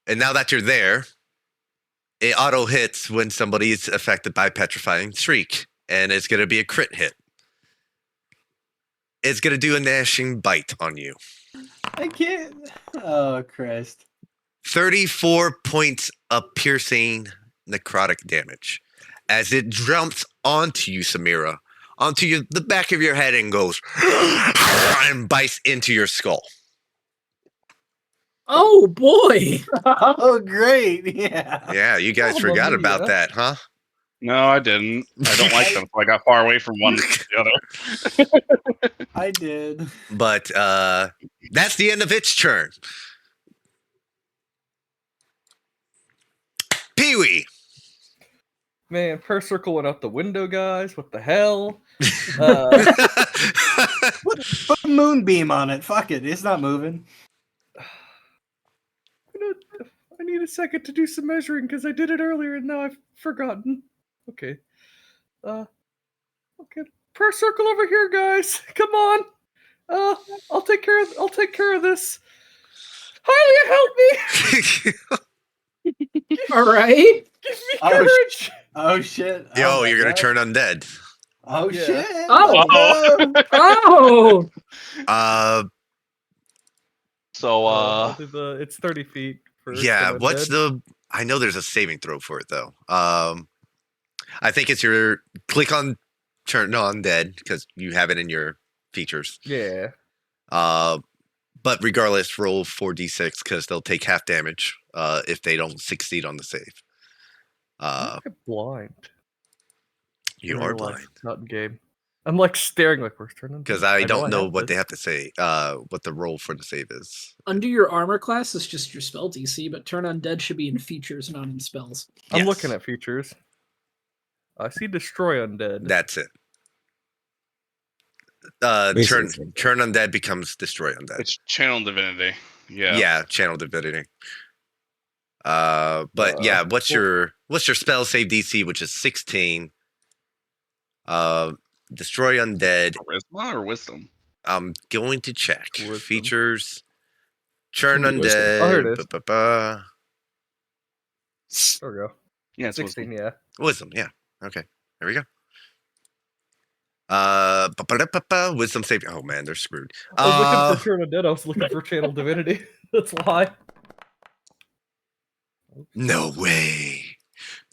And now that you're there, it auto hits when somebody is affected by petrifying shriek. And it's going to be a crit hit. It's going to do a gnashing bite on you. I can't. Oh, Christ. 34 points of piercing necrotic damage as it jumps onto you, Samira, onto the back of your head and goes and bites into your skull. Oh boy! Oh, great! Yeah. Yeah, you guys forgot about that, huh? No, I didn't. I don't like them, so I got far away from one to the other. I did. But that's the end of its turn. Pee-wee. Man, prayer circle went out the window, guys. What the hell? Put a moonbeam on it. Fuck it. It's not moving. I need a second to do some measuring because I did it earlier and now I've forgotten. Okay. Okay. Prayer circle over here, guys. Come on. I'll take care of this. Hylia, help me! All right. Give me Oh, courage! Oh shit! Yo, my you're gonna God. turn undead. Oh Yeah. shit! Oh. Let's go. Oh. Uh, So, I'll do it's 30 feet for yeah. an What's undead. I know there's a saving throw for it though. I think it's your click on turn on dead because you have it in your features. Yeah. But regardless, roll 4d6 because they'll take half damage if they don't succeed on the save. I'm blind. You In are real life, blind not in game. I'm like staring like where's turn undead? because I don't know have what they this. have to say. What the roll for the save is. Under your armor class is just your spell DC, but turn undead should be in features, not in spells. I'm Yes. looking at features. I see destroy undead. That's it. Basically. Turn undead becomes destroy undead. it's channel divinity. Yeah. Yeah, channel divinity. But yeah, what's your spell save DC, which is 16? Destroy undead. Charisma or wisdom? I'm going to check Wisdom. features. Churn Wisdom. undead. Oh, here it is. There we go. Yeah, it's 16, wisdom. yeah. Wisdom. Yeah. Okay. There we go. Wisdom save. Oh man, they're screwed. I was looking for turn undead, I was looking for channel divinity. That's why. No way.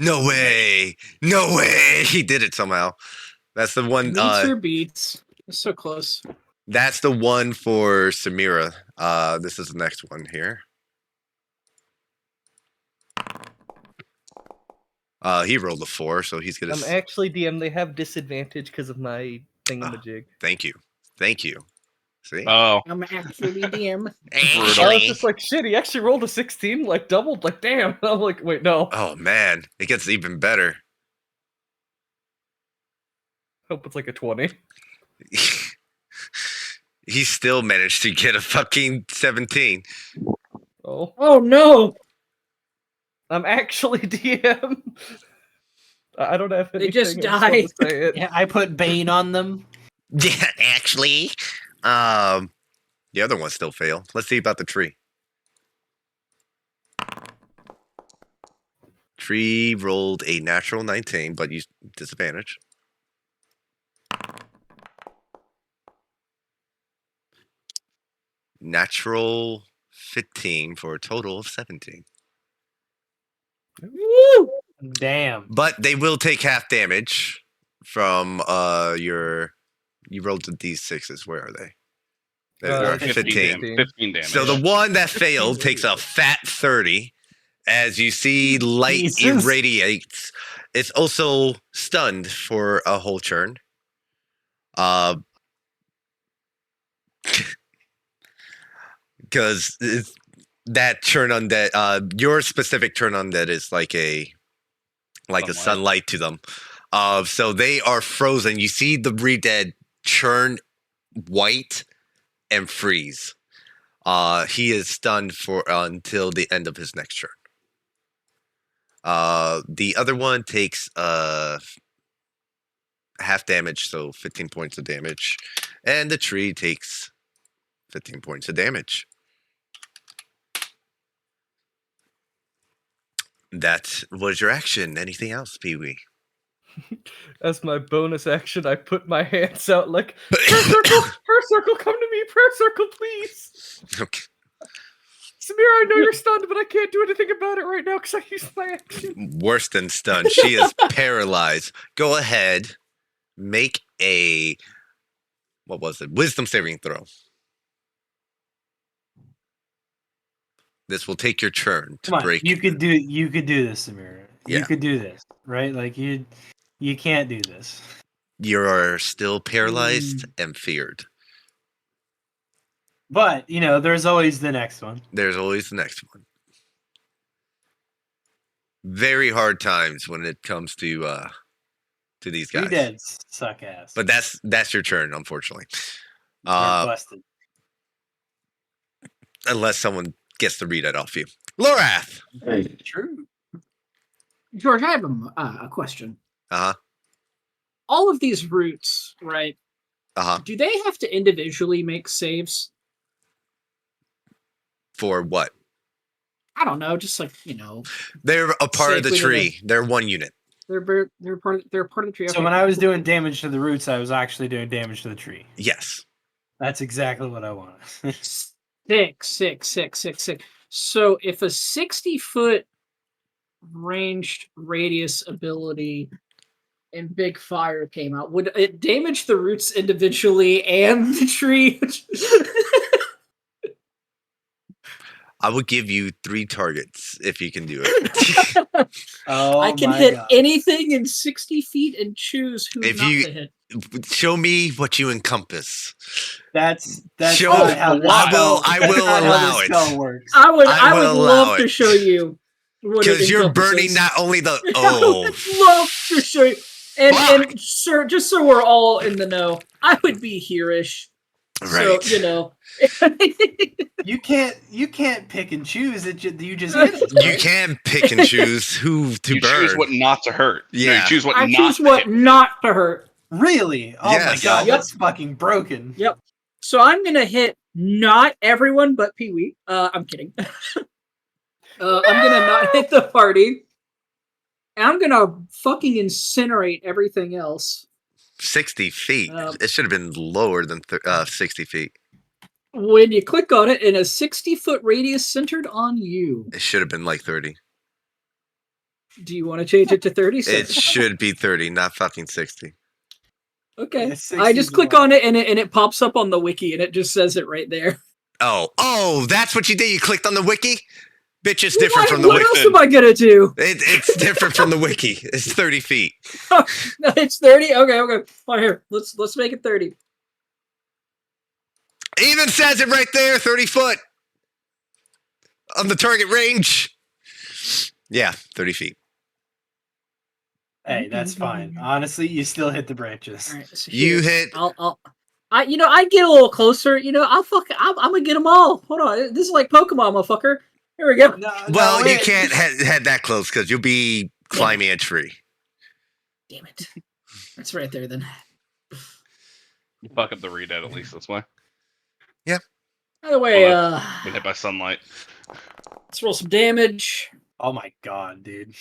No way. No way. He did it somehow. That's the one. Meets or beats. It's so close. That's the one for Samira. This is the next one here. He rolled a 4, so he's gonna. Actually, DM, they have disadvantage because of my thingamajig. Thank you. Thank you. See? Oh, I'm actually DM. I was just like, shit, he actually rolled a 16, like doubled, like damn. I'm like, wait, no. Oh man, it gets even better. Hope it's like a 20. He still managed to get a fucking 17. Oh. Oh no! I'm actually DM. I don't have anything. They just I wanted to die. say it. Yeah, I put Bane on them. Yeah, actually. The other one still failed. Let's see about the tree. Tree rolled a natural 19, but you disadvantage. Natural 15 for a total of 17. Woo! Damn. But they will take half damage from your. You rolled the d6s. Where are they? There are 15. 15 damage. So the one that failed takes a fat 30 as you see light Jesus. irradiates. It's also stunned for a whole turn. Because that turn undead, your specific turn undead is like a sunlight to them. So they are frozen. You see the re-dead turn white and freeze. He is stunned for until the end of his next turn. The other one takes half damage, so 15 points of damage, and the tree takes 15 points of damage. That was your action. Anything else, Pee-wee? As my bonus action, I put my hands out like, prayer circle, come to me, prayer circle, please. Okay. Samira, I know you're stunned, but I can't do anything about it right now because I used my action. Worse than stunned. She is paralyzed. Go ahead. Make a wisdom saving throw. This will take your turn to Come on, break. you could do this, Samira. Yeah. You could do this, right? Like you can't do this. You are still paralyzed and feared. But there's always the next one. There's always the next one. Very hard times when it comes to these guys. Re-deads suck ass. But that's your turn, unfortunately. They're busted. Unless someone gets the re-dead off you. Lorath! True. George, I have a question. Uh-huh. All of these routes, right? Do they have to individually make saves? For what? I don't know. Just like They're a part of the Safely to tree. They're one unit. they're part of the tree. So Okay, when I was cool. doing damage to the roots, I was actually doing damage to the tree. Yes. That's exactly what I wanted. Sick. So if a 60-foot ranged radius ability and big fire came out, would it damage the roots individually and the tree? I will give you 3 targets if you can do it. Oh, I can my hit God. anything in 60 feet and choose who If not you- to hit. Show me what you encompass. That's Show- not how this I will- spell- I that's will not how allow this it. spell works. I would I will love allow to it. show you what it Because you're encompasses. burning not only the... I Oh, would love to show you. And Fuck. sir, just so we're all in the know, I would be here-ish. right. So, You can't pick and choose. You just hit it. You can pick and choose who to You burn. choose what not to hurt. No, Yeah. you choose what I not choose to what hit. not to hurt. Really? Oh my Yes. God, Yep. that's fucking broken. Yep. So I'm gonna hit not everyone but Pee Wee. I'm kidding. I'm gonna not hit the party. And I'm gonna fucking incinerate everything else. 60 feet. Um, It should have been lower than 60 feet. When you click on it in a 60-foot radius centered on you. It should have been like 30. Do you want to change it to 30? It should be 30, not fucking 60. Okay. Yeah, 60 I just is click a lot. on it and it pops up on the wiki and it just says it right there. Oh, that's what you did? You clicked on the wiki? Bitch, it's different from the What wiki. else am I gonna do? It's different from the wiki. It's 30 feet. No, it's 30. Okay. All right, here. Let's make it 30. It even says it right there, 30 foot. On the target range. Yeah, 30 feet. Hey, that's fine. Honestly, you still hit the branches. All right. So You here, hit... I'd get a little closer. I'm gonna get them all. Hold on. This is like Pokemon, motherfucker. Here we go. Well, you wait. can't head that close because you'll be climbing a tree. Damn it. That's right there then. You fuck up the redead at least this way. By the way, Been hit by sunlight. let's roll some damage. Oh my God, dude.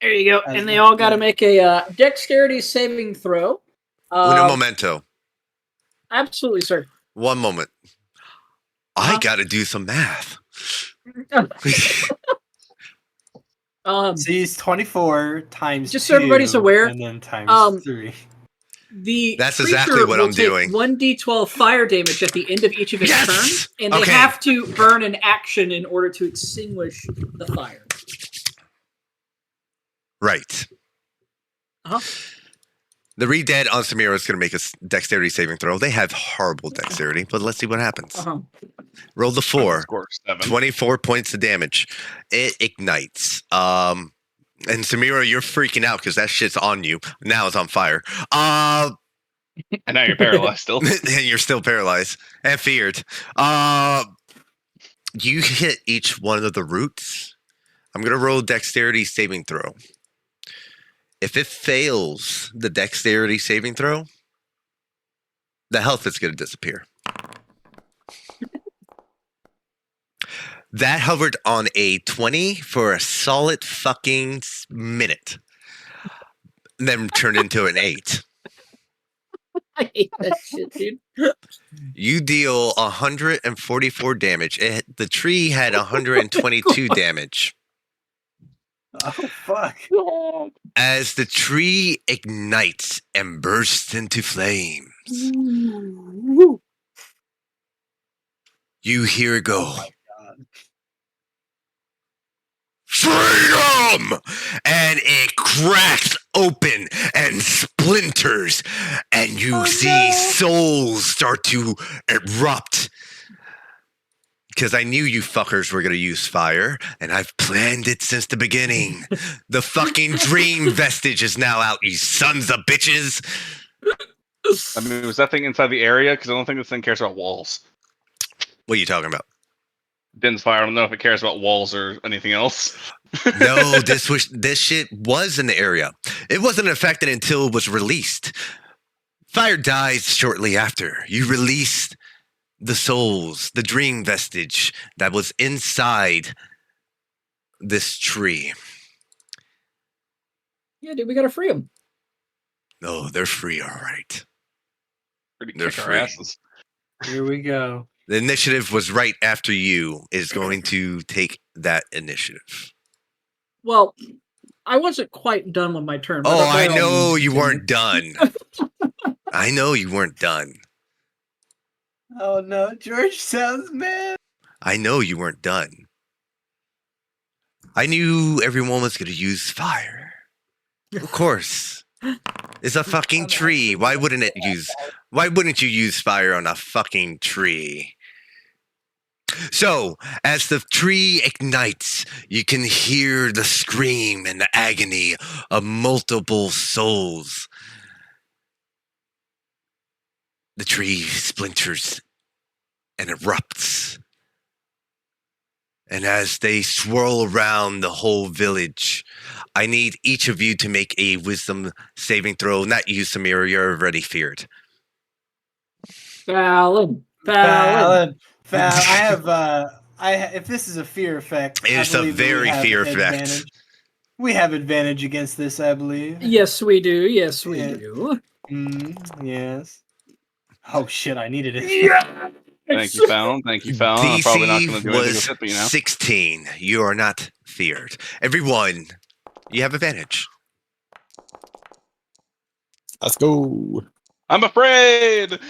There you go. That's And they not all got to good. make a dexterity saving throw. Uno momento. Absolutely, sir. One moment. I gotta do some math. See, it's 24 times Just so everybody's 2, aware, and then times 3. That's exactly what I'm doing. 1d12 fire damage at the end of each of its Yes! turns, and they Okay. have to burn an action in order to extinguish the fire. Right. Uh-huh. The Redead on Samira is going to make a dexterity saving throw. They have horrible dexterity, but let's see what happens. Uh-huh. Roll the 4. Score 7. 24 points of damage. It ignites. And Samira, you're freaking out because that shit's on you. Now it's on fire. And now you're paralyzed still. And you're still paralyzed and feared. You hit each one of the roots. I'm going to roll dexterity saving throw. If it fails the dexterity saving throw, the health is going to disappear. That hovered on a 20 for a solid fucking minute. Then turned into an 8. I hate that shit, dude. You deal 144 damage. The tree had 122 damage. Oh, fuck. As the tree ignites and bursts into flames, you hear it go. Oh my God. Freedom! And it cracks open and splinters, and you see souls start to erupt. Because I knew you fuckers were going to use fire, and I've planned it since the beginning. The fucking dream vestige is now out, you sons of bitches. I mean, was that thing inside the area? Because I don't think this thing cares about walls. What are you talking about? Din's fire. I don't know if it cares about walls or anything else. No, this shit was in the area. It wasn't affected until it was released. Fire dies shortly after. You release the souls, the dream vestige that was inside this tree. Yeah, dude, we gotta free him. No, they're free, all right. Pretty They're kick our free. asses. Here we go. The initiative was right after you is going to take that initiative. Well, I wasn't quite done with my turn. Oh, by I all know means, you continue. weren't done. I know you weren't done. Oh no, George sounds mad. I know you weren't done. I knew everyone was going to use fire. Of course. It's a fucking tree. Why wouldn't you use fire on a fucking tree? So, as the tree ignites, you can hear the scream and the agony of multiple souls. The tree splinters and erupts. And as they swirl around the whole village, I need each of you to make a wisdom saving throw. Not you, Samira, you're already feared. Fallon. Fallon. If this is a fear effect, It's I a believe that we very have fear effect. advantage. We have advantage against this, I believe. Yes, we do. Yes, we Yeah. do. Yes. Oh shit! I needed it. Yeah. Thank you, Fallon. Thank you, Fallon. I'm probably not going to DC do anything was with it, but you know. 16. You are not feared. Everyone, you have advantage. Let's go. I'm afraid.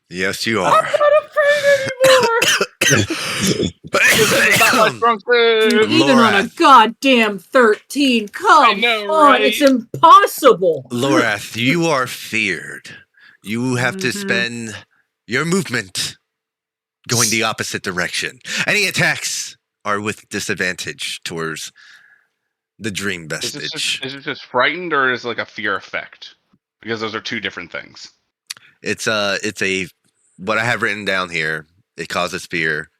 Yes, you I'm are. not afraid anymore. This is not my strong suit. Dude, even on a Lorath. goddamn 13. Come know, on, right? it's impossible. Lorath, you are feared. You have to Mhm. spend your movement going the opposite direction. Any attacks are with disadvantage towards the dream vestige. Is it just frightened or is it like a fear effect? Because those are two different things. It's what I have written down here. It causes fear,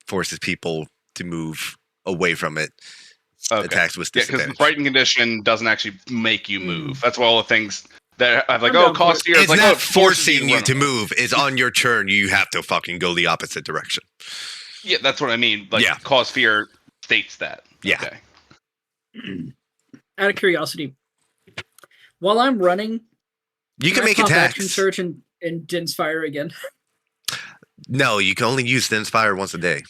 forces people to move away from it. Okay. Attacks with Yeah, because disadvantage. the frightened condition doesn't actually make you move. That's why all the things that I'm like, I'm oh, down for cost it. fear. It's like, not oh, it forces forcing you run to away. move. It's on your turn. You have to fucking go the opposite direction. Yeah, that's what I mean. Like, Yeah. cause fear states that. Yeah. Okay. Out of curiosity, while I'm running, You can I make pop action attacks. search and Din's fire again. No, you can only use the Inspire once a day.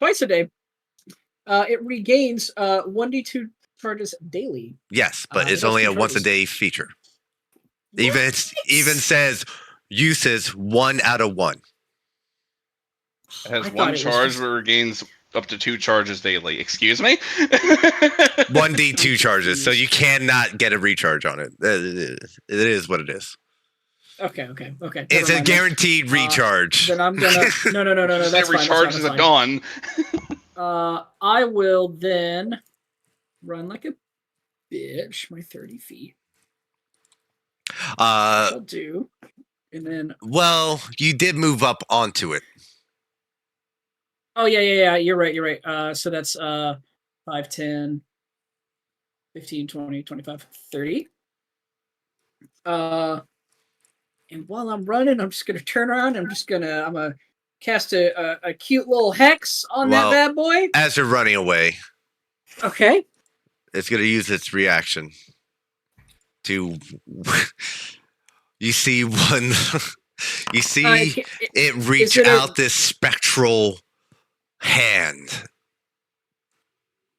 Twice a day. It regains 1d2 charges daily. Yes, but It it's has only two a once a charges. day feature. Even says uses 1 out of 1. It has I thought one it was charge just- where it regains up to 2 charges daily. Excuse me? 1d2 charges, so you cannot get a recharge on it. It is what it is. Okay. It's never a mind then. guaranteed recharge. Then I'm gonna no. Just That's say fine. recharges That's at fine. dawn. I will then run like a bitch. My 30 feet. I'll do, and then. Well, you did move up onto it. Oh yeah. You're right. So that's 5, 10, 15, 20, 25, 30. And while I'm running, I'm just gonna turn around. I'm gonna cast a cute little hex on Well, that bad boy. As you're running away, Okay. it's going to use its reaction to. You see one. You see it reach out this spectral hand,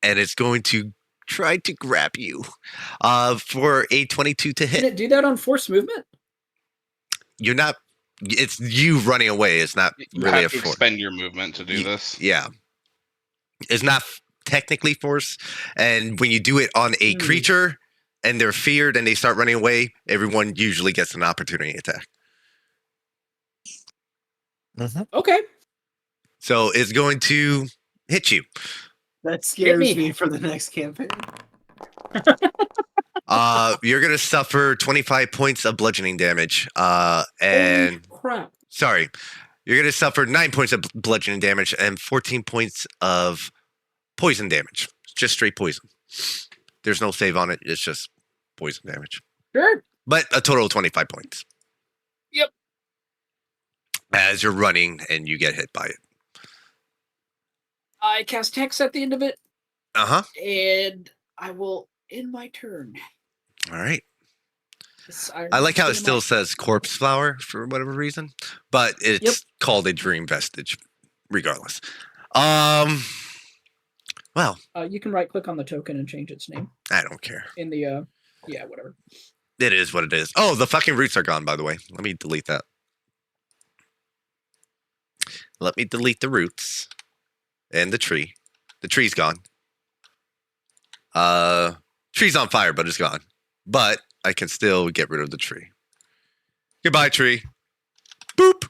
and it's going to try to grab you for a 22 to hit. Can it do that on force movement? You're not. It's you running away. It's not You really have a to force. expend your movement to do this. Yeah, it's not technically force. And when you do it on a creature and they're feared and they start running away, everyone usually gets an opportunity attack. Okay. So it's going to hit you. That scares me for the next campaign. You're gonna suffer 25 points of bludgeoning damage. And holy crap. Sorry, you're gonna suffer 9 points of bludgeoning damage and 14 points of poison damage. Just straight poison. There's no save on it. It's just poison damage. Sure. But a total of 25 points. Yep. As you're running and you get hit by it. I cast Hex at the end of it. Uh-huh. And I will end my turn. All right. I like how it still says corpse flower for whatever reason, but it's called a dream vestige, regardless. Well, you can right click on the token and change its name. I don't care. In the whatever. It is what it is. Oh, the fucking roots are gone, by the way. Let me delete that. Let me delete the roots and the tree. The tree's gone. Tree's on fire, but it's gone. But I can still get rid of the tree. Goodbye, tree. Boop.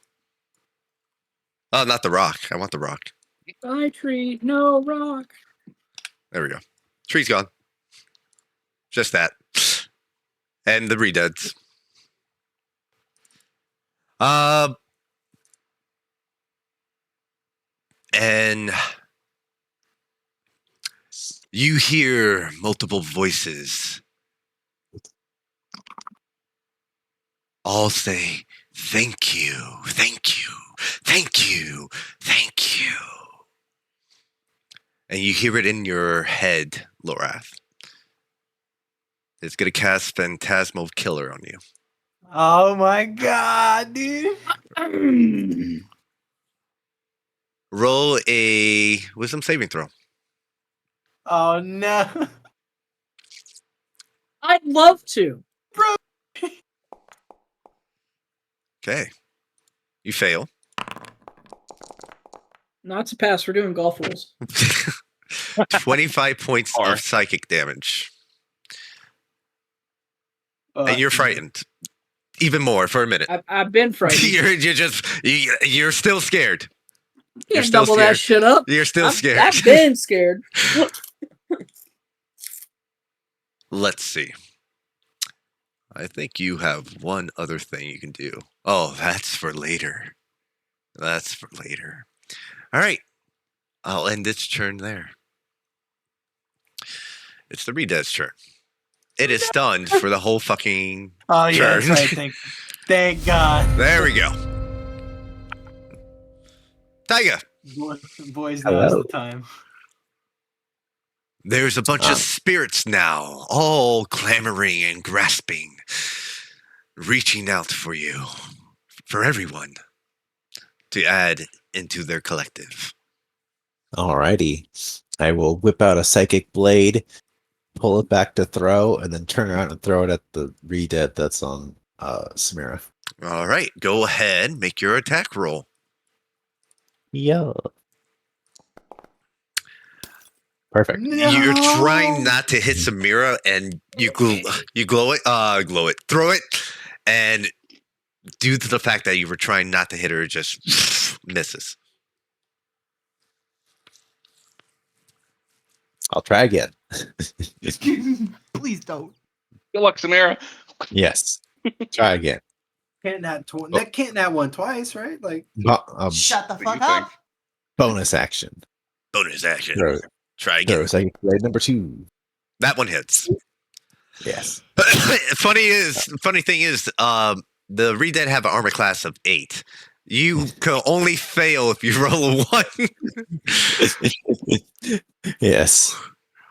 Oh, not the rock. I want the rock. Goodbye, tree. No rock. There we go. Tree's gone. Just that. And the redeads. And you hear multiple voices all say, thank you, thank you, thank you, thank you. And you hear it in your head, Lorath. It's going to cast Phantasmal Killer on you. Oh my god, dude. Roll a wisdom saving throw. Oh no. I'd love to. Okay. You fail. Not to pass. We're doing golf rules. 25 points of psychic damage. And you're frightened. Even more for a minute. I've been frightened. you're still scared. Can't double that shit up. You're still scared. I've been scared. Let's see. I think you have one other thing you can do. Oh, that's for later. That's for later. All right. I'll end its turn there. It's the Redead's turn. It is stunned for the whole fucking yeah, turn. that's right. Thank God. There we go. Taiga. Boys, now's the time. There's a bunch of spirits now, all clamoring and grasping, reaching out for you, for everyone, to add into their collective. Alrighty. I will whip out a psychic blade, pull it back to throw, and then turn around and throw it at the Redead that's on Samira. All right, go ahead, make your attack roll. Yeah. Perfect. No. You're trying not to hit Samira, and you throw it, and due to the fact that you were trying not to hit her, it just misses. I'll try again. Please don't. Good luck, Samira. Yes. Try again. That can't nat one twice, right? Like, shut the fuck up. Bonus action. Bonus action. Try Throw again. psychic blade number 2. That one hits. Yes. Funny thing is, the Redead have an armor class of 8. You can only fail if you roll a 1. Yes.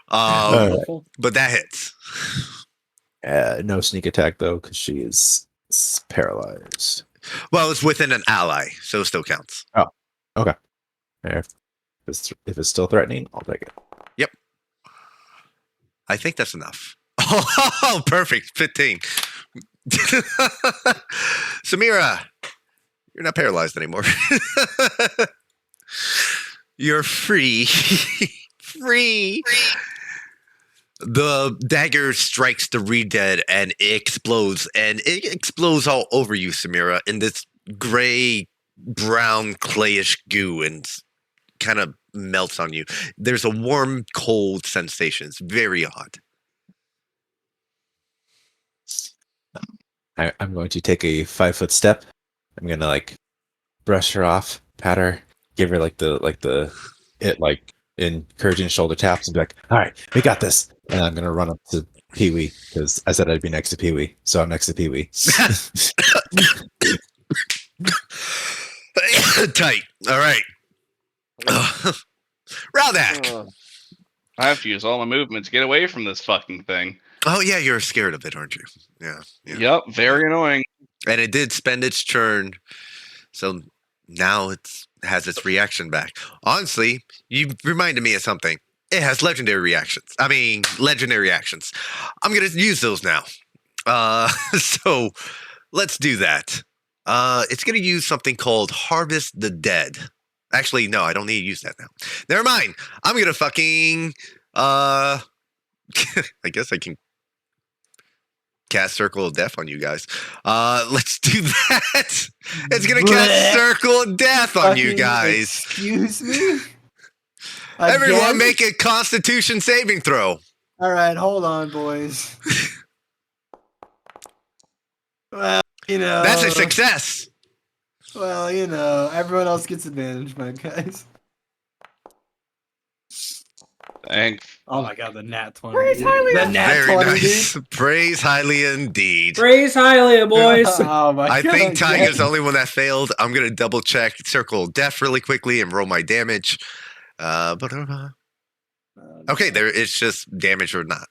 But that hits. No sneak attack though, because she is paralyzed. Well, it's within an ally, so it still counts. Oh, okay. If it's still threatening, I'll take it. Yep. I think that's enough. Oh, perfect. 15. Samira, you're not paralyzed anymore. You're free. Free. The dagger strikes the Redead and it explodes all over you, Samira, in this gray, brown, clayish goo, and kind of melts on you. There's a warm, cold sensation. It's very odd. I'm going to take a 5-foot step. I'm gonna brush her off, pat her, give her the encouraging shoulder taps, and be like, "All right, we got this." And I'm gonna run up to Pee Wee, because I said I'd be next to Pee Wee, so I'm next to Pee Wee. Tight. All right. Raldak. I have to use all my movement to get away from this fucking thing. Oh yeah, you're scared of it, aren't you? Yeah. Yep, very annoying. And it did spend its turn, so now it has its reaction back. Honestly, you reminded me of something. It has legendary reactions. I mean, legendary actions. I'm gonna use those now. So let's do that. It's gonna use something called Harvest the Dead. Actually, no, I don't need to use that now. Never mind. I'm gonna fucking I guess I can cast Circle of Death on you guys. Let's do that. It's gonna cast Circle of Death on you guys. Excuse me? Everyone Again? make a Constitution saving throw. All right, hold on, boys. Well, That's a success. Well, everyone else gets advantage, my guys. Thanks. Oh my god, the nat 20. Praise Hylia! The nat Very 20, nice. dude. Praise highly indeed. Praise Hylia, boys. Oh my I god. think Tiger's the yeah. only one that failed. I'm gonna double check Circle of Death really quickly and roll my damage. Okay, there it's just damage or not.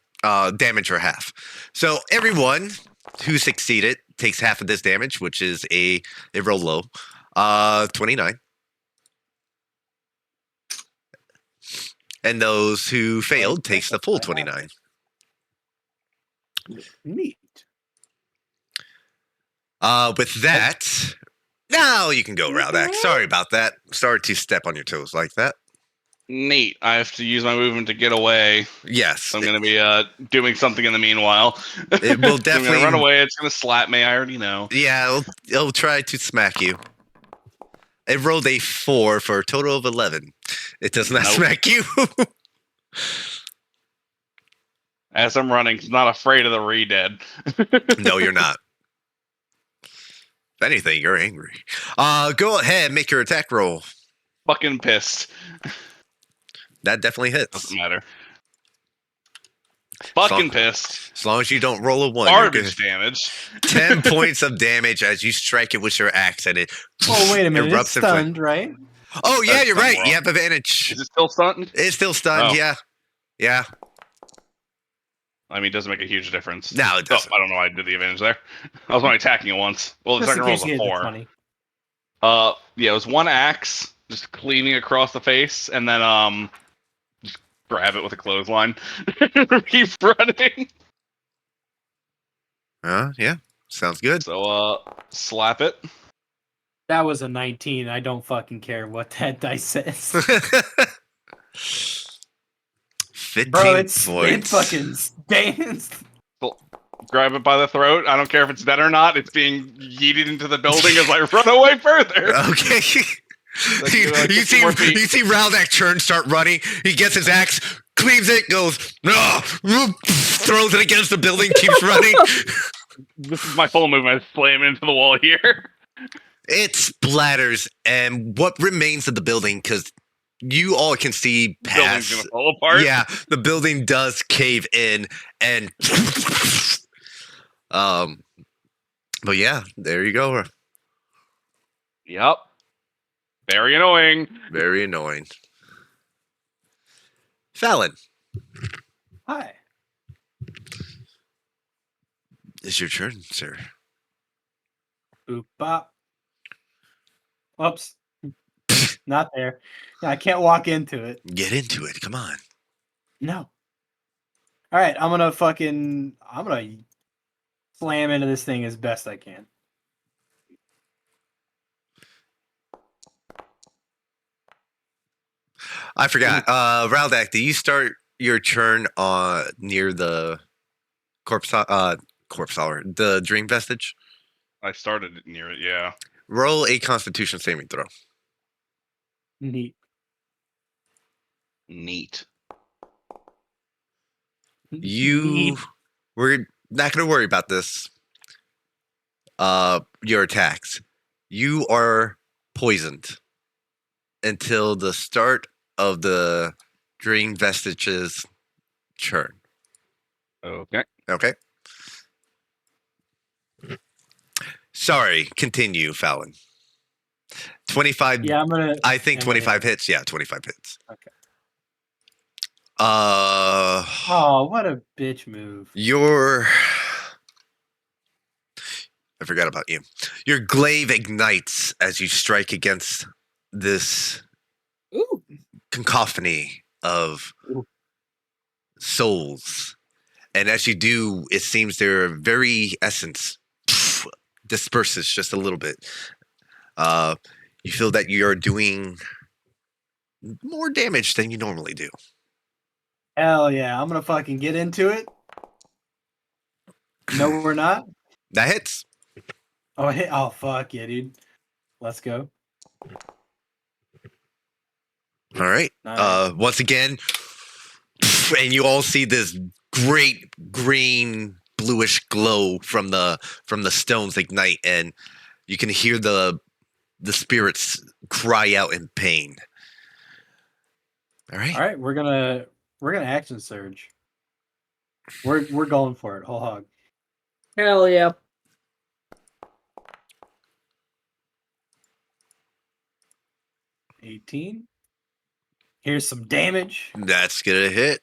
Damage or half. So everyone who succeeded takes half of this damage, which is a roll low. 29. And those who failed takes the full 29. Neat. With that, now you can go, Raldak. Sorry about that. Sorry to step on your toes like that. Neat. I have to use my movement to get away. Yes. So I'm going to be doing something in the meanwhile. It will I'm definitely going to run away. It's going to slap me. I already know. Yeah, it'll try to smack you. It rolled a 4 for a total of 11. It does not smack you. As I'm running, it's not afraid of the re-dead. No, you're not. If anything, you're angry. Go ahead, make your attack roll. Fucking pissed. That definitely hits. Doesn't matter. Fucking pissed. As long as you don't roll a 1. Garbage damage. 10 points of damage as you strike it with your axe and it Oh, wait a minute. It's erupts in flame. stunned, right? Oh, yeah, That's you're right. wrong. You have advantage. Is it still stunned? It's still stunned, Oh. yeah. Yeah. I mean, it doesn't make a huge difference. No, it doesn't. I don't know why I did the advantage there. I was only attacking it once. Well, the Just in second roll case was you a hit the 4. 20. Yeah, it was one axe, just cleaving across the face, and then just grab it with a clothesline. Keep running. Yeah. Sounds good. So, slap it. That was a 19. I don't fucking care what that dice says. 15 Bro, it points. fucking stands. Grab it by the throat. I don't care if it's dead or not. It's being yeeted into the building as I run away further. Okay. You see Raldak turn, start running. He gets his axe, cleaves it, goes, throws it against the building, keeps running. This is my full movement. I slam into the wall here. It splatters, and what remains of the building, because you all can see The building's past. gonna fall apart. Yeah, the building does cave in, and but yeah, there you go. Yep. Very annoying. Very annoying. Fallon, Hi. it's your turn, sir. Boop bop. Whoops. Not there. I can't walk into it. Get into it. Come on. No. All right, I'm gonna slam into this thing as best I can. I forgot. Raldak, do you start your turn near the corpse holler, the dream vestige? I started near it, yeah. Roll a Constitution saving throw. Neat. Neat. We're not going to worry about this. Your attacks. You are poisoned until the start of the dream vestige's turn. Okay. Okay. Sorry. Continue, Fallon. 25. Yeah, I'm gonna. I think I'm gonna 25 hit. hits. Yeah, 25 hits. Okay. Uh, Oh, what a bitch move. your. I forgot about you. Your glaive ignites as you strike against this Ooh. cacophony of Ooh. souls. And as you do, it seems their very essence disperses just a little bit. You feel that you're doing more damage than you normally do. Hell yeah, I'm gonna fucking get into it. No, we're not. That hits. Oh, hit. Oh, fuck yeah, dude. Let's go. All right. Nice. Once again, and you all see this great green bluish glow from the stones ignite, and you can hear the spirits cry out in pain. All right. All right, we're gonna action surge. We're going for it, whole hog. Hell yeah. 18. Here's some damage. That's gonna hit.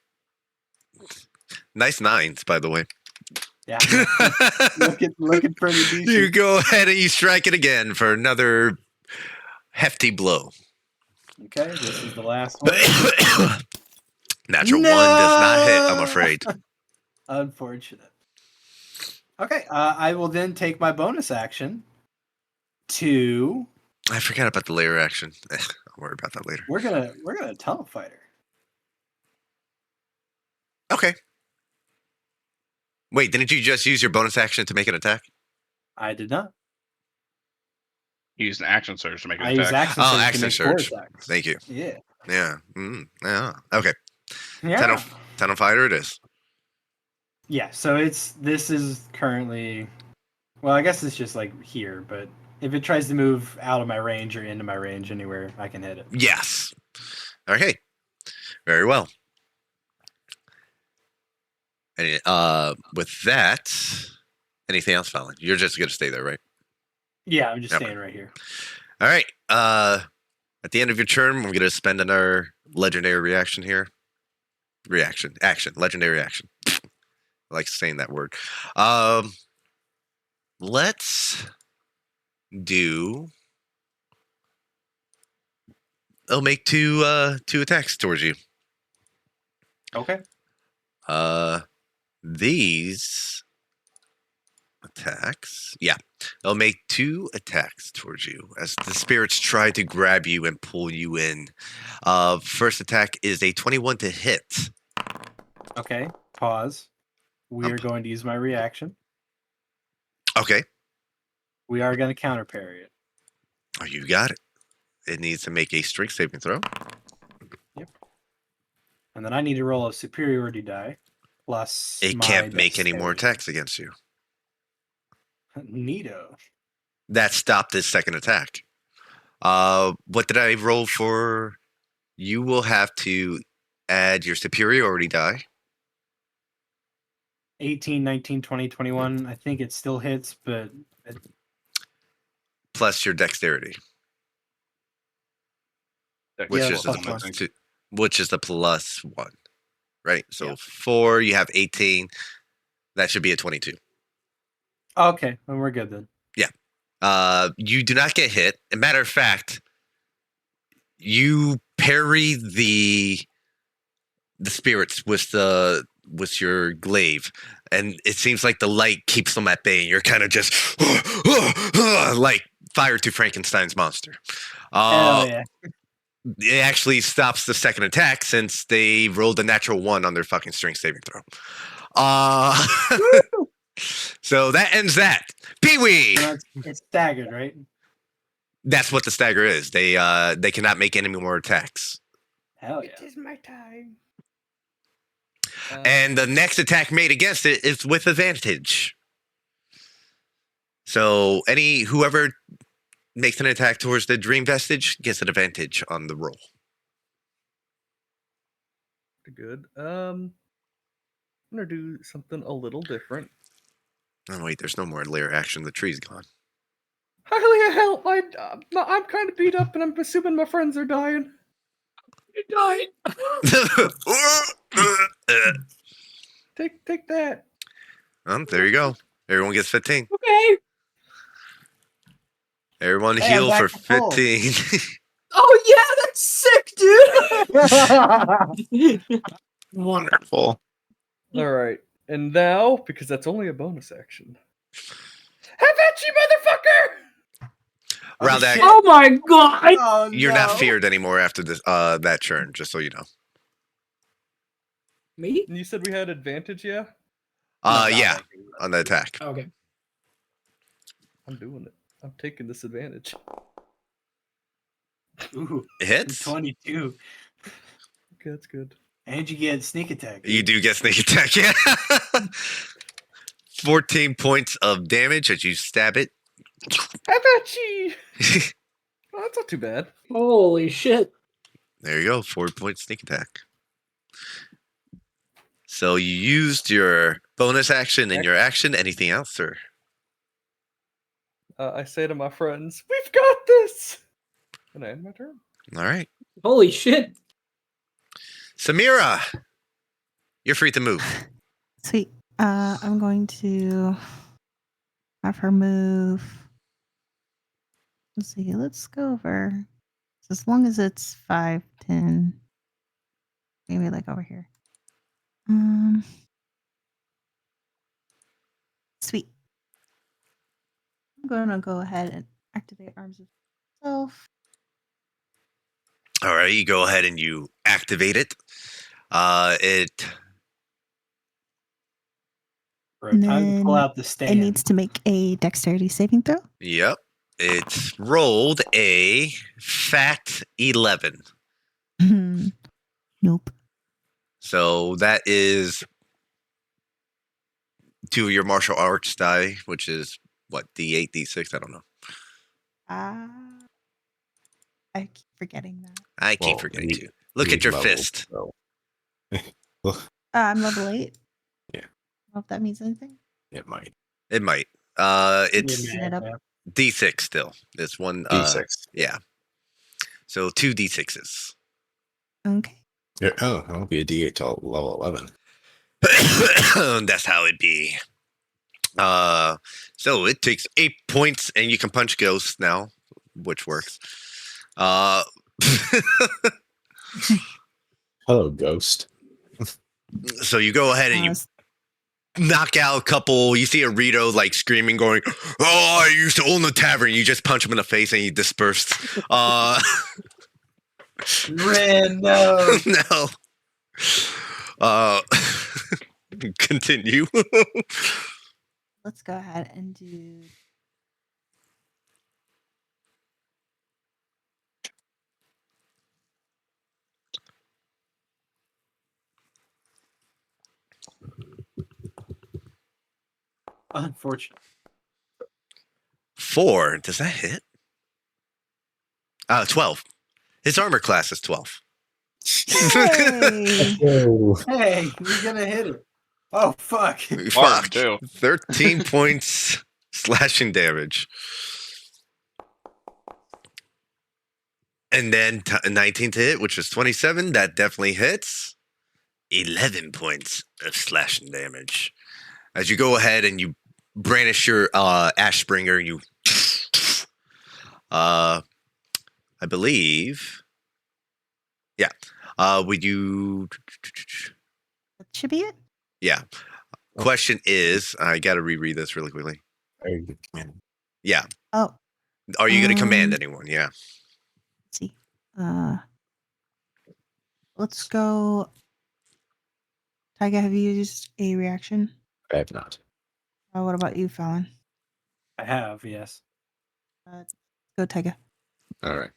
Nice nines, by the way. Yeah. looking pretty decent. You go ahead and you strike it again for another hefty blow. Okay, this is the last one. Natural one does not hit, I'm No! afraid. Unfortunate. Okay, I will then take my bonus action to. I forgot about the layer action. I'll worry about that later. We're gonna tunnel fighter. Okay. Wait, didn't you just use your bonus action to make an attack? I did not. Use an action surge to make an I attack. use action Oh, surge action to make surge. 4 attacks. Thank you. Yeah. Yeah. Yeah. Okay. Yeah. Tunnel fighter it is. Yeah. So this is currently. Well, I guess it's just like here, but if it tries to move out of my range or into my range anywhere, I can hit it. Yes. Okay. Very well. And with that, anything else, Fallon? You're just gonna stay there, right? Yeah, I'm just Okay. staying right here. All right. At the end of your turn, we're gonna spend another legendary reaction here. Action, legendary action. I like saying that word. Let's do. I'll make two attacks towards you. Okay. These attacks, yeah, they'll make 2 attacks towards you as the spirits try to grab you and pull you in. First attack is a 21 to hit. Okay. Pause. We are going to use my reaction. Okay. We are going to counter parry it. Oh, you got it. It needs to make a strength saving throw. Yep. And then I need to roll a superiority die plus. It my can't make any more dexterity. attacks against you. Neato. That stopped his second attack. What did I roll for? You will have to add your superiority die. 18, 19, 20, 21. I think it still hits, but Plus your dexterity, which Yeah, is plus the one. which is the plus 1, right? So Yeah. 4, you have 18. That should be a 22. Okay, then we're good then. You do not get hit. As a matter of fact, you parry the spirits with your glaive, and it seems like the light keeps them at bay. And you're kind of just like Fire to Frankenstein's monster. Hell yeah. It actually stops the second attack since they rolled a natural 1 on their fucking strength saving throw. So that ends that. Pee-wee! So it's staggered, right? That's what the stagger is. They cannot make any more attacks. Hell yeah. It is my time. And the next attack made against it is with advantage. So whoever makes an attack towards the dream vestige gets an advantage on the roll. Good. gonna do something a little different. Oh wait, there's no more layer action. The tree's gone. Highly help! I'm kind of beat up, and I'm assuming my friends are dying. You died. Take that. There you go. Everyone gets 15. Okay. Everyone Hey, I'm heal for back to full. 15. Oh yeah, that's sick, dude. Wonderful. All right, and now because that's only a bonus action. Have at you, motherfucker! Round shit. act. Oh my god. Oh, You're not no. feared anymore after this that turn, just so you know. Me? And you said we had advantage, yeah? No, Yeah, not on the attack. Okay. I'm doing it. I'm taking this advantage. Ooh, It hits. 22. Okay, that's good. And you get sneak attack. You do get sneak attack, yeah. 14 points of damage as you stab it. Have at you! Oh, that's not too bad. Holy shit. There you go, 4-point sneak attack. So you used your bonus action and your action. Anything else, sir? I say to my friends, "We've got this!" And I end my turn. All right. Holy shit. Samira, you're free to move. Sweet. I'm going to have her move. Let's see. Let's go over. As long as it's 5, 10. Maybe like over here. Sweet. I'm gonna go ahead and activate Arms of Self. All right, you go ahead and you activate it. Bro, And time to pull then out the It stand. needs to make a dexterity saving throw. Yep. It's rolled a fat 11. Nope. So that is 2 of your martial arts die, which is what, D8, D6? I don't know. I keep forgetting that. I keep Well, forgetting we- too. Look at your fist. So. I'm level 8. Yeah. I don't know if that means anything. It might. It might. It's Yeah, It up. man. D6 still. It's one. D6. Yeah. So 2 D6s. Okay. Yeah, oh, it won't be a D8 till level 11. That's how it be. So it takes 8 points, and you can punch ghosts now, which works. Hello, ghost. So you go ahead and you knock out a couple. You see a Rito like screaming, going, "Oh, I used to own the tavern." You just punch him in the face, and he dispersed. Ren, no. No. Continue. Let's go ahead and do. Unfortunate. 4. Does that hit? 12. His armor class is 12. Yay! Hey, you're gonna hit it. Oh fuck. Fuck. too. 13 points slashing damage. And then 19 to hit, which is 27. That definitely hits. 11 points of slashing damage. As you go ahead and you brandish your Ashbringer, you I believe. Yeah. Would you That should be it. Yeah. Question is, I gotta reread this really quickly. Very good command. Yeah. Oh, Are you gonna command Um, anyone? Yeah. let's see. Let's go. Tyga, have you used a reaction? I have not. What about you, Fallon? I have, yes. Go, Tyga. All right.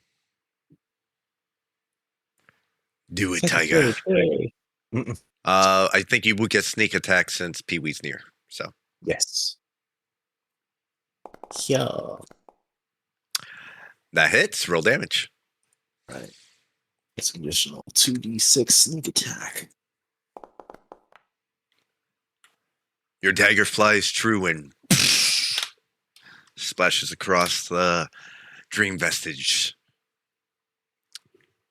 Do it, Second Tiger. Secretary. Mm-mm. I think you would get sneak attack since Pee Wee's near. So Yes. Yeah. that hits. Roll damage. Right. It's an additional 2d6 sneak attack. Your dagger flies true and splashes across the dream vestige.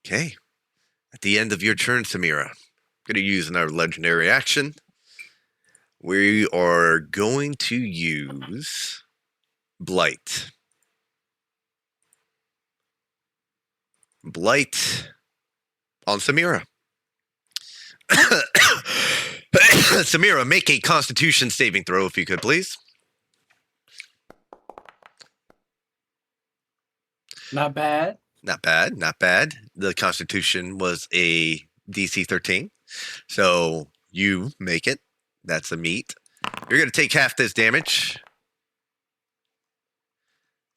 Okay. At the end of your turn, Samira, I'm going to use another legendary action. We are going to use Blight. Blight on Samira. Samira, make a Constitution saving throw if you could, please. Not bad. Not bad, not bad. The Constitution was a DC 13, so you make it. That's a meet. You're going to take half this damage,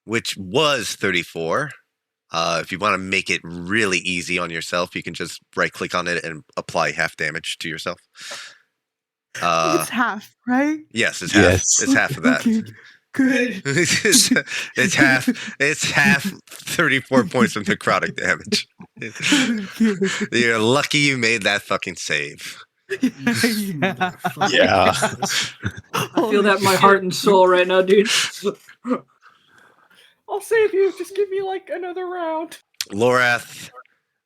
which was 34. If you want to make it really easy on yourself, you can just right-click on it and apply half damage to yourself. It's half, right? Yes, it's Yes. half. It's half of that. Okay, good. it's half. It's half 34 points of necrotic damage. You're lucky you made that fucking save. Yeah. Yeah. I feel that in my heart and soul right now, dude. I'll save you. Just give me like another round. Lorath,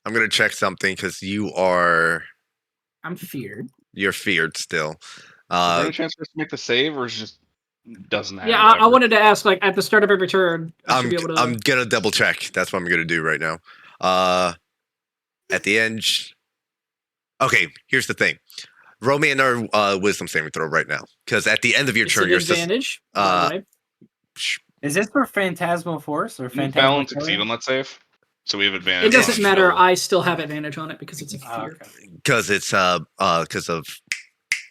I'm gonna check something because I'm feared. you're feared still. Is there any chance for us to make the save, or is it just doesn't happen? Yeah, I wanted to ask, like, at the start of every turn, I should I'm be able to. I'm gonna double check. That's what I'm gonna do right now. At the end. Okay, here's the thing. Roll me another wisdom saving throw right now, because at the end of your It's turn, an you're advantage. by the way. Is this for Phantasmal Force or Can Phantasmal? Fallon succeed on that save? So we have advantage. It doesn't Yeah. matter. I still have advantage on it because it's a fear. because it's because of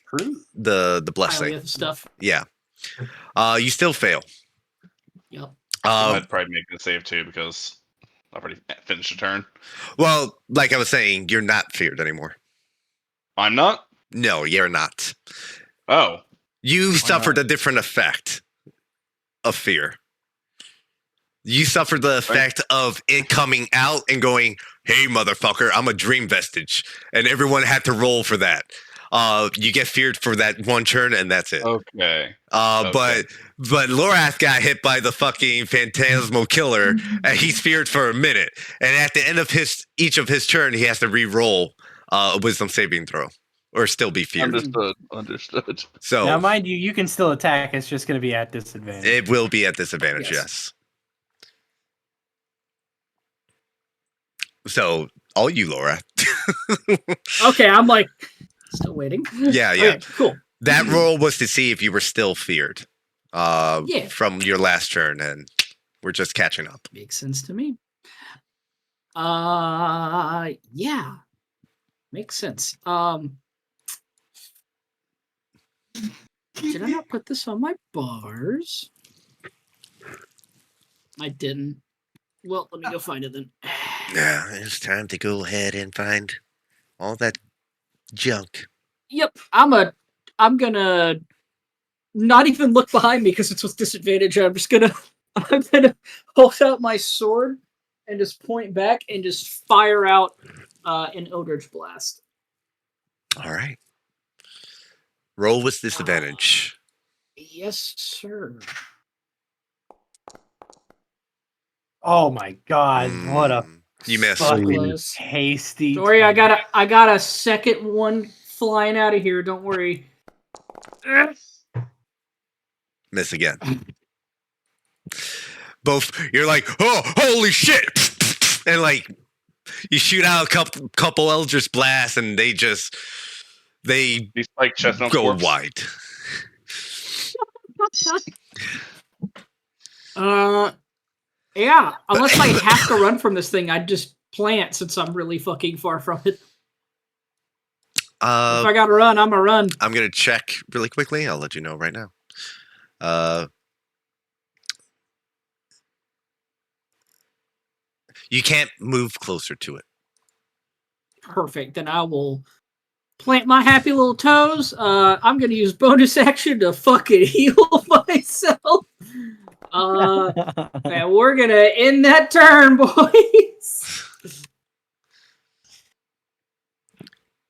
True. the blessing. Highly stuff. Yeah. You still fail. Yep. I'd probably make the save too because I've already finished a turn. Well, like I was saying, you're not feared anymore. I'm not. No, you're not. Oh, You suffered a different effect of fear. You suffered the effect of it coming out and going, "Hey, motherfucker, I'm a dream vestige," and everyone had to roll for that. You get feared for that one turn, and that's it. okay. But Lorath got hit by the fucking phantasmal killer, and he's feared for a minute. And at the end of each of his turn, he has to re-roll a wisdom saving throw, or still be feared. Understood. So Now, mind you, you can still attack. It's just going to be at disadvantage. it will be at disadvantage. Yes. Yes. So all you, Laura. Okay, I'm like still waiting. Yeah. Okay, cool. That roll was to see if you were still feared. Yeah. From your last turn, and we're just catching up. Makes sense to me. Yeah. Makes sense. Did I not put this on my bars? I didn't. Well, let me go find it then. Now it's time to go ahead and find all that junk. Yep, I'm gonna not even look behind me because it's with disadvantage. I'm gonna hold out my sword and just point back and just fire out an Eldritch Blast. All right. Roll with disadvantage. Yes, sir. Oh my god! What a You missed. fucking Close. hasty. Don't worry, I got a second one flying out of here. Don't worry. Miss again. Both. You're like, oh, holy shit! And like, you shoot out a couple Eldritch blasts, and they These like chestnut go corpse. wide. Yeah. Unless I have to run from this thing, I'd just plant since I'm really fucking far from it. If I gotta run, I'm gonna run. I'm gonna check really quickly. I'll let you know right now. You can't move closer to it. Perfect. Then I will plant my happy little toes. I'm gonna use bonus action to fucking heal myself. And we're gonna end that turn, boys.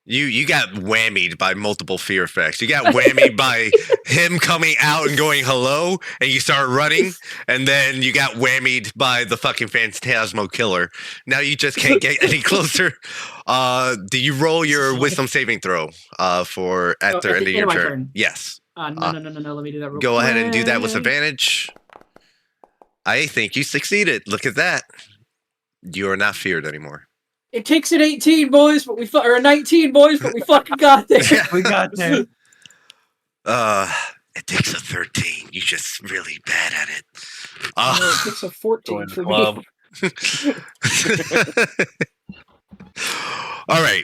You got whammied by multiple fear effects. You got whammied by him coming out and going hello, and you start running, and then you got whammied by the fucking Phantasmo killer. Now you just can't get any closer. Do you roll your wisdom saving throw for at the end of your my turn? turn. Yes. No. Let me do that real Go quick. ahead and do that with advantage. I think you succeeded. Look at that. You are not feared anymore. It takes an 18, boys, but we or a 19, boys, but we fucking got there. We got there. It takes a 13. You're just really bad at it. No, it takes a 14 Join the for club. me. All right.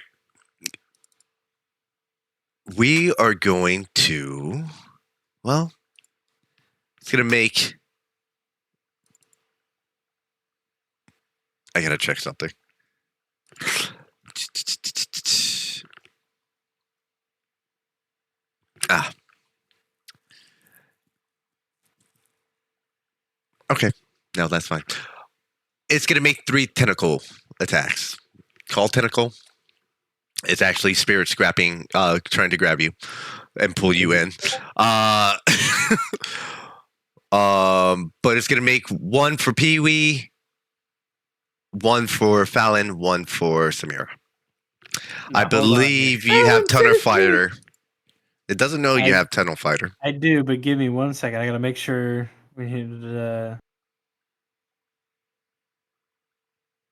We are going to, well, it's going to make, I got to check something. Ah. Okay. No, that's fine. It's going to make 3 tentacle attacks. Call tentacle. It's actually spirit scrapping, trying to grab you and pull you in. But it's going to make 1 for Pee-wee, 1 for Fallon, 1 for Samira. I believe you have Tunnel Fighter. It doesn't know you have Tunnel Fighter. I do, but give me 1 second. I gotta make sure we hit.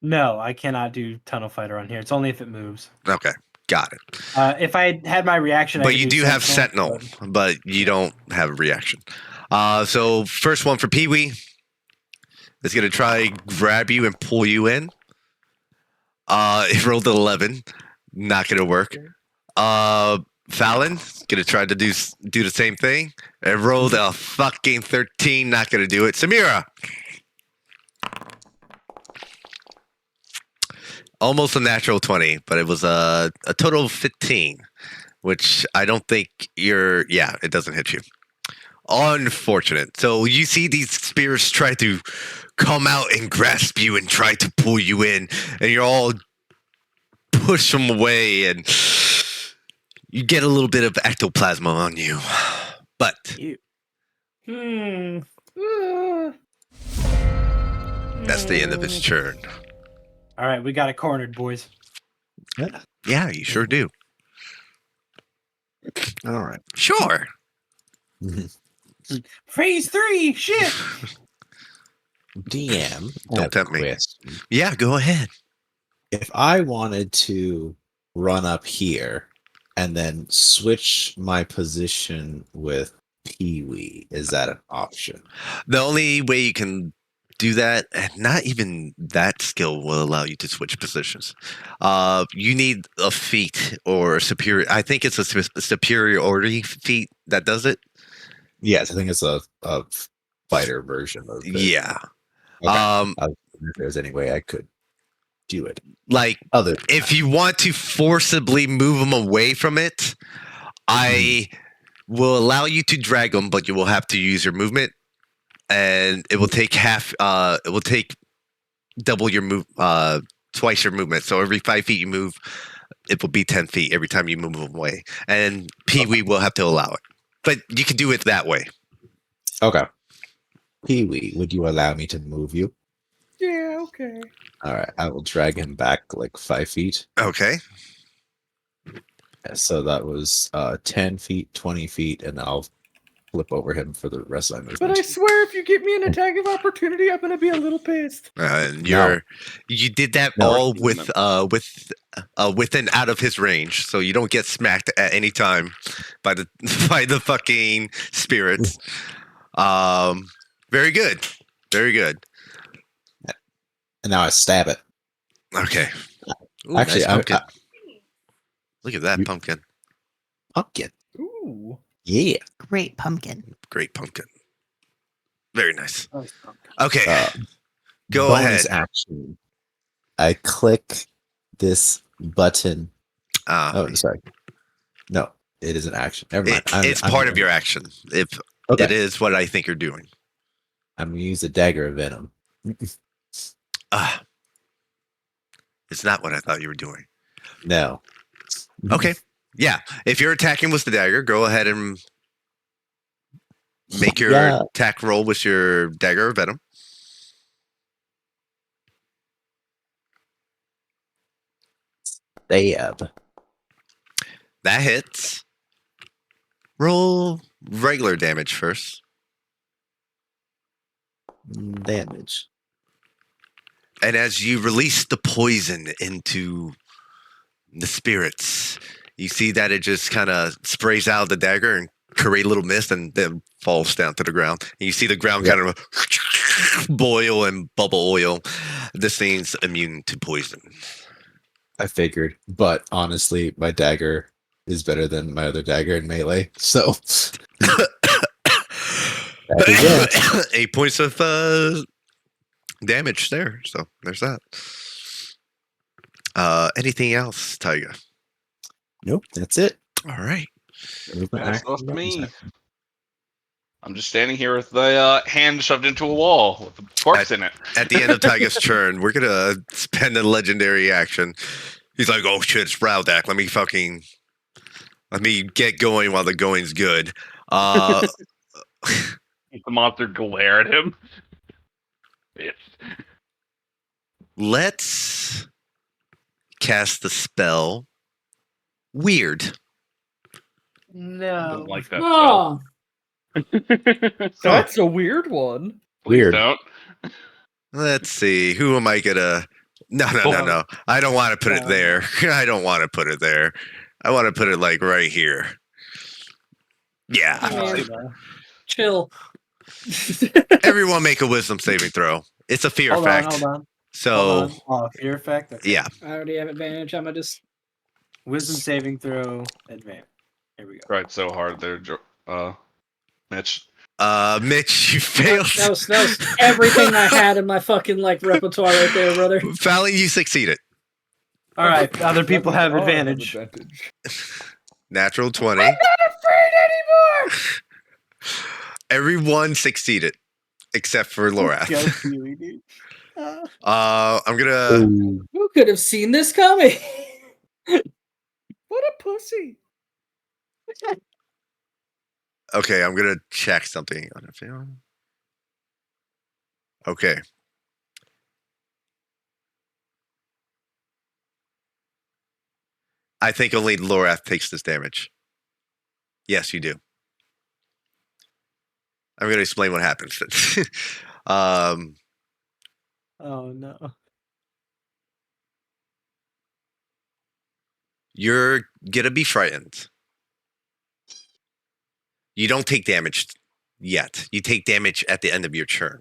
No, I cannot do Tunnel Fighter on here. It's only if it moves. Okay, got it. If I had my reaction, I But could you do have Sentinel, but you don't have a reaction. So first one for Pee-wee. It's gonna try grab you and pull you in. It rolled an 11. Not gonna work. Fallon gonna try to do the same thing. It rolled a fucking 13. Not gonna do it. Samira. Almost a natural 20, but it was a total of 15, which I don't think it doesn't hit you. Unfortunate. So you see these spears try to come out and grasp you and try to pull you in, and you're all push them away, and you get a little bit of ectoplasm on you. But that's the end of his turn. All right, we got it cornered, boys. Yeah, you sure do. All right. Sure. Phase 3, shit. DM, Don't tempt me. question. Yeah, go ahead. If I wanted to run up here and then switch my position with Pee-wee, is that an option? The only way you can do that, and not even that skill will allow you to switch positions. You need a feat or a superior. I think it's a superiority feat that does it. Yes, I think it's a fighter version of it. Yeah. Okay. I was wondering if there's any way I could do it. Like, if you want to forcibly move them away from it, I will allow you to drag them, but you will have to use your movement, and it will take it will take double your move, twice your movement. So every 5 feet you move, it will be 10 feet every time you move them away. And Pee-wee will have to allow it, but you can do it that way. Okay. Pee-wee, would you allow me to move you? Yeah, okay. All right, I will drag him back like 5 feet. Okay. So that was 10 feet, 20 feet, and I'll flip over him for the rest of my movement. But I swear, if you give me an attack of opportunity, I'm gonna be a little pissed. And you did that all with within out of his range, so you don't get smacked at any time by the fucking spirits. Very good, very good. And now I stab it. Okay. Ooh, Actually, nice pumpkin. Look at that pumpkin. Pumpkin. Ooh. Yeah. Great pumpkin. Great pumpkin. Very nice. Okay. Go bonus ahead. Action. I click this button. Oh, sorry. No, it is an action. Never mind. It's part of your action. If it is what I think you're doing. I'm gonna use a dagger of venom. It's not what I thought you were doing. No. Okay. Yeah. If you're attacking with the dagger, go ahead and make your Yeah. attack roll with your dagger or venom. Stab. That hits. Roll regular damage first. Damage. And as you release the poison into the spirits, you see that it just kind of sprays out of the dagger and create a little mist and then falls down to the ground. And you see the ground kind of boil and bubble oil. This thing's immune to poison. I figured, but honestly, my dagger is better than my other dagger in melee. So, that is it. 8 points of damage there. So there's that. Anything else, Taiga? Nope, that's it. All right. Movement That's action, up to bonus me. action. I'm just standing here with the hand shoved into a wall with the sparks in it. At the end of Taiga's turn, we're gonna spend a legendary action. He's like, "Oh shit, it's Browdak. Let me get going while the going's good." The monster glare at him. Yes. Let's cast the spell. Weird. No. Don't like that Oh, That's a weird one. Please Weird. don't. Let's see. Who am I gonna? No. I don't want to put it there. I don't want to put it there. I want to put it like right here. Yeah. I mean, chill. Everyone make a wisdom saving throw. It's a fear Hold effect. on, hold on. So Hold on. Oh, fear effect? Okay. yeah. I already have advantage. I'm gonna just. Wisdom saving throw, advantage. Here we go. Tried so hard there, Mitch. Mitch, you failed. That was everything I had in my fucking repertoire right there, brother. Fallon, you succeeded. All right, other people have Oh, I advantage. Natural 20. I'm not afraid anymore. Everyone succeeded except for Lorath. Go Kiwi, dude. I'm gonna. Ooh. Who could have seen this coming? What a pussy. Okay, I'm gonna check something on the film. Okay. I think only Lorath takes this damage. Yes, you do. I'm going to explain what happens. Oh no. You're going to be frightened. You don't take damage yet. You take damage at the end of your turn.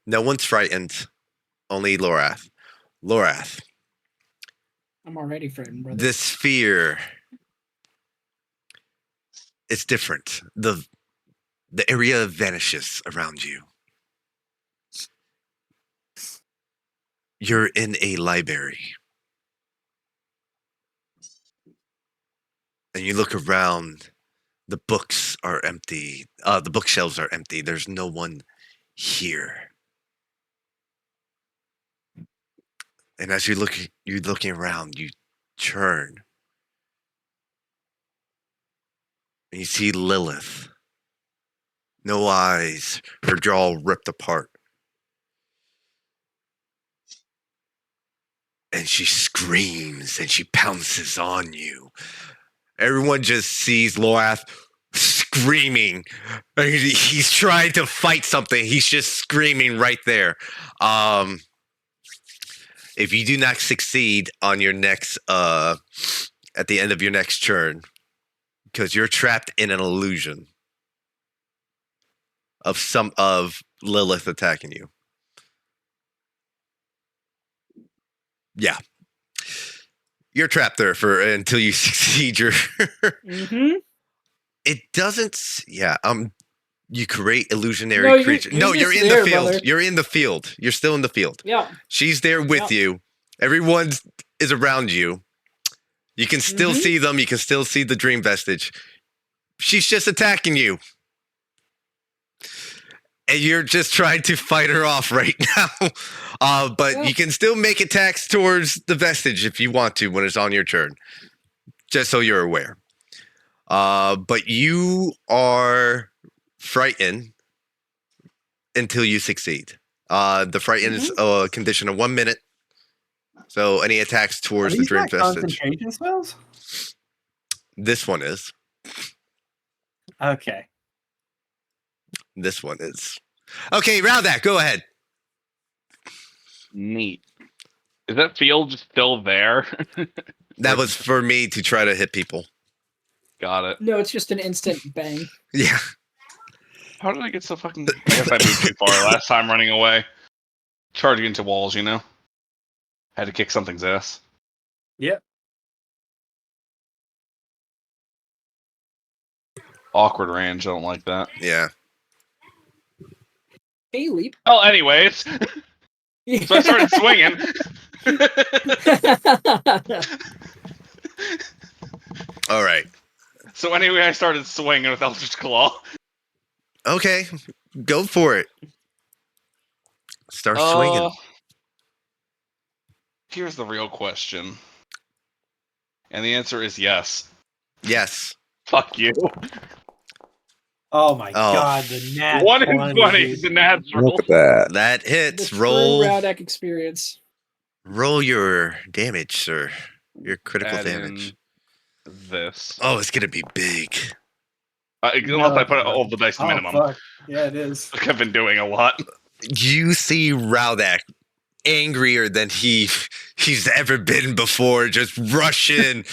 No one's frightened. Only Lorath. Lorath. I'm already frightened, brother. This fear is different. The area vanishes around you. You're in a library. And you look around, the books are empty. The bookshelves are empty. There's no one here. And as you're looking around, you turn. And you see Lilith. No eyes, her jaw ripped apart. And she screams and she pounces on you. Everyone just sees Lorath screaming. He's trying to fight something. He's just screaming right there. If you do not succeed on your next, at the end of your next turn, because you're trapped in an illusion of Lilith attacking you. Yeah. You're trapped there until you succeed your It doesn't you create illusionary creatures. No, you're in the field. Brother. You're in the field. You're still in the field. Yeah. She's there with you. Everyone is around you. You can still see them. You can still see the dream vestige. She's just attacking you. and you're just trying to fight her off right now. But you can still make attacks towards the vestige if you want to when it's on your turn. Just so you're aware. But you are frightened until you succeed. The frighten is a condition of 1 minute. So any attacks towards the dream vestige. Concentration spells? This one is. Okay. This one is. Okay, round that. Go ahead. Neat. Is that field still there? That was for me to try to hit people. Got it. No, it's just an instant bang. Yeah. How did I get so fucking... I guess I moved too far last time running away. Charging into walls, you know? Had to kick something's ass. Yep. Awkward range, I don't like that. Yeah. Hey, leap. Well, anyways. So I started swinging. All right. So anyway, I started swinging with Eldritch Claw. Okay. Go for it. Start swinging. Here's the real question. And the answer is yes. Yes. Fuck you. Oh my god, the nat 1 in 20, 20 dude. is a natural. Look at that. That hits. The Roll. true Rowdeck experience. Roll your damage, sir. Your critical Add damage. in this. Oh, it's gonna be big. Unless I put all the dice to minimum. Fuck. Yeah, it is. Like I've been doing a lot. You see Rowdak angrier than he's ever been before, just rush in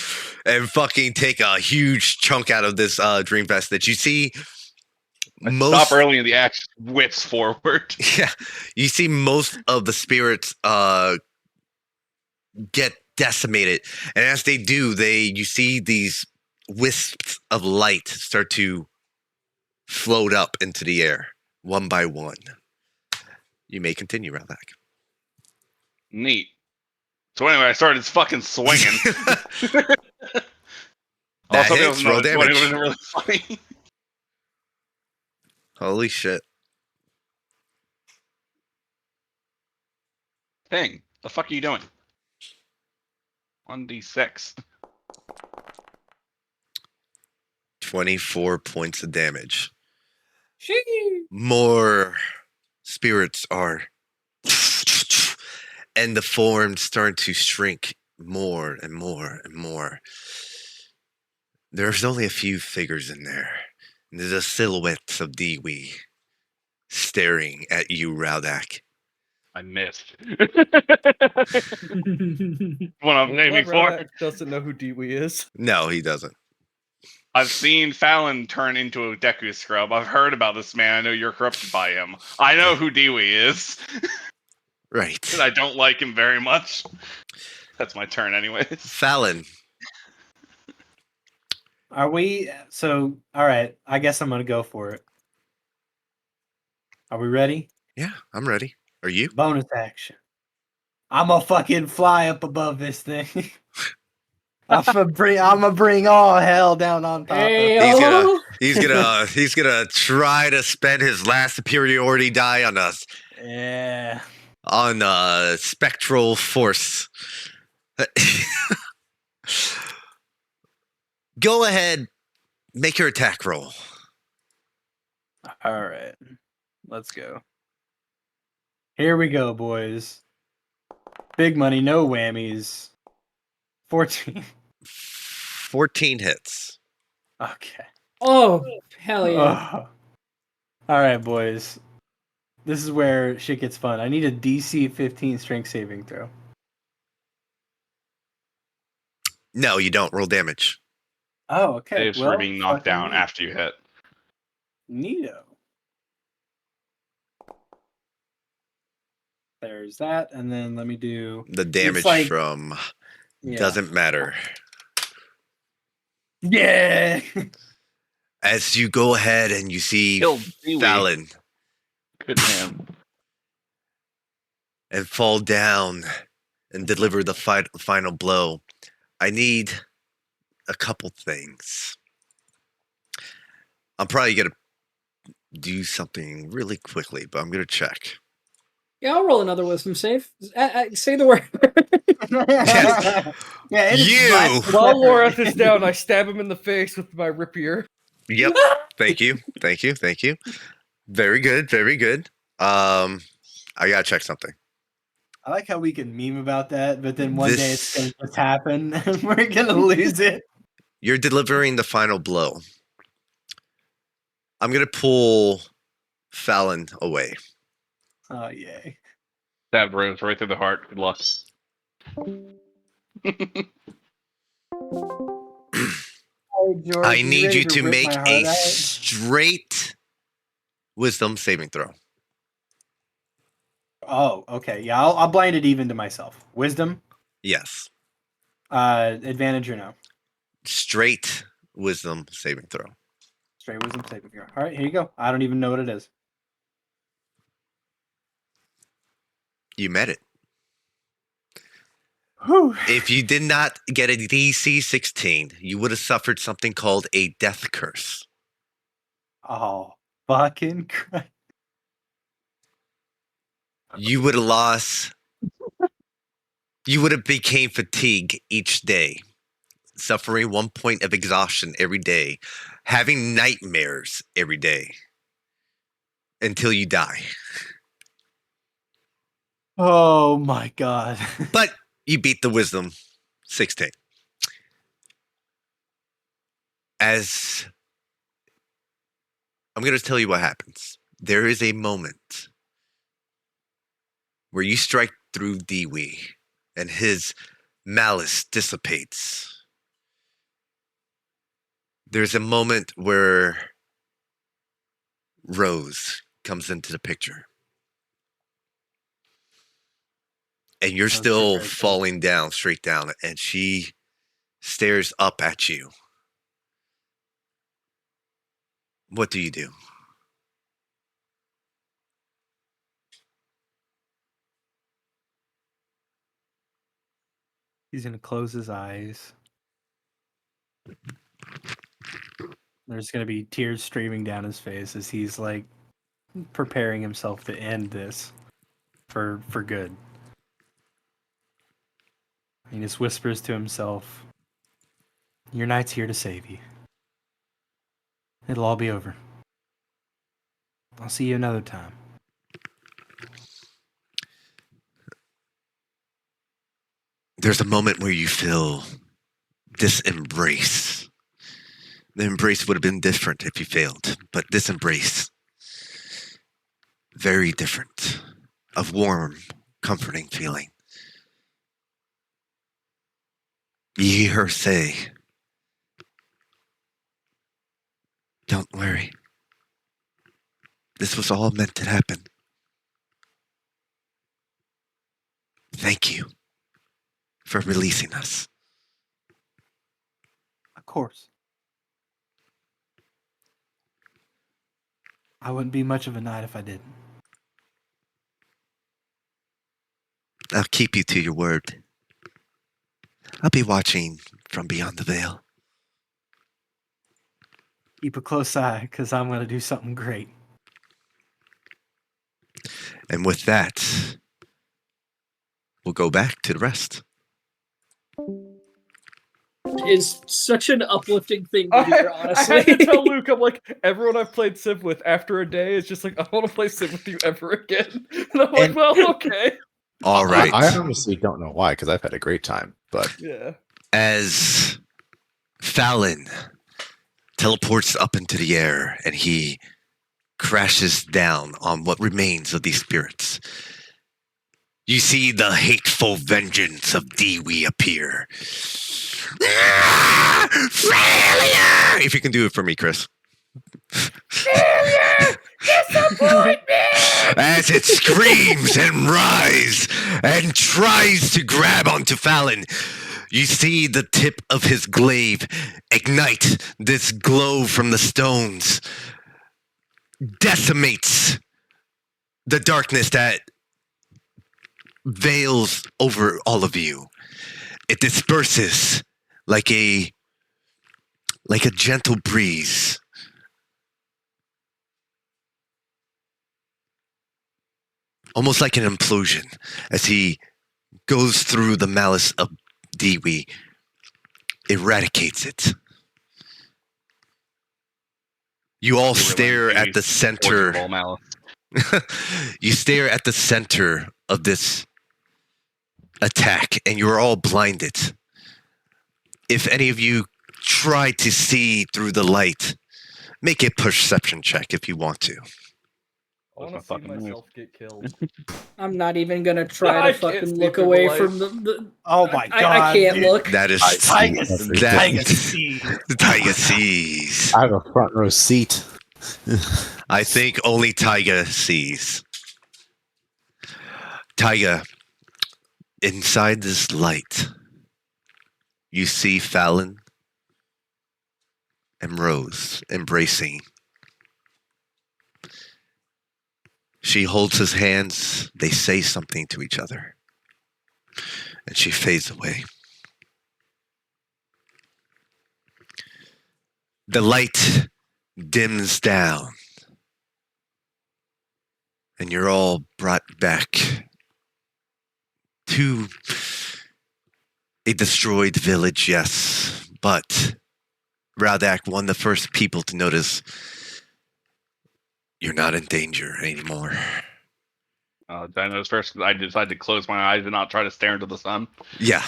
and fucking take a huge chunk out of this dream vest that you see. Stop early in the action, whips forward. Yeah, you see most of the spirits get decimated, and as they do, you see these wisps of light start to float up into the air, one by one. You may continue, Rowdak. Neat. So anyway, I started fucking swinging. That hits. Roll damage. It wasn't really funny. Holy shit. Thing, the fuck are you doing? 1d6. 24 points of damage. Shiggy. More spirits are... And the forms start to shrink more and more and more. There's only a few figures in there. And there's a silhouette of Dewey staring at you, Rowdak. I missed. What I'm aiming for. Rowdeck doesn't know who Dewey is. No, he doesn't. I've seen Fallon turn into a Deku scrub. I've heard about this man. I know you're corrupted by him. I know who Dewey is. Right. And I don't like him very much. That's my turn anyways. Fallon. Are we... So, alright. I guess I'm gonna go for it. Are we ready? Yeah, I'm ready. Are you? Bonus action. I'm gonna fucking fly up above this thing. I'm gonna bring all hell down on top of it. He's gonna try to spend his last superiority die on us. Yeah. On spectral force. Go ahead, make your attack roll. All right, let's go. Here we go, boys. Big money, no whammies. 14. 14 hits. Okay. Oh, hell yeah. Oh. All right, boys. This is where shit gets fun. I need a DC 15 strength saving throw. No, you don't. Roll damage. Oh, okay. Saves for being knocked down neat. after you hit. Neato. There's that, and then let me do The damage like- from yeah. doesn't matter. Yeah. As you go ahead and you see Killed Dewey. Fallon Good man. and fall down and deliver the final blow, I need a couple things. I'm probably going to do something really quickly, but I'm going to check. Yeah, I'll roll another wisdom save. Say the word. Yeah, it is You! black While pepper. Lorath is down, I stab him in the face with my rapier. Yep. Thank you. Thank you. Thank you. Very good. Very good. I got to check something. I like how we can meme about that, but then one day it's going This- to just happen and we're going to lose it. You're delivering the final blow. I'm going to pull Fallon away. Oh, yay. Stabbed Rose right through the heart. Good luck. Hey, George, I need ready you to rip make my a heart out? straight wisdom saving throw. Oh, okay. Yeah, I'll blind it even to myself. Wisdom, Yes. advantage or no? Straight wisdom saving throw. Straight wisdom saving throw. All right, here you go. I don't even know what it is. You met it. Whew. If you did not get a DC 16, you would have suffered something called a death curse. Oh, fucking Christ. You would have lost. You would have became fatigued each day, suffering 1 point of exhaustion every day, having nightmares every day until you die. Oh my god. But you beat the wisdom 16. As I'm going to tell you what happens. There is a moment where you strike through Dewey and his malice dissipates. There's a moment where Rose comes into the picture. And you're That was still pretty great, though. falling down, straight down, and she stares up at you. What do you do? He's gonna close his eyes. There's gonna be tears streaming down his face as he's like preparing himself to end this for good. He just whispers to himself, "Your knight's here to save you. It'll all be over. I'll see you another time." There's a moment where you feel this embrace. The embrace would have been different if you failed, but this embrace, very different. A warm, comforting feeling. You hear her say, "Don't worry. This was all meant to happen. Thank you for releasing us." Of course. I wouldn't be much of a knight if I didn't. I'll keep you to your word. I'll be watching from beyond the veil. Keep a close eye, because I'm going to do something great. And with that, we'll go back to the rest. Is such an uplifting thing to I hear, had honestly. to tell Luke, I'm like, everyone I've played Civ with after a day is just like, I want to play Civ with you ever again. And I'm like, And- well, okay. All right. I honestly don't know why, because I've had a great time. But Yeah. As Fallon teleports up into the air and he crashes down on what remains of these spirits, you see the hateful vengeance of Dewey appear. Ah! Failure! If you can do it for me, Chris. Failure! Disappointment! As it screams and writhes and tries to grab onto Fallon, you see the tip of his glaive ignite this glow from the stones, decimates the darkness that veils over all of you. It disperses like a gentle breeze. almost like an implosion, as he goes through the malice of Dewey, eradicates it. You all stare at the center. You stare at the center of this attack, and you're all blinded. If any of you try to see through the light, make a perception check if you want to. I want to see myself get killed. I'm not even gonna try I to can't fucking see look through the away light. from the Oh my god! I can't dude. look. That is Tiger that sees. Tiger sees. I have a front row seat. I think only Taiga sees. Taiga, inside this light, you see Fallon and Rose embracing. She holds his hands. They say something to each other. And she fades away. The light dims down. And you're all brought back to a destroyed village, yes. But Raudak, one of the first people to notice you're not in danger anymore. I noticed first I decided to close my eyes and not try to stare into the sun. Yeah.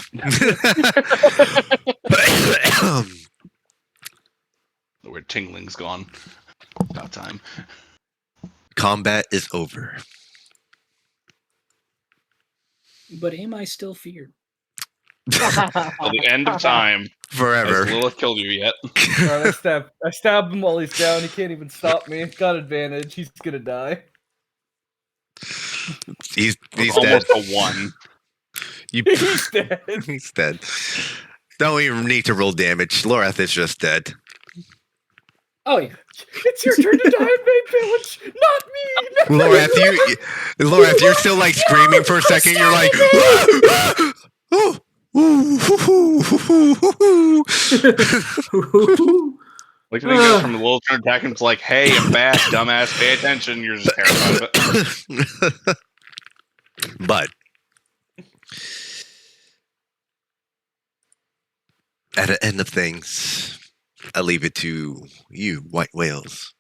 The weird tingling's gone. About time. Combat is over. But am I still feared? Till the end of time. Forever. Has Lilith killed you yet? Alright, I stab him while he's down. He can't even stop me. Got advantage. He's gonna die. He's Almost dead. a 1. He's dead. He's dead. Don't even need to roll damage. Lorath is just dead. Oh yeah. It's your turn to die in Mabe Village, not me. Lorath, you're still like screaming for a second. You're like, oh. Like when he goes from the little turn attack and it's like, hey, I'm back, dumbass, pay attention. You're just terrified of it. But at the end of things, I leave it to you, White Whales.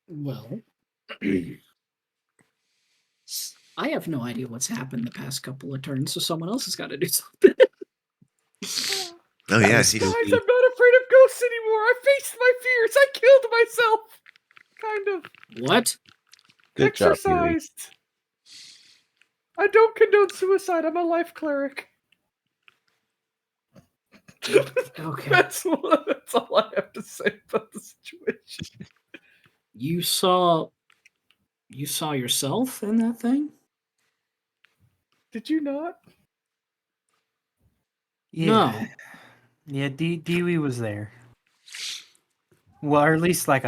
Well, I have no idea what's happened the past couple of turns, so someone else has got to do something. Oh yeah, Guys, I'm not afraid of ghosts anymore. I faced my fears. I killed myself. Kind of. What? Good job, Pee-wee. Exercised. I don't condone suicide. I'm a life cleric. Okay. That's all I have to say about the situation. You saw yourself in that thing? Did you not? Yeah. No. Yeah, Dewey was there. Well, or at least like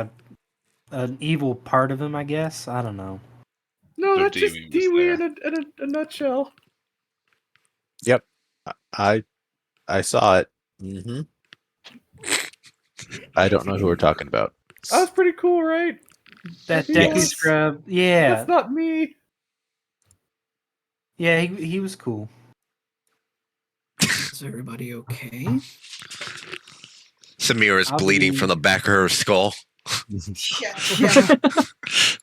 an evil part of him, I guess. I don't know. No, So that's just Dewey was Dewey there. in a nutshell. Yep, I saw it. Mm-hmm. I don't know who we're talking about. That was pretty cool, right? That He Deku was. scrub. Yeah. That's not me. Yeah, he was cool. Is everybody okay? Samira is I'll bleeding be- from the back of her skull. Yeah.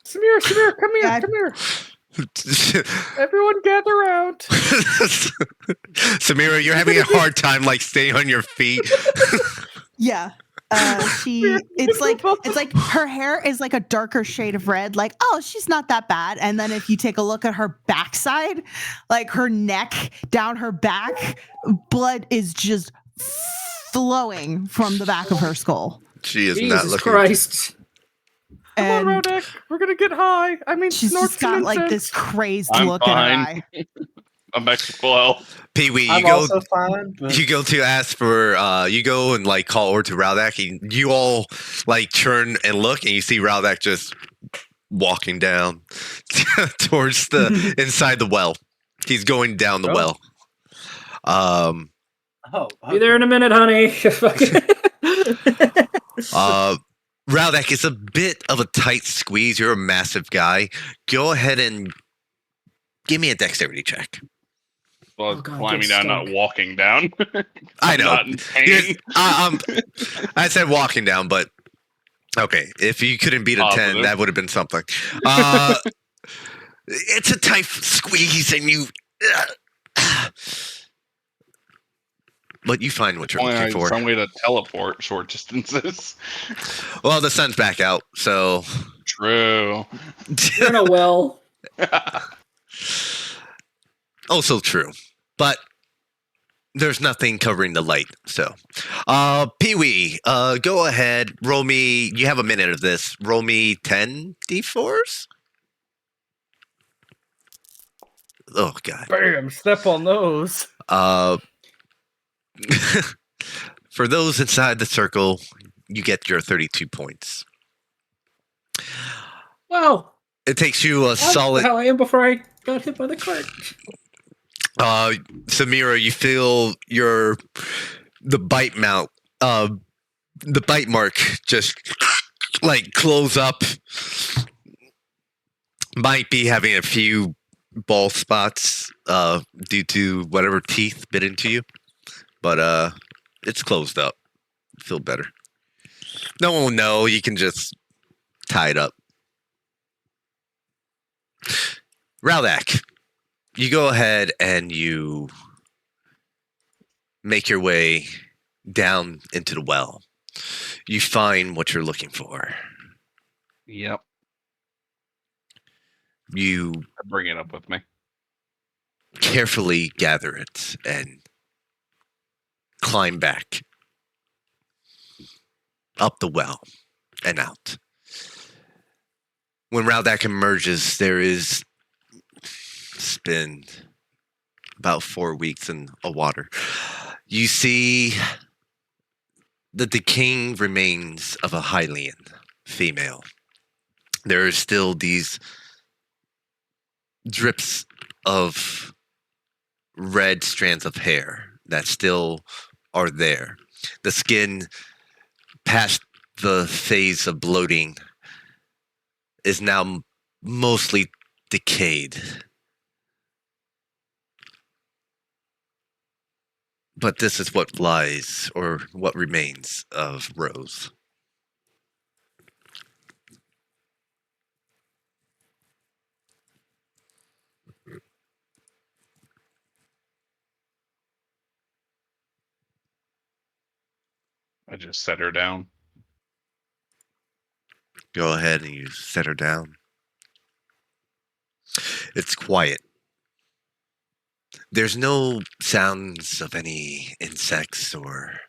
Samir, come here, Yeah, come here. Everyone gather around. Samira, you're having a hard time like staying on your feet. Yeah. It's like her hair is like a darker shade of red, like, oh, she's not that bad. And then if you take a look at her backside, like her neck down her back, blood is just flowing from the back of her skull. She is not Jesus looking. Christ. Come on, And Rodek. We're gonna get high. I mean, she's snort just got some like incense. this crazed I'm look in her fine. eye. I'm back to full health. Pee Wee, I'm also fine. But you go to ask for you go and like call over to Raudak, and you all like turn and look, and you see Raudak just walking down towards the inside the well. He's going down the well. Oh, Be there in a minute, honey. Rowdak, it's a bit of a tight squeeze. You're a massive guy. Go ahead and give me a dexterity check. Well, Oh, God, climbing get down, not stuck. walking down. I I'm know. not in pain. I said walking down, but okay. If you couldn't beat a 10, Positive. that would have been something. It's a tight squeeze, and you. But you find what you're Only looking for. some way to teleport short distances. Well, the sun's back out, so. True. You're in a well. Also true. But there's nothing covering the light, so. Pee-wee, go ahead, roll me. You have a minute of this. Roll me 10 d4s? Oh, God. Bam! Step on those. For those inside the circle, you get your 32 points. Wow. It takes you a That's solid. how I am before I got hit by the cart. Samira, you feel the bite mark just like close up. Might be having a few bald spots due to whatever teeth bit into you, but it's closed up. Feel better. No one will know. You can just tie it up. Rowdak, you go ahead and you make your way down into the well. You find what you're looking for. Yep. You I bring it up with me. carefully gather it and climb back up the well and out. When Rowdak emerges, it's been about 4 weeks in a water. You see the decaying remains of a Hylian female. There are still these drips of red strands of hair that still are there. The skin, past the phase of bloating, is now mostly decayed. But this is what lies, or what remains, of Rose. I just set her down. Go ahead and you set her down. It's quiet. There's no sounds of any insects or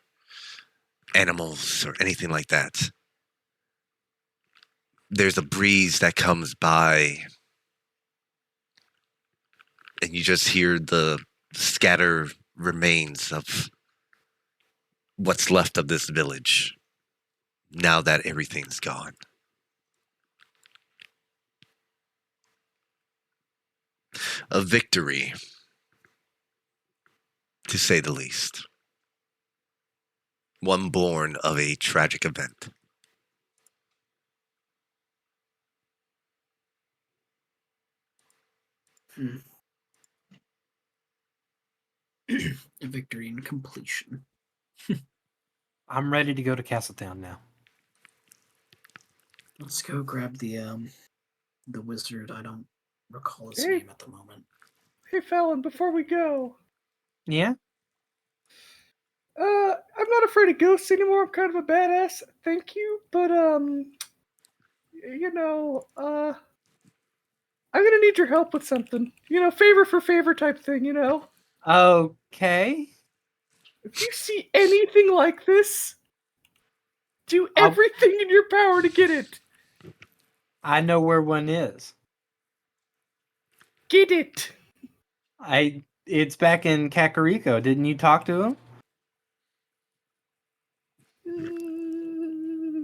animals or anything like that. There's a breeze that comes by, and you just hear the scatter remains of what's left of this village now that everything's gone. A victory, to say the least. One born of a tragic event. A victory and completion. I'm ready to go to Castletown now. Let's go grab the wizard. I don't recall his Hey. name at the moment. Hey, Fallon, before we go, Yeah? I'm not afraid of ghosts anymore. I'm kind of a badass. Thank you, but you know, I'm gonna need your help with something. You know, favor for favor type thing. You know, Okay. if you see anything like this, do I'll- everything in your power to get it. I know where one is. Get it. It's back in Kakariko. Didn't you talk to him?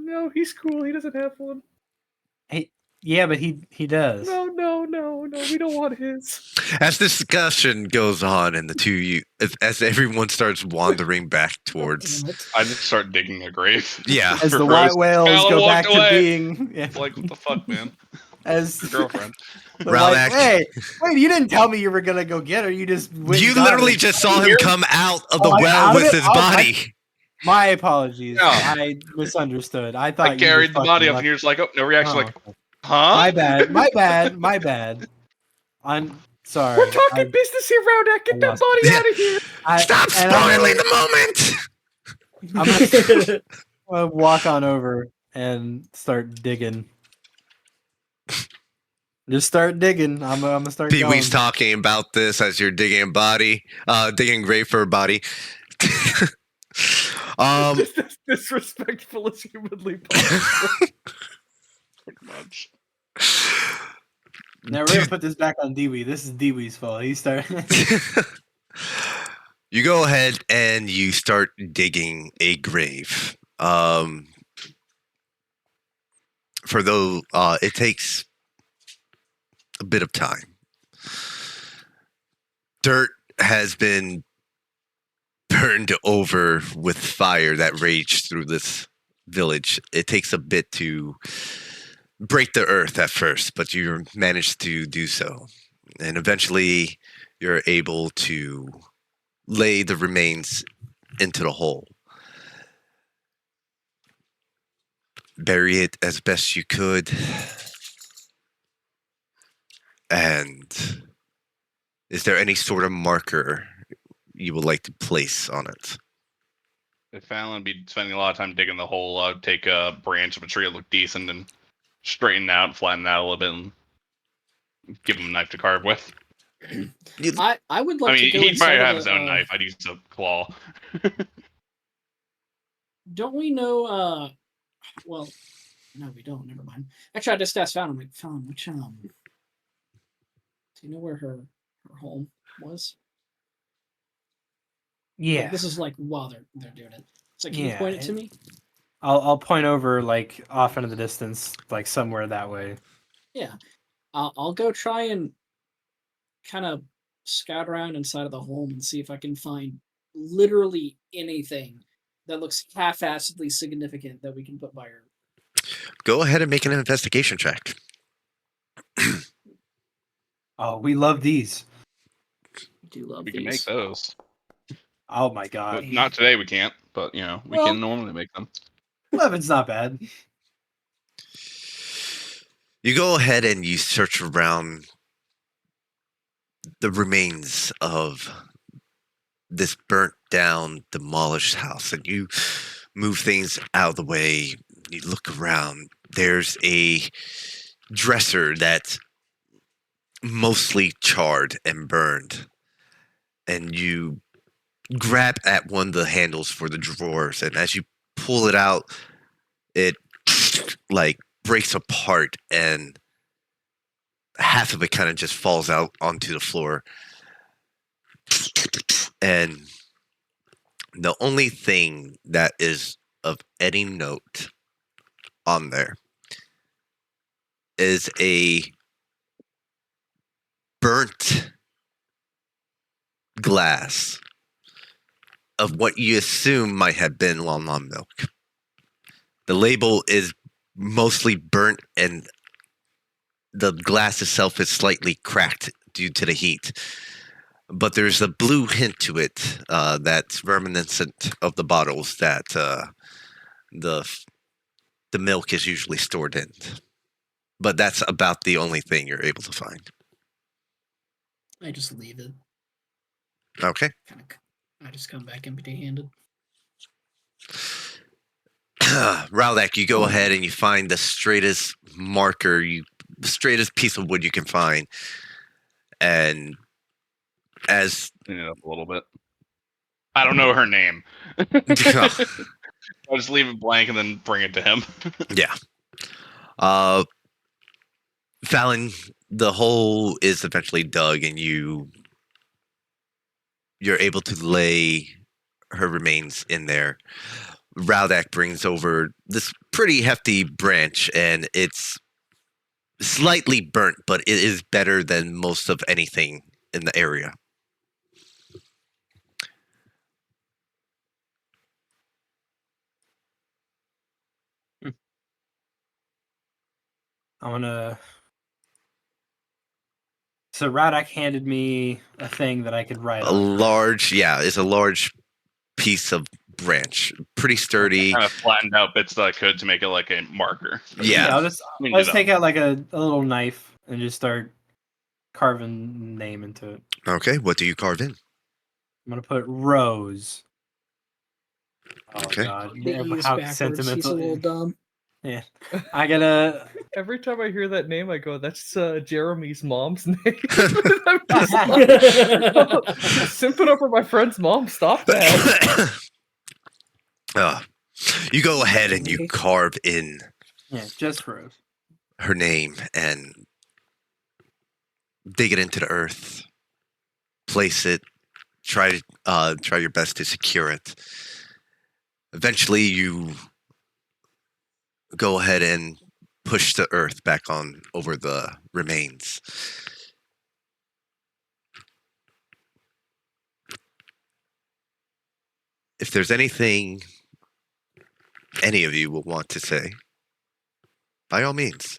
No, he's cool. He doesn't have one. Yeah, but he does. No, we don't want his. As discussion goes on, and as everyone starts wandering back towards, Damn it. I just start digging a grave. yeah, As For the Rose. white whales Fallon go back walked to away. being It's like, what the fuck, man? as Your girlfriend. the white, Ralak, hey, wait, you didn't tell me you were gonna go get her. You just went you and got literally her. just saw him come out of the Oh, I well found with it? his Oh, body. My apologies. No. I misunderstood. I thought I you carried just the body fucking up, left- and you're just like, oh, no reaction. Oh, Like, huh? my bad. My bad. My bad. I'm sorry. We're talking business here, Rowdak. Get that lost body Yeah. out of here. Stop spoiling the moment. I'm gonna walk on over and start digging. Just start digging. I'm gonna start Pee going. Wee's talking about this as you're digging digging grave for a body. Just as disrespectful as humanly possible. Pretty much. Now we're gonna put this back on Dewey. This is Dewey's fault. He started. You go ahead and you start digging a grave. For those, it takes a bit of time. Dirt has been burned over with fire that raged through this village. It takes a bit to break the earth at first, but you manage to do so. And eventually you're able to lay the remains into the hole. Bury it as best you could. And is there any sort of marker you would like to place on it? If Fallon would be spending a lot of time digging the hole, I'd take a branch of a tree that looked decent and straighten it out, flatten it out a little bit, and give him a knife to carve with. I would like I mean, to go he'd inside probably of have the, his own knife. I'd use a claw. Don't we know? Well, no, we don't. Never mind. Actually, I just asked Fallon. I'm like, Fallon, which do you know where her home was? Yeah. Like, this is like while they're doing it. So can you Yeah, point it to me? I'll point over like off into the distance, like somewhere that way. Yeah, I'll go try and kind of scout around inside of the home and see if I can find literally anything that looks half-assedly significant that we can put by her. Go ahead and make an investigation check. Oh, we love these. I do love We these. can make those. Oh my god. But not today, we can't. But, you know, we Well- can normally make them. 11's not bad. You go ahead and you search around the remains of this burnt down, demolished house, and you move things out of the way. You look around. There's a dresser that's mostly charred and burned, and you grab at one of the handles for the drawers, and as you pull it out, it like breaks apart, and half of it kind of just falls out onto the floor. And the only thing that is of any note on there is a burnt glass of what you assume might have been Lon Lon milk. The label is mostly burnt, and the glass itself is slightly cracked due to the heat. But there's a blue hint to it that's reminiscent of the bottles that the milk is usually stored in. But that's about the only thing you're able to find. I just leave it. Okay. I just come back empty-handed. Rowlak, you go ahead and you find the straightest marker, the straightest piece of wood you can find. And as Clean it up a little bit. I don't know her name. I'll just leave it blank and then bring it to him. yeah. Fallon, the hole is eventually dug, and you're able to lay her remains in there. Rowdak brings over this pretty hefty branch, and it's slightly burnt, but it is better than most of anything in the area. I'm gonna. So Radak handed me a thing that I could write A on. large, it's a large piece of branch, pretty sturdy. Kind of flattened out bits that I could to make it like a marker. Yeah. I'll just take out like a little knife and just start carving name into it. Okay, what do you carve in? I'm gonna put Rose. Oh Okay. God! The E is How backwards. sentimental! He's a little dumb. Yeah, I gotta. Every time I hear that name, I go, "That's Jeremy's mom's name." I'm just like, simping over my friend's mom. Stop that. You go ahead and you carve in Yeah, just Rose. her name and dig it into the earth. Place it. Try your best to secure it. Eventually, you go ahead and push the earth back on over the remains. If there's anything any of you will want to say, by all means.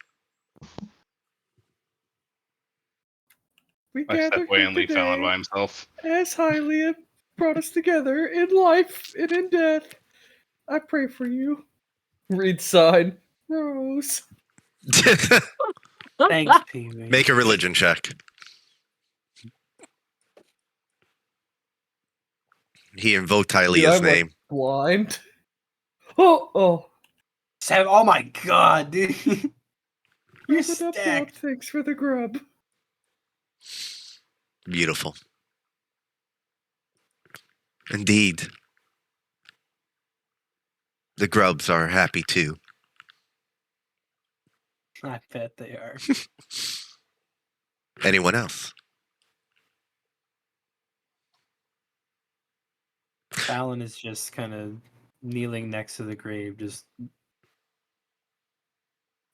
We I step gather away here and leave Fallon by today himself. as Hylia brought us together in life and in death. I pray for you. Read sign, Rose. Thanks, PV. Make a religion check. He invoked Dude, Hylia's I'm like name. blind. Oh. Oh my God, dude! You're Wrap it up, dog. stacked. Thanks for the grub. Beautiful. Indeed. The grubs are happy too. I bet they are. Anyone else? Fallon is just kind of kneeling next to the grave, just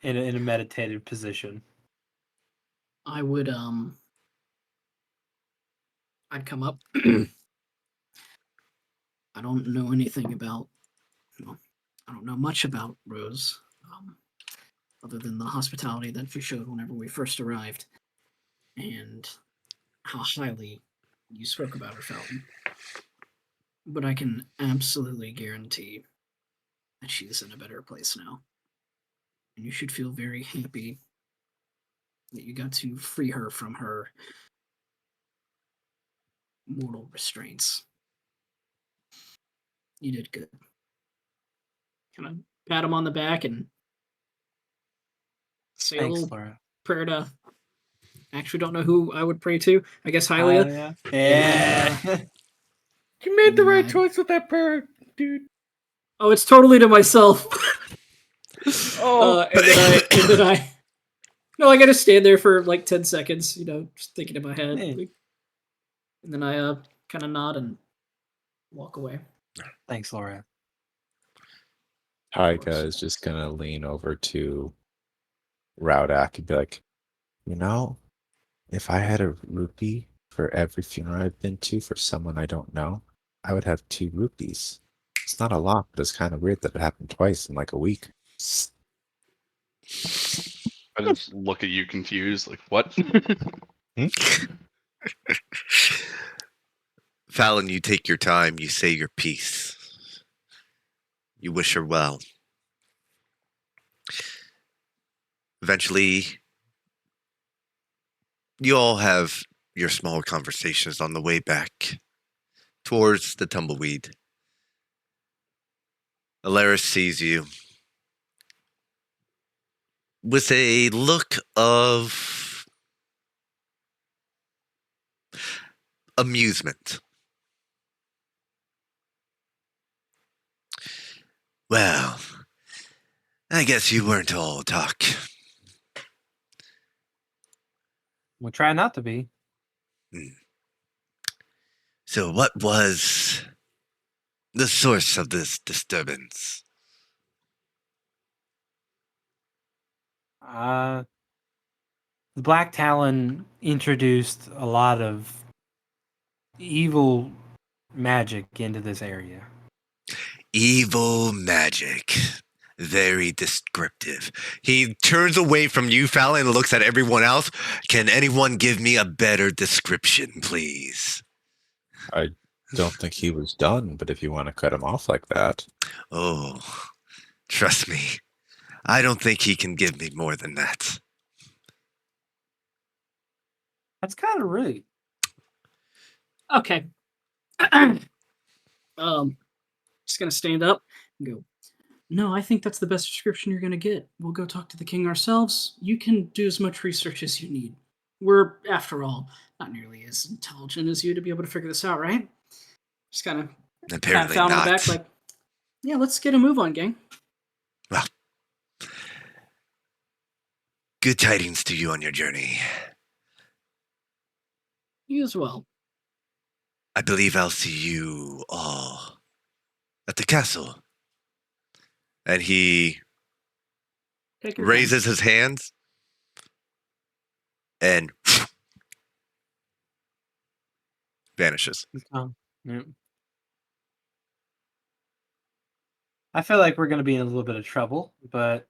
in a meditative position. I would I'd come up. I don't know anything about. Well, I don't know much about Rose, other than the hospitality that she showed whenever we first arrived, and how highly you spoke about her, Felton. But I can absolutely guarantee that she's in a better place now, and you should feel very happy that you got to free her from her mortal restraints. You did good. Kind of pat him on the back and say a Thanks, little Laura. prayer to. Actually, don't know who I would pray to. I guess Hylia. Yeah. You made the right Mad. choice with that prayer, dude. Oh, it's totally to myself. Oh. And then I. No, I gotta stand there for like 10 seconds, just thinking in my head. Yeah. And then I kind of nod and walk away. Thanks, Laura. Taika is just gonna lean over to Raudak and be like, if I had a rupee for every funeral I've been to for someone I don't know, I would have 2 rupees. It's not a lot, but it's kind of weird that it happened twice in like a week. I just look at you confused, like, what? Fallon, you take your time, you say your piece. You wish her well. Eventually, you all have your small conversations on the way back towards the tumbleweed. Alaris sees you with a look of amusement. Well, I guess you weren't all talk. We'll try not to be. So what was the source of this disturbance? the Black Talon introduced a lot of evil magic into this area. Evil magic. Very descriptive. He turns away from you, Fallon, and looks at everyone else. Can anyone give me a better description, please? I don't think he was done, but if you want to cut him off like that. Oh, trust me. I don't think he can give me more than that. That's kind of rude. Okay. Just gonna stand up and go. No, I think that's the best description you're gonna get. We'll go talk to the king ourselves. You can do as much research as you need. We're, after all, not nearly as intelligent as you to be able to figure this out, right? Just kind of pat Apparently Fallon on not. the back, like, yeah, let's get a move on, gang. Well, good tidings to you on your journey. You as well. I believe I'll see you all at the castle. And he Take your raises his hands and vanishes. Yeah. I feel like we're going to be in a little bit of trouble, but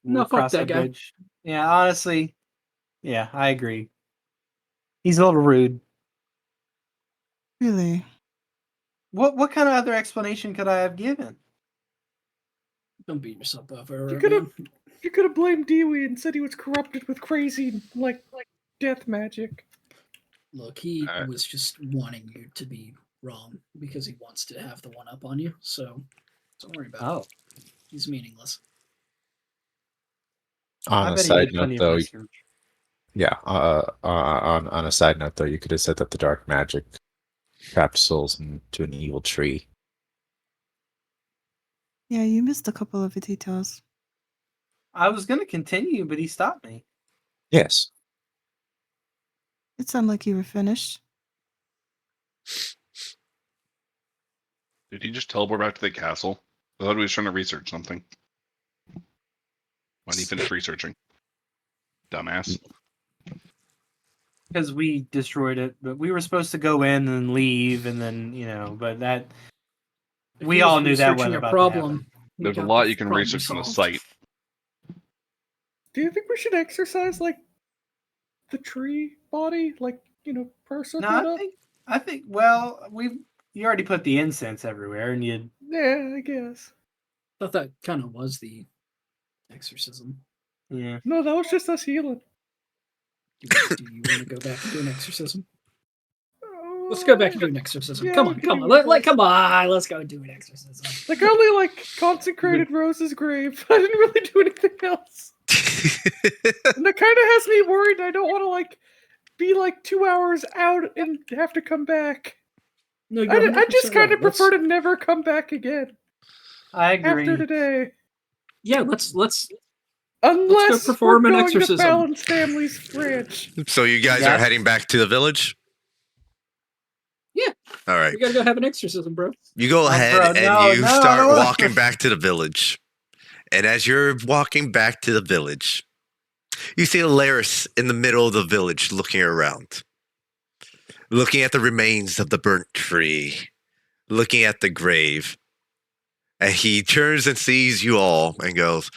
No, fuck cross that guy. bridge. Yeah, honestly, yeah, I agree. He's a little rude. Really? What kind of other explanation could I have given? Don't beat yourself up You over it, could have man. you could have blamed Dewey and said he was corrupted with crazy like death magic. Look, he Alright. was just wanting you to be wrong because he wants to have the one up on you. So don't worry about Oh, it. He's meaningless. On I a bet he side did note, plenty of though, research. yeah. On a side note, though, you could have said that the dark magic trapped souls into an evil tree. Yeah, you missed a couple of the details. I was going to continue, but he stopped me. Yes. It sounded like you were finished. Did he just teleport back to the castle? I thought he was trying to research something. Why did he finish researching? Dumbass. Because we destroyed it, but we were supposed to go in and leave, and then, but that... If We he was all knew that researching wasn't a about to problem. happen. we There's a got lot the you can problem research from the solved. site. Do you think we should exercise like the tree body, like per circle No, it up? I think, well, you already put the incense everywhere, and you... Yeah, I guess. Thought that kind of was the exorcism. Yeah. No, that was just us healing. Do you want to go back and do an exorcism? Let's go back and do an exorcism. Yeah, Come we on, can come do on, that. come on. Let's go do an exorcism. Like I only consecrated Rose's grave. I didn't really do anything else. And that kind of has me worried. I don't want to be 2 hours out and have to come back. No, I just kind of prefer to never come back again I agree. after today. Yeah, let's Unless perform we're an going exorcism. to Fallon's family's ranch. So you guys are heading back to the village? Yeah. All right. We gotta go have an exorcism, bro. You go ahead bro, and you start no. walking back to the village. And as you're walking back to the village, you see Alaris in the middle of the village looking around. Looking at the remains of the burnt tree. Looking at the grave. And he turns and sees you all and goes,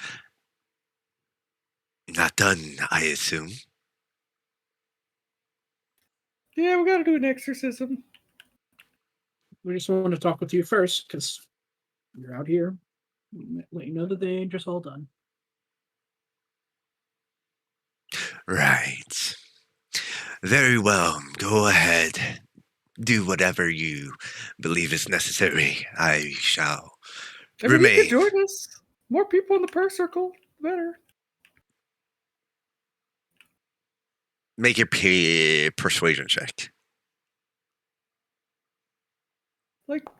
"Not done, I assume." Yeah, we gotta do an exorcism. We just want to talk with you first because you're out here. Let you know that the danger's all done. Right. Very well. Go ahead. Do whatever you believe is necessary. I shall I mean, remain. you can join us. More people in the prayer circle, the better. Make your persuasion check.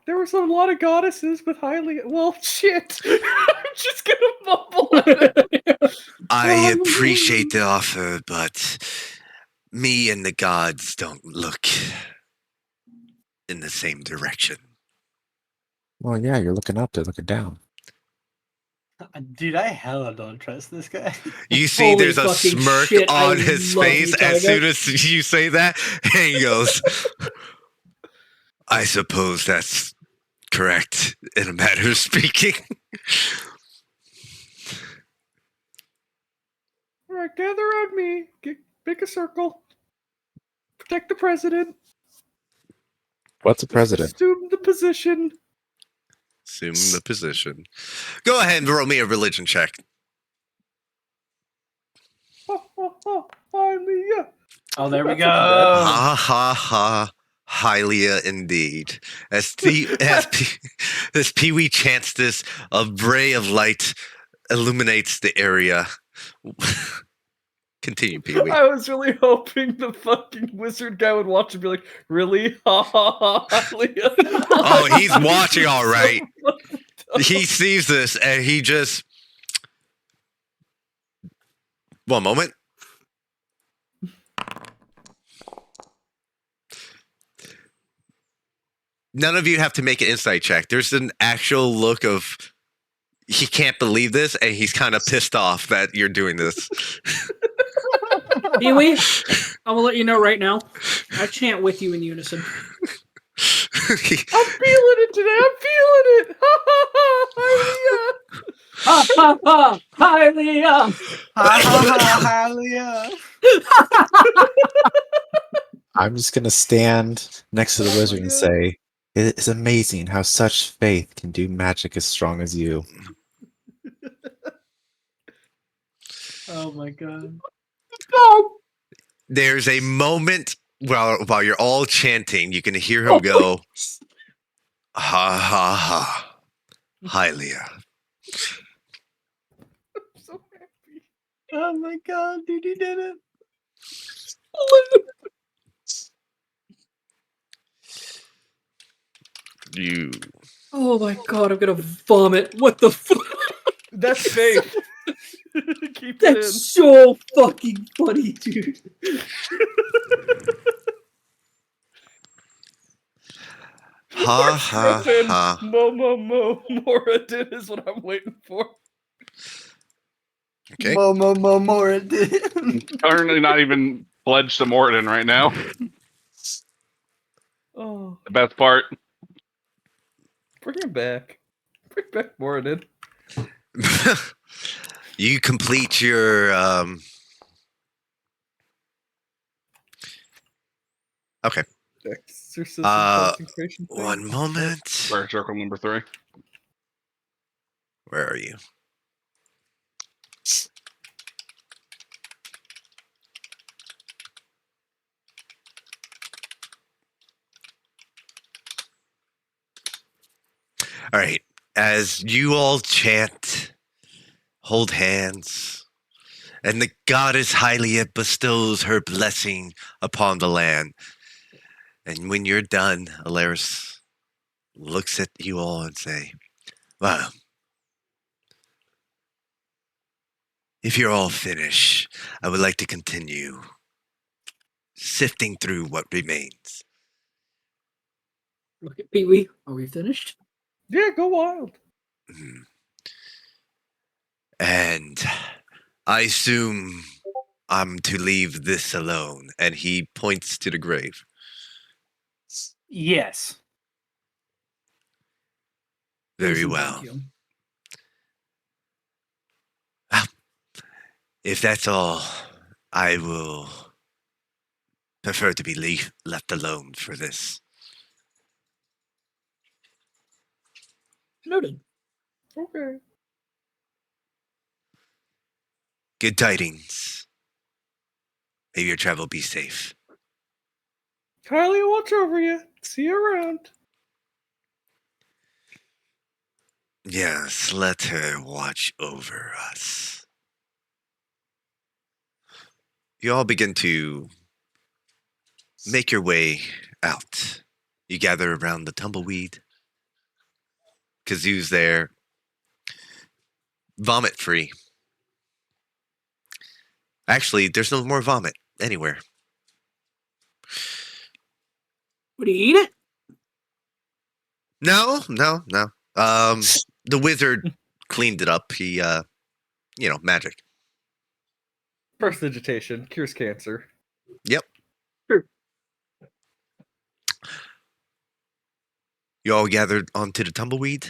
There was a lot of goddesses with highly... Well, shit. I'm just gonna mumble it. I appreciate the offer, but me and the gods don't look in the same direction. Well, yeah, you're looking up, they're looking down. Dude, I hella don't trust this guy. You see, Holy there's a fucking smirk shit, I on his love face you, as Tiger. soon as you say that, and he goes, I suppose that's correct in a matter of speaking. All right, gather around me. Make a circle. Protect the president. What's a president? Assume the position. Assume the position. Go ahead and roll me a religion check. Hallelujah. Oh, there we That's not too bad. go. Ha ha ha. Hylia indeed. As Pee Wee chants this, a ray of light illuminates the area. Continue, Pee Wee. I was really hoping the fucking wizard guy would watch and be like, really? Ha ha ha, Leah. Oh, he's watching all right. He sees this and he just. One moment. None of you have to make an insight check. There's an actual look of he can't believe this, and he's kind of pissed off that you're doing this. Pee-wee, I'm gonna let you know right now. I chant with you in unison. I'm feeling it today. I'm feeling it. Ha ha ha, Hylia. Ha ha ha, Hylia. I'm just gonna stand next to the wizard and say, "It is amazing how such faith can do magic as strong as you." Oh my god. There's a moment while you're all chanting, you can hear him go, ha ha ha, Hylia. I'm so happy. Oh my god, dude, you did it. You. Oh my god, I'm gonna vomit. What the fuck? That's faith. Keep it in. That's so fucking funny, dude. Ha ha ha. Moradin is what I'm waiting for. Okay. More did. Currently not even pledged to Moradin right now. Oh, The best part. bring him back. Bring back Moradin. You complete your. Okay. Exorcism Uh, concentration thing. One moment. Square circle number 3. Where are you? All right. As you all chant, hold hands, and the goddess Hylia bestows her blessing upon the land. And when you're done, Alaris looks at you all and say, "Well, if you're all finished, I would like to continue sifting through what remains." Look at Pee-wee. Are we finished? Yeah, go wild. Mhm. And I assume I'm to leave this alone. And he points to the grave. Yes. Very Listen, well. thank you. If that's all, I will prefer to be left alone for this. Noted. Okay. Good tidings. May your travel be safe. Kylie, watch over you. See you around. Yes, let her watch over us. You all begin to make your way out. You gather around the tumbleweed. Kazoo's there. Vomit free. Actually, there's no more vomit anywhere. Would he eat it? No. The wizard cleaned it up. He, magic. Prestidigitation cures cancer. Yep. Sure. You all gathered onto the tumbleweed.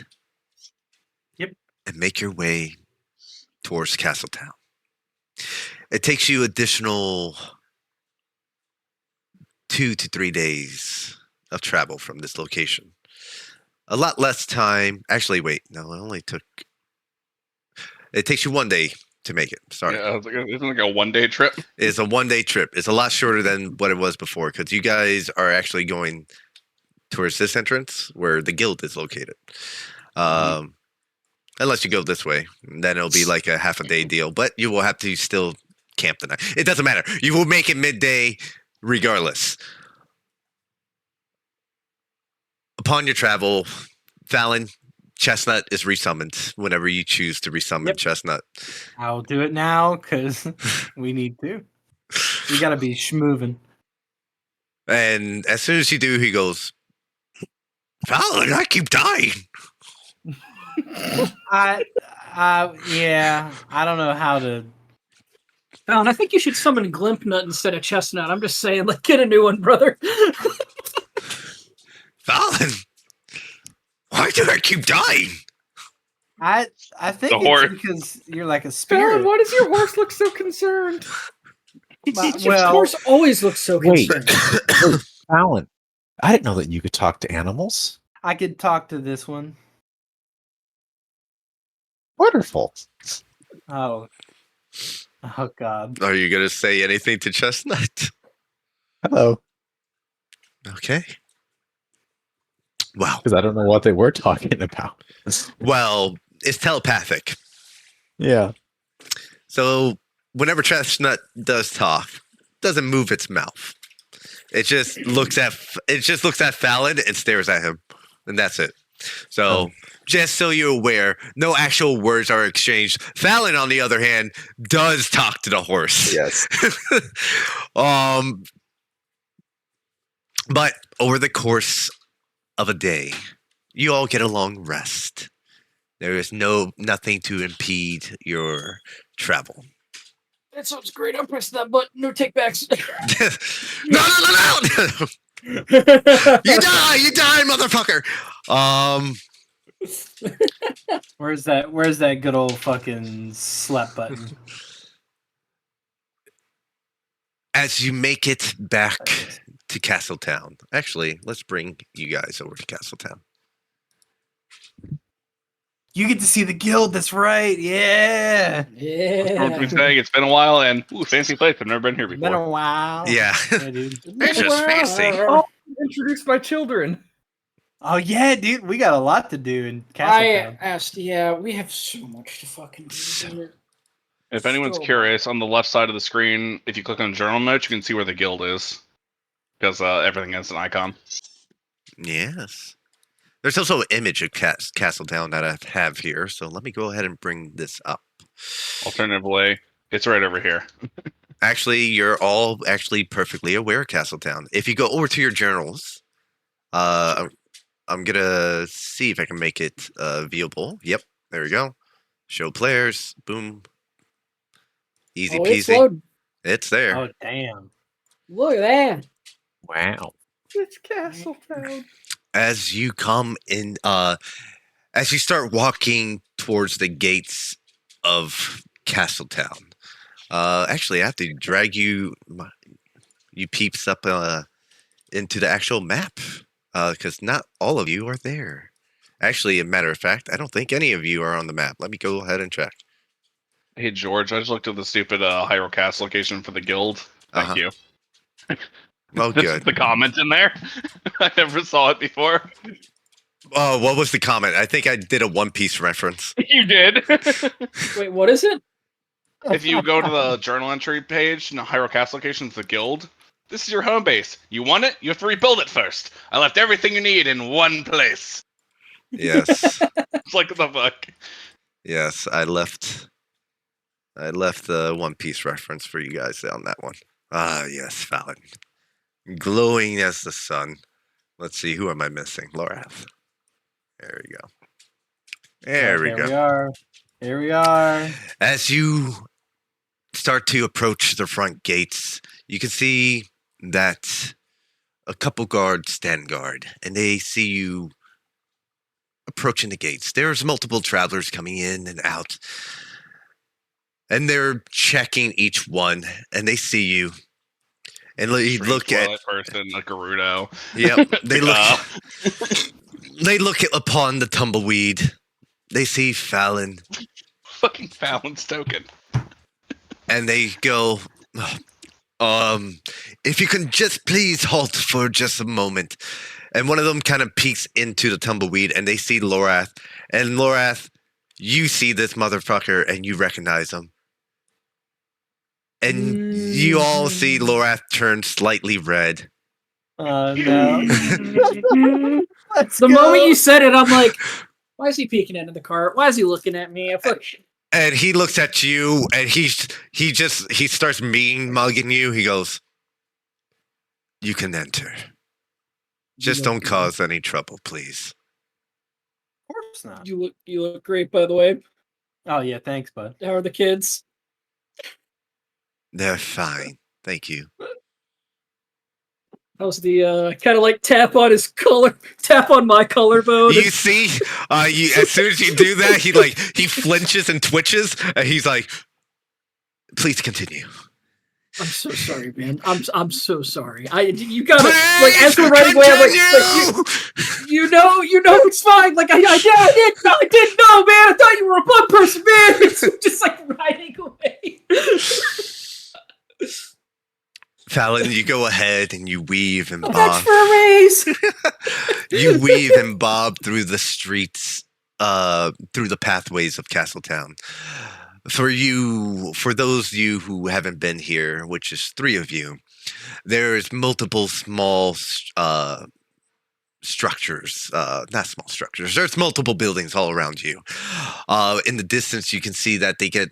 Yep. And make your way towards Castletown. It takes you additional 2 to 3 days of travel from this location. A lot less time. Actually, wait. No, it only took. It takes you 1 day to make it. Sorry. Yeah, isn't it like a 1-day trip? It's a 1 day trip. It's a lot shorter than what it was before because you guys are actually going towards this entrance where the guild is located. Unless you go this way, then it'll be like a half a day deal. But you will have to still camp the night. It doesn't matter. You will make it midday regardless. Upon your travel, Fallon, Chestnut is resummoned whenever you choose to resummon Yep. Chestnut. I'll do it now because we need to. We gotta be schmoving. And as soon as you do, he goes, Fallon, I keep dying. Yeah, I don't know how to. Alan, I think you should summon Glimpnut instead of Chestnut. I'm just saying, like, get a new one, brother. Fallon, why do I keep dying? I think The it's horse. because you're like a Fallon, spirit. why does your horse look so concerned? Your horse always looks so Wait. concerned. Alan, I didn't know that you could talk to animals. I could talk to this one. Wonderful. Oh God. Are you going to say anything to Chestnut? Hello. Okay. Wow. Because I don't know what they were talking about. Well, it's telepathic. Yeah. So whenever Chestnut does talk, doesn't move its mouth. It just looks at Fallon and stares at him, and that's it. So just so you're aware, no actual words are exchanged. Fallon, on the other hand, does talk to the horse. Yes. But over the course of a day, you all get a long rest. There is nothing to impede your travel. That sounds great. I'm pressing that button. No takebacks. No! You die, motherfucker! Where's that good old fucking slap button? As you make it back to Castletown. Actually, let's bring you guys over to Castletown. You get to see the guild. That's right. Yeah. Yeah. Saying it's been a while, and fancy place. I've never been here Been before. a while. Yeah. Dude. It's just fancy. Oh, introduce my children. Oh yeah, dude. We got a lot to do in I Castletown. asked, yeah, we have so much to fucking do here. If anyone's So curious, on the left side of the screen, if you click on journal notes, you can see where the guild is. Because everything has an icon. Yes. There's also an image of Castletown that I have here, so let me go ahead and bring this up. Alternatively, it's right over here. Actually, you're all actually perfectly aware of Castletown. If you go over to your journals, I'm gonna see if I can make it viewable. Yep, there we go. Show players. Boom. Easy it's peasy. loading. It's there. Oh damn. Look at that. Wow. It's Castletown. As you come in, as you start walking towards the gates of Castletown, actually, I have to drag you peeps up into the actual map because not all of you are there. Actually, a matter of fact, I don't think any of you are on the map. Let me go ahead and check. Hey, George, I just looked at the stupid Hyrule Cast location for the guild. Thank you. Oh, This is good. the comment in there. I never saw it before. Oh, what was the comment? I think I did a One Piece reference. You did. Wait, what is it? If you go to the journal entry page in the Hyrule Cast locations, the guild, this is your home base. You want it? You have to rebuild it first. I left everything you need in one place. Yes. It's like, what the fuck? Yes, I left the One Piece reference for you guys on that one. Ah, yes, Fallon. Glowing as the sun. Let's see, who am I missing? Lorath. There we go. There we There go. we are. Here we are. As you start to approach the front gates, you can see that a couple guards stand guard, and they see you approaching the gates. There's multiple travelers coming in and out, and they're checking each one, and they see you. And they Strange look at, Twilight person, a Gerudo. yep, they look, Ah, they look upon the tumbleweed. They see Fallon, fucking Fallon's token. and they go, if you can just please halt for just a moment. And one of them kind of peeks into the tumbleweed, and they see Lorath. And Lorath, you see this motherfucker, and you recognize him. And you all see Lorath turn slightly red. Oh no. Let's The go. moment you said it, I'm like, why is he peeking into the cart? Why is he looking at me? And he looks at you, and he starts mean mugging you. He goes, "You can enter. Just don't cause any trouble, please." Of course not. You look great, by the way. Oh yeah, thanks, bud. How are the kids? They're fine. Thank you. How's the kind of like tap on his collar, tap on my collarbone? You see, as soon as you do that, he flinches and twitches, and he's like, "Please continue." I'm so sorry, man. I'm so sorry. You gotta Please like as we're running away. I'm like you know it's fine. Like I didn't know, man. I thought you were a blood person, man. It's just like riding away. Fallon, you go ahead and you weave and bob. That's for a raise. You weave and bob through the streets, through the pathways of Castletown. For those of you who haven't been here, which is 3 of you, there's multiple small structures, not small structures. There's multiple buildings all around you. In the distance, you can see that they get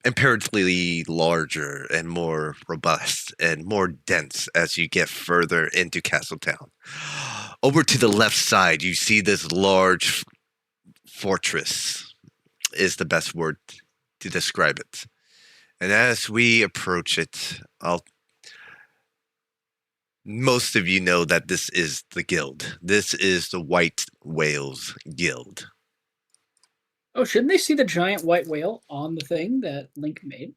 imperatively larger and more robust and more dense as you get further into Castletown. Over to the left side, you see this large fortress, is the best word to describe it. And as we approach it, most of you know that this is the guild. This is the White Whales Guild. Oh, shouldn't they see the giant white whale on the thing that Link made?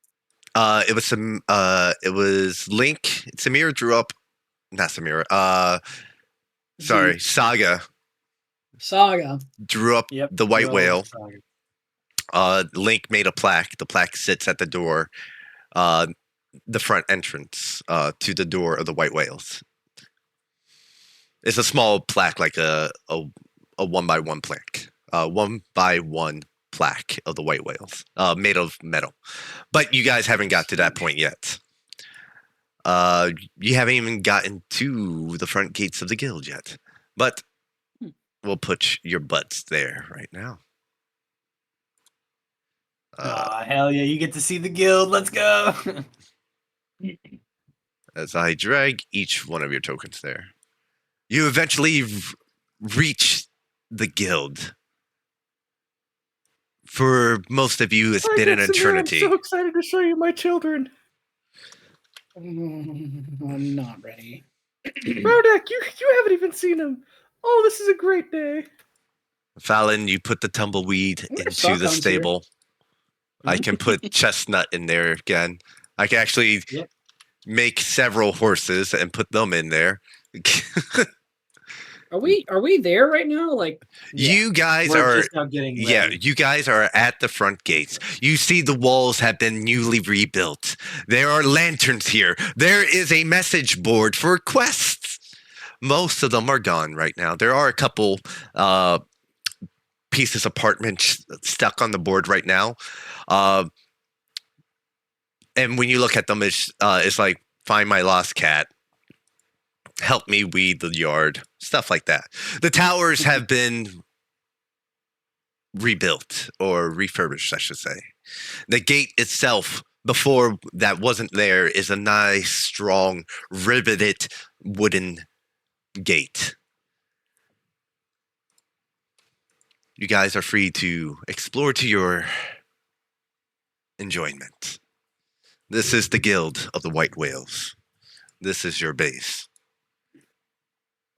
It was Link. Samira drew up, not Samira. Sorry, Saga drew up the white whale. Link made a plaque. The plaque sits at the door, the front entrance to the door of the White Whales. It's a small plaque, like a 1x1 plaque. 1x1 plaque of the White Whales, made of metal. But you guys haven't got to that point yet. You haven't even gotten to the front gates of the guild yet. But we'll put your butts there right now. Hell yeah, you get to see the guild. Let's go. As I drag each one of your tokens there. You eventually reach the guild. For most of you, it's been an eternity. I'm so excited to show you my children. I'm not ready. Rodek, you haven't even seen them. Oh, this is a great day. Fallon, you put the tumbleweed into the stable. I can put Chestnut in there again. I can actually make several horses and put them in there. Are we there right now? Like you guys We're are just now getting ready. Yeah, you guys are at the front gates. You see the walls have been newly rebuilt. There are lanterns here. There is a message board for quests. Most of them are gone right now. There are a couple pieces of parchment stuck on the board right now. And when you look at them, it's like, find my lost cat. Help me weed the yard. Stuff like that. The towers have been rebuilt or refurbished, I should say. The gate itself, before that wasn't there, is a nice, strong, riveted wooden gate. You guys are free to explore to your enjoyment. This is the Guild of the White Whales. This is your base.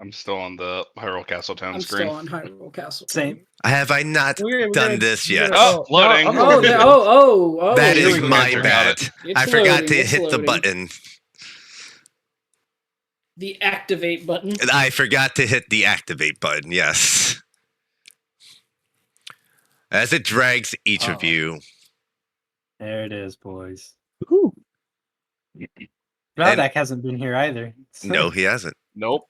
I'm still on the Hyrule Castle Town I'm screen. still on Hyrule Castle. Same. Have I not We're done gonna- this we're yet? gonna- Oh, loading. I'm Oh, loading. oh. That here is we go. my Got bad. it. It's I forgot loading, to it's hit the loading. button. The activate button. I forgot to hit the activate button, yes. As it drags each of Oh. you. There it is, boys. Woohoo. Veldak hasn't been here either. No, he hasn't. Nope.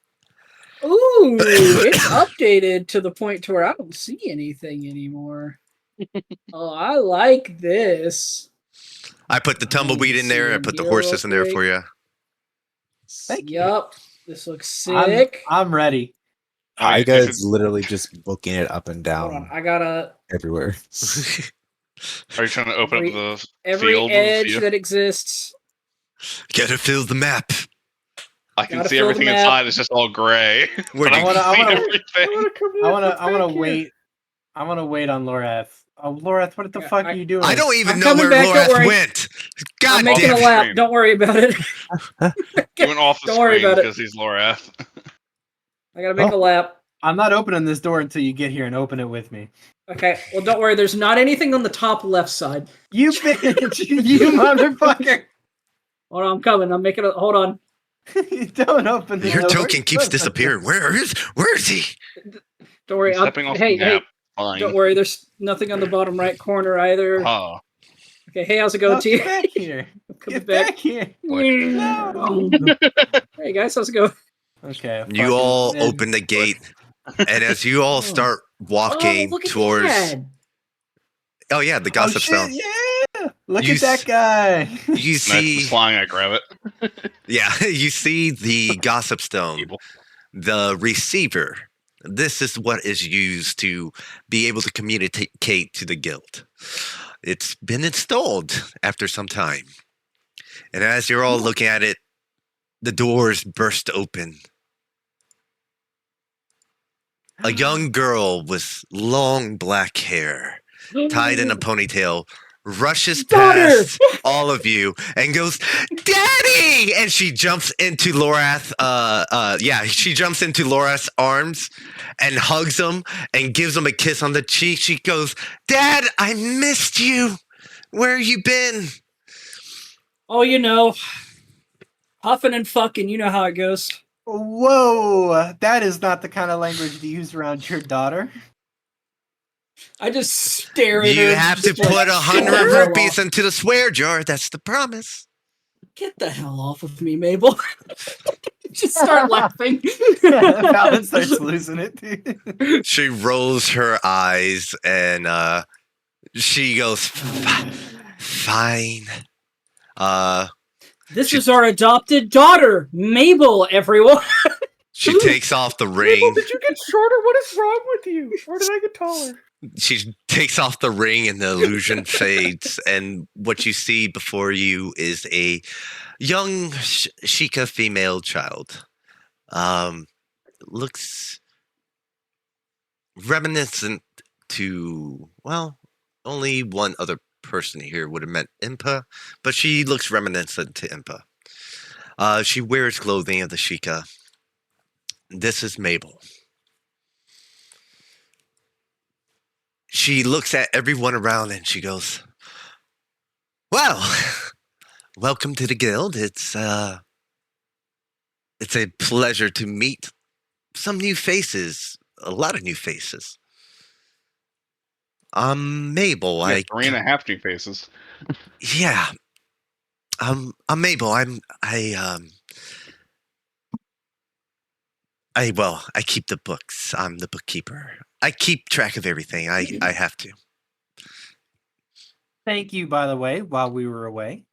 Ooh, it's updated to the point to where I don't see anything anymore. Oh, I like this. I put the tumbleweed in there. I put the Deal horses in there quick. for you. Thank you. Yup. This looks sick. I'm ready. I If guys it's- literally just booking it up and Hold on. down I gotta everywhere. Are you trying to open Every- up the every field? edge that exists. Gotta fill the map. I can gotta see fill the everything map. inside. It's just all gray. Where But do I you- can I see wanna- everything. I wanna wait. I wanna wait on Lorath. Oh, Lorath, what the Yeah, fuck are you doing? I don't even I'm know coming where back, don't Lorath worry. went. God I'm making damn a it. lap. screen. Don't worry about it. He went off the Don't worry screen about it. because he's Lorath. I gotta make Oh. a lap. I'm not opening this door until you get here and open it with me. Okay. Well, don't worry. There's not anything on the top left side. You bitch! You motherfucker! Hold on. I'm coming. I'm making a. Hold on. Don't open the Your door. token keeps disappearing. Where is he? Don't worry. He's stepping off Hey, the hey. map. Fine. Don't worry. There's nothing on the bottom right corner either. Huh. Okay. Hey, how's it No, going, T? get back here! Coming Get back here! No. Hey guys, how's it going? Okay. You fucking- all and- open the gate, and as you all start Oh, walking look at towards, that. oh yeah, the Oh gossip shit! stone. Yeah! Look You at that guy. You Next see, is flying. I grab it. yeah, you see the gossip stone, Evil. the receiver. This is what is used to be able to communicate to the guild. It's been installed after some time, and as you're all looking at it, the doors burst open. A young girl with long black hair, tied in a ponytail, rushes Daughter! past all of you and goes, "Daddy!" And she jumps into Lorath. She jumps into Lorath's arms and hugs him and gives him a kiss on the cheek. She goes, "Dad, I missed you. Where you been?" Oh, you know, huffing and fucking. You know how it goes. Whoa! That is not the kind of language to use around your daughter. I just stare at her. You and have to just like, put "Get the 100 hell rupees off- into the swear jar. That's the promise. Get the hell off of me, Mabel. Just start laughing. Fallon starts losing it, dude. She rolls her eyes and she goes, "Fine." This is our adopted daughter, Mabel, everyone. She takes off the Mabel, ring. did you get shorter? What is wrong with you? Or did I get taller? She takes off the ring and the illusion fades. And what you see before you is a young Sheikah female child. Looks reminiscent to, well, only one other person here would have meant Impa, but she looks reminiscent to Impa. She wears clothing of the Sheikah. This is Mabel. She looks at everyone around and she goes, "Well, welcome to the guild. It's a pleasure to meet some new faces, a lot of new faces. I'm Mabel. Yeah, 3.5 new faces. Yeah. I'm Mabel. I keep the books. I'm the bookkeeper. I keep track of everything. I have to. Thank you, by the way, while we were away.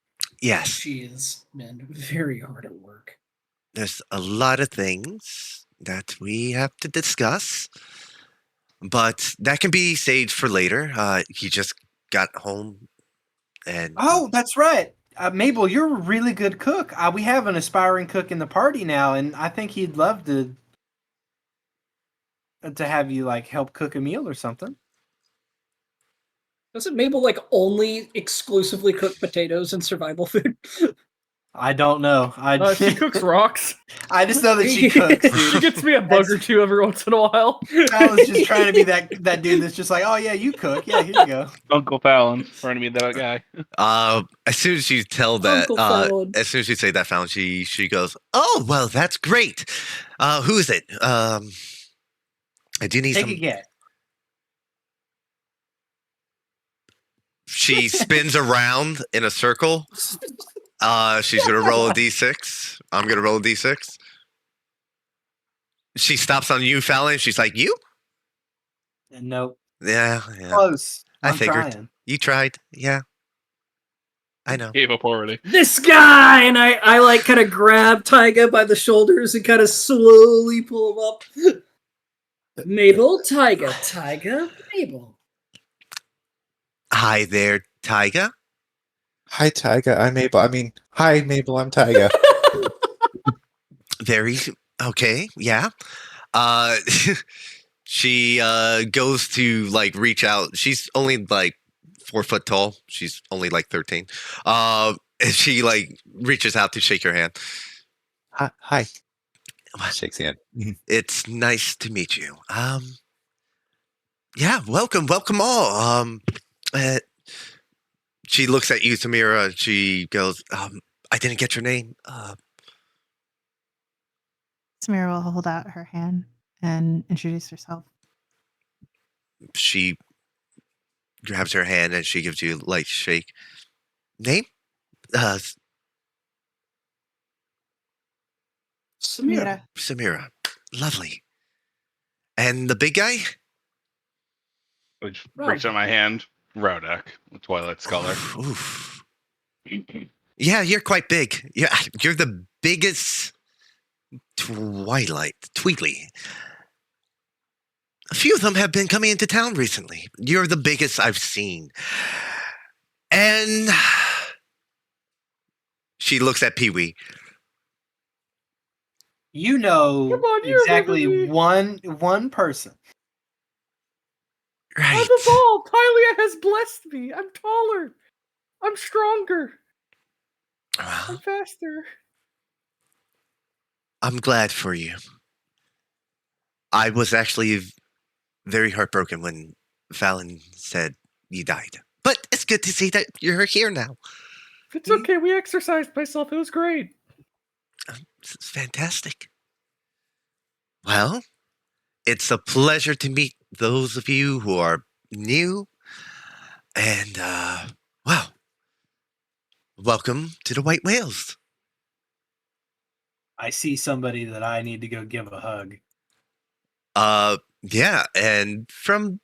Yes. She has been very hard at work. There's a lot of things that we have to discuss, but that can be saved for later. He just got home and Oh, that's right. Mabel, you're a really good cook. We have an aspiring cook in the party now, and I think he'd love to have you like help cook a meal or something. Doesn't Mabel like only exclusively cook potatoes and survival food? I don't know. She cooks rocks. I just know that she cooks, She dude. gets me a bug or two every once in a while. I was just trying to be that dude that's just like, oh yeah, you cook. Yeah, here you go. Uncle Fallon, trying to be that guy. As soon as you tell that, Uncle Fallon. as soon as you say that, Fallon, she goes, "Oh well, that's great. Who is it? I do need Take some." a guess. She spins around in a circle. She's gonna roll a d6. I'm gonna roll a d6. She stops on you, Fallon. She's like, "You? Nope. Yeah. Close. I I'm figured. trying. You tried. Yeah. I know. Gave up already. This guy! And I like kind of grab Tyga by the shoulders and kind of slowly pull him up. Mabel, Tyga, Mabel. Hi there, Tyga. Hi, Tyga. I'm Mabel. I mean, hi, Mabel. I'm Tyga. Very okay. Yeah. She goes to like reach out. She's only like 4 foot tall. She's only like 13. And she like reaches out to shake your hand. Hi. Shakes hand. It's nice to meet you. Yeah, welcome all. Uh, she looks at you, Samira. She goes, I didn't get your name. Samira will hold out her hand and introduce herself. She grabs her hand and she gives you a light shake. Name? Samira. Samira. Lovely. And the big guy? Which breaks out my hand. Rodak, Twilight Scholar. Oof. Yeah, you're quite big. Yeah, you're the biggest Tweedly. A few of them have been coming into town recently. You're the biggest I've seen. And she looks at Pee-wee. You know Come on, you remember exactly me. one person. I'm Right. evolved. Hylia has blessed me. I'm taller. I'm stronger. I'm Well, faster. I'm glad for you. I was actually very heartbroken when Fallon said you died. But it's good to see that you're here now. It's okay. We exercised myself. It was great. It's fantastic. Well, it's a pleasure to meet those of you who are new. And, well, welcome to the White Whales. I see somebody that I need to go give a hug. Yeah, and from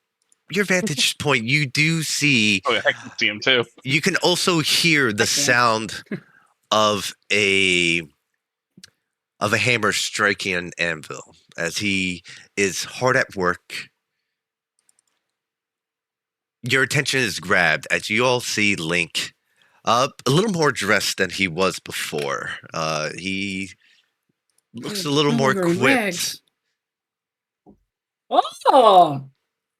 your vantage point, you do see. Oh, yeah, I can see him too. You can also hear the sound of a hammer striking an anvil as he is hard at work. Your attention is grabbed as you all see Link, a little more dressed than he was before. He looks a little more Wearing equipped. rags. Oh,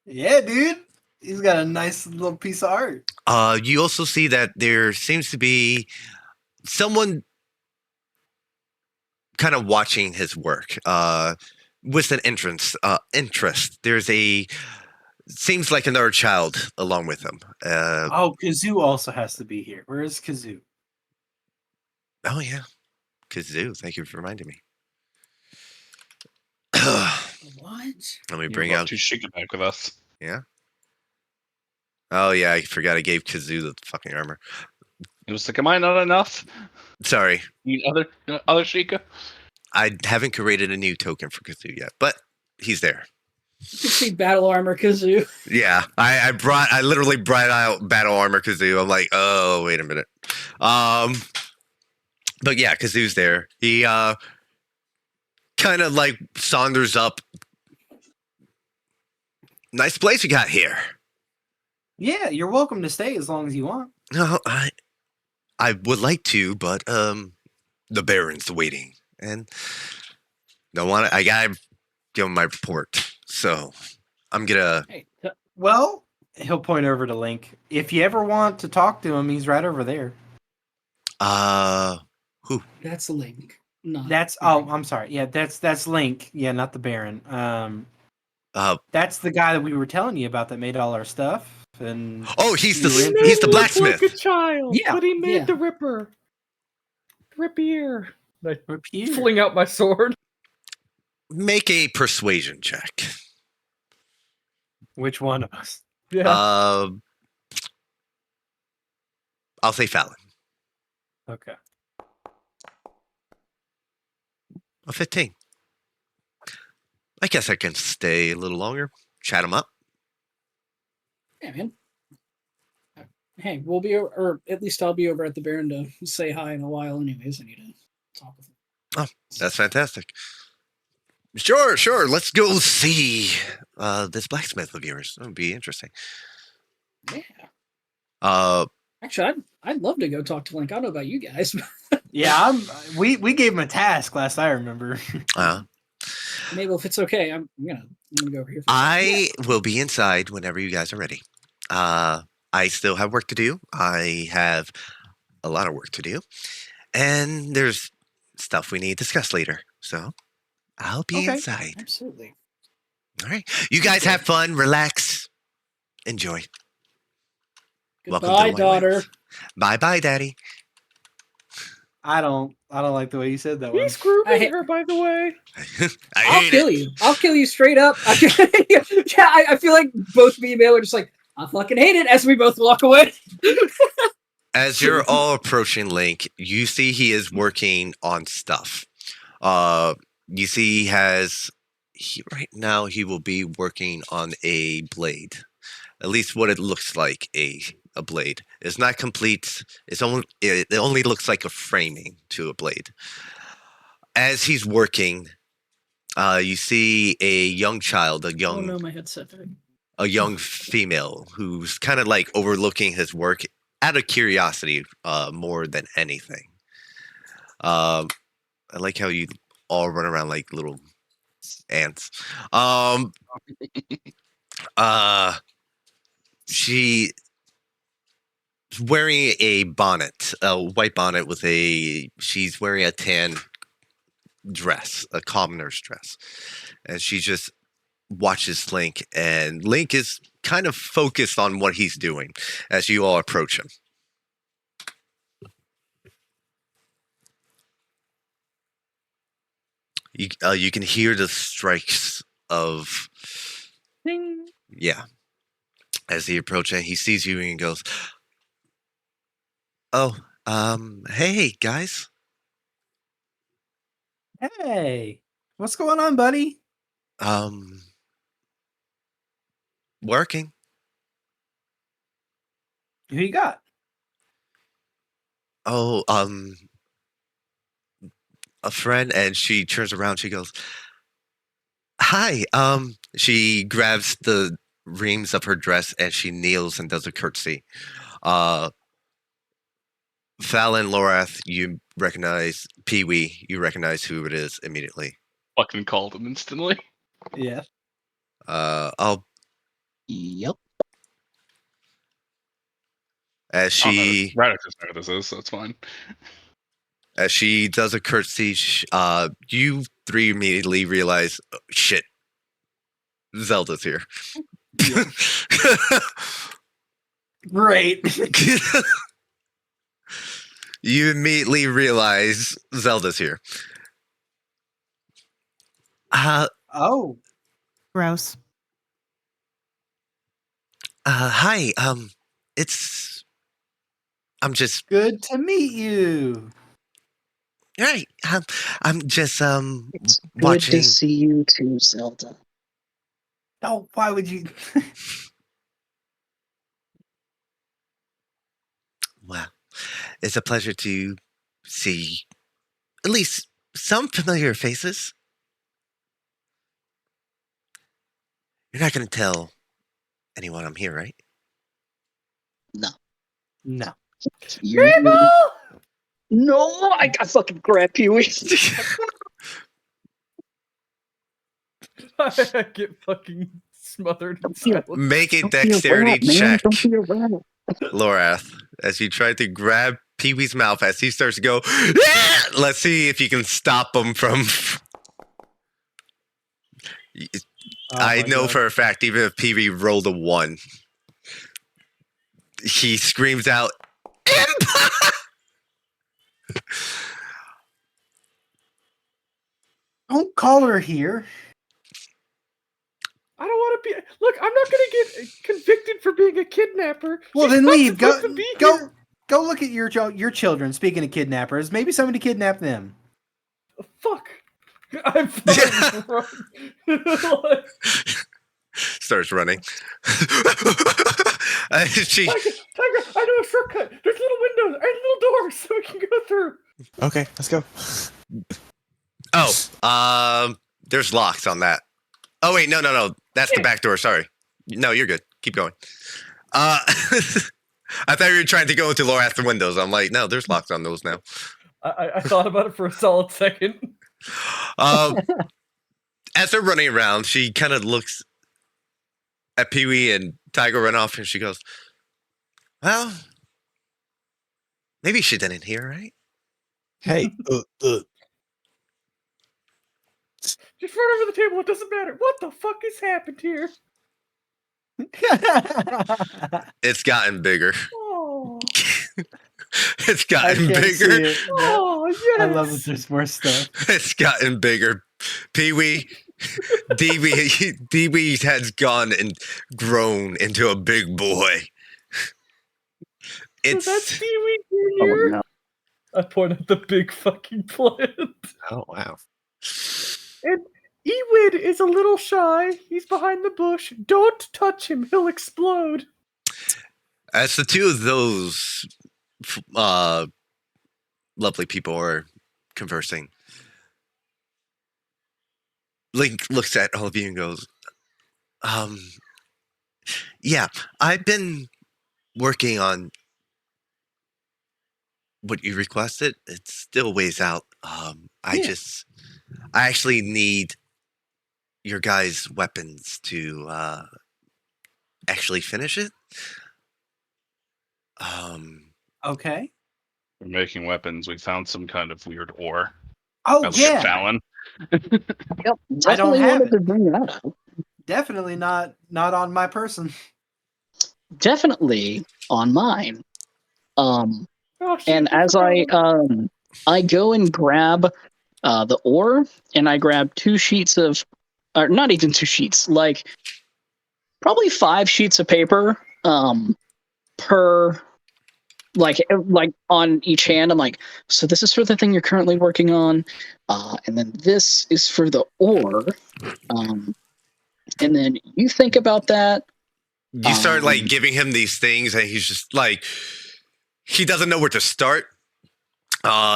Yeah, dude. He's got a nice little piece of art. You also see that there seems to be someone kind of watching his work with an interest. There's seems like another child along with him. Oh, Kazoo also has to be here. Where is Kazoo? Oh yeah, Kazoo. Thank you for reminding me. what? Let me bring out. Tushika back with us. Yeah. Oh yeah, I forgot I gave Kazoo the fucking armor. It was like, am I not enough? Sorry, You other Sheikah? I haven't created a new token for Kazoo yet, but he's there. You can see battle armor Kazoo. Yeah, I literally brought out battle armor Kazoo. I'm like, oh wait a minute. But yeah, Kazoo's there. He kind of like saunders up. Nice place you got here. Yeah, you're welcome to stay as long as you want. No, I would like to, but the Baron's waiting, and don't want to. I gotta give him my report, so I'm gonna. Hey, Well, He'll point over to Link. If you ever want to talk to him, he's right over there. Who? That's Link. Not That's I'm sorry. Yeah, that's Link. Yeah, not the Baron. That's the guy that we were telling you about that made all our stuff. And Oh, he's the we were in- he's the Look blacksmith. like a child, Yeah, but he made yeah. the Ripper. Rippier. I Repeat. fling out my sword. Make a persuasion check. Which one of us? Yeah. I'll say Fallon. Okay. A 15. I guess I can stay a little longer. Chat him up. Yeah, man. Hey, we'll be over, or at least I'll be over at the Baron to say hi in a while. Anyways, I need to talk with him. Oh, that's fantastic. Sure. Let's go see this blacksmith of yours. That would be interesting. Yeah. Actually, I'd love to go talk to Link. I don't know about you guys. Yeah, we gave him a task last I remember. Maybe if it's okay, I'm gonna go over here. I will be inside whenever you guys are ready. I still have work to do. I have a lot of work to do, and there's stuff we need to discuss later. So I'll be inside. Absolutely. All right, you guys have fun, relax, enjoy. Goodbye, daughter. Bye, Daddy. I don't like the way you said that one. He's grooming her, by the way. I'll kill you. I'll kill you straight up. I feel like both me and Mabe are just like, I fucking hate it, as we both walk away. As you're all approaching Link, you see he is working on stuff. You see right now he will be working on a blade. At least what it looks like a blade. It's not complete. It only looks like a framing to a blade. As he's working, you see a young child, Oh no, my headset. a young female who's kind of like overlooking his work out of curiosity more than anything. I like how you all run around like little ants. She's wearing a bonnet, a white bonnet she's wearing a tan dress, a commoner's dress. And she just watches Link, and Link is kind of focused on what he's doing as you all approach him. You can hear the strikes of Ding. Yeah. As he approaches, he sees you and he goes, "Oh, hey guys." Hey, what's going on, buddy? Working. Who you got? Oh, a friend. And she turns around. She goes, "Hi." She grabs the reams of her dress and she kneels and does a curtsy. Fallon, Lorath, you recognize Pee-wee. You recognize who it is immediately. Fucking called him instantly. Yeah. Yep. As she Radix doesn't know who this is, so it's fine. As she does a curtsy, you three immediately realize, oh, shit, Zelda's here. Yeah. Great. You immediately realize Zelda's here. Oh. Gross. Hi. I'm just Good to meet you. right. I'm just It's good watching. to see you too, Zelda. Oh, why would you? Well, it's a pleasure to see at least some familiar faces. You're not going to tell anyone I'm here, right? No. No. No, I fucking grab Pee-wee. I get fucking smothered in silence. Make a Don't be a dexterity rat, man. check, Don't be a rat. Lorath, as you try to grab Pee-wee's mouth as he starts to go. "Ah!" Let's see if you can stop him from. I my know God. for a fact, even if Pee-wee rolled a 1, he screams out, "Imp!" Don't call her here. I don't want to be. Look, I'm not going to get convicted for being a kidnapper. Well, She's then not leave. supposed to be here. Go look at your children. Speaking of kidnappers, maybe somebody kidnapped them. Fuck. I'm fine. Like, Starts running. She, Tiger, I know a shortcut. There's little windows and little doors so we can go through. Okay, let's go. there's locks on that. Oh wait, no. That's the back door. Sorry. No, you're good. Keep going. I thought you were trying to go into lower after windows. I'm like, no, there's locks on those now. I thought about it for a solid second. As they're running around, she kind of looks at Pee-wee and Tiger run off, and she goes, well, maybe she didn't hear, right? Hey, Just run over the table. It doesn't matter. What the fuck has happened here? It's gotten bigger. Oh, It's I gotten can't see bigger. it. oh yes. I love that there's more stuff. It's gotten bigger. Pee-wee, DB's head's gone and grown into a big boy. So that's It's Pee-wee Oh, Jr. no. I point at the big fucking plant. oh wow. And Ewid is a little shy. He's behind the bush. Don't touch him. He'll explode. as the two of those lovely people are conversing. Link looks at all of you and goes, yeah, I've been working on what you requested. It's still ways out. I actually need your guys' weapons to actually finish it. Okay. We're making weapons. We found some kind of weird ore. Oh Look at yeah, Fallon. Yep. I don't Definitely have wanted it. to bring that up. definitely not on my person. Definitely on mine. Oh, shit, And I as forgot. I go and grab the ore, and I grab 2 sheets of, or not even 2 sheets, like probably 5 sheets of paper per, like on each hand. I'm like, so this is for the thing you're currently working on, and then this is for the ore, and then you think about that. You start like giving him these things, and he's just like, he doesn't know where to start.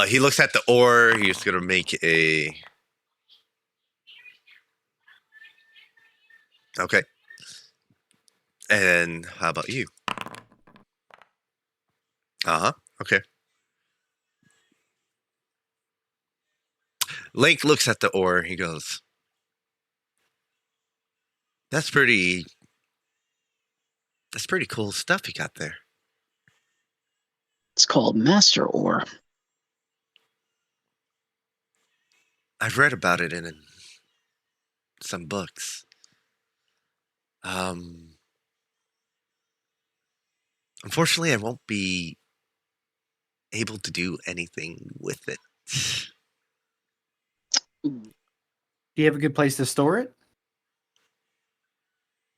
He looks at the ore. He's gonna make a. Okay. And how about you? Okay. Link looks at the ore. He goes, That's pretty cool stuff you got there." It's called Master Ore. I've read about it in some books. Unfortunately, I won't be able to do anything with it. Do you have a good place to store it?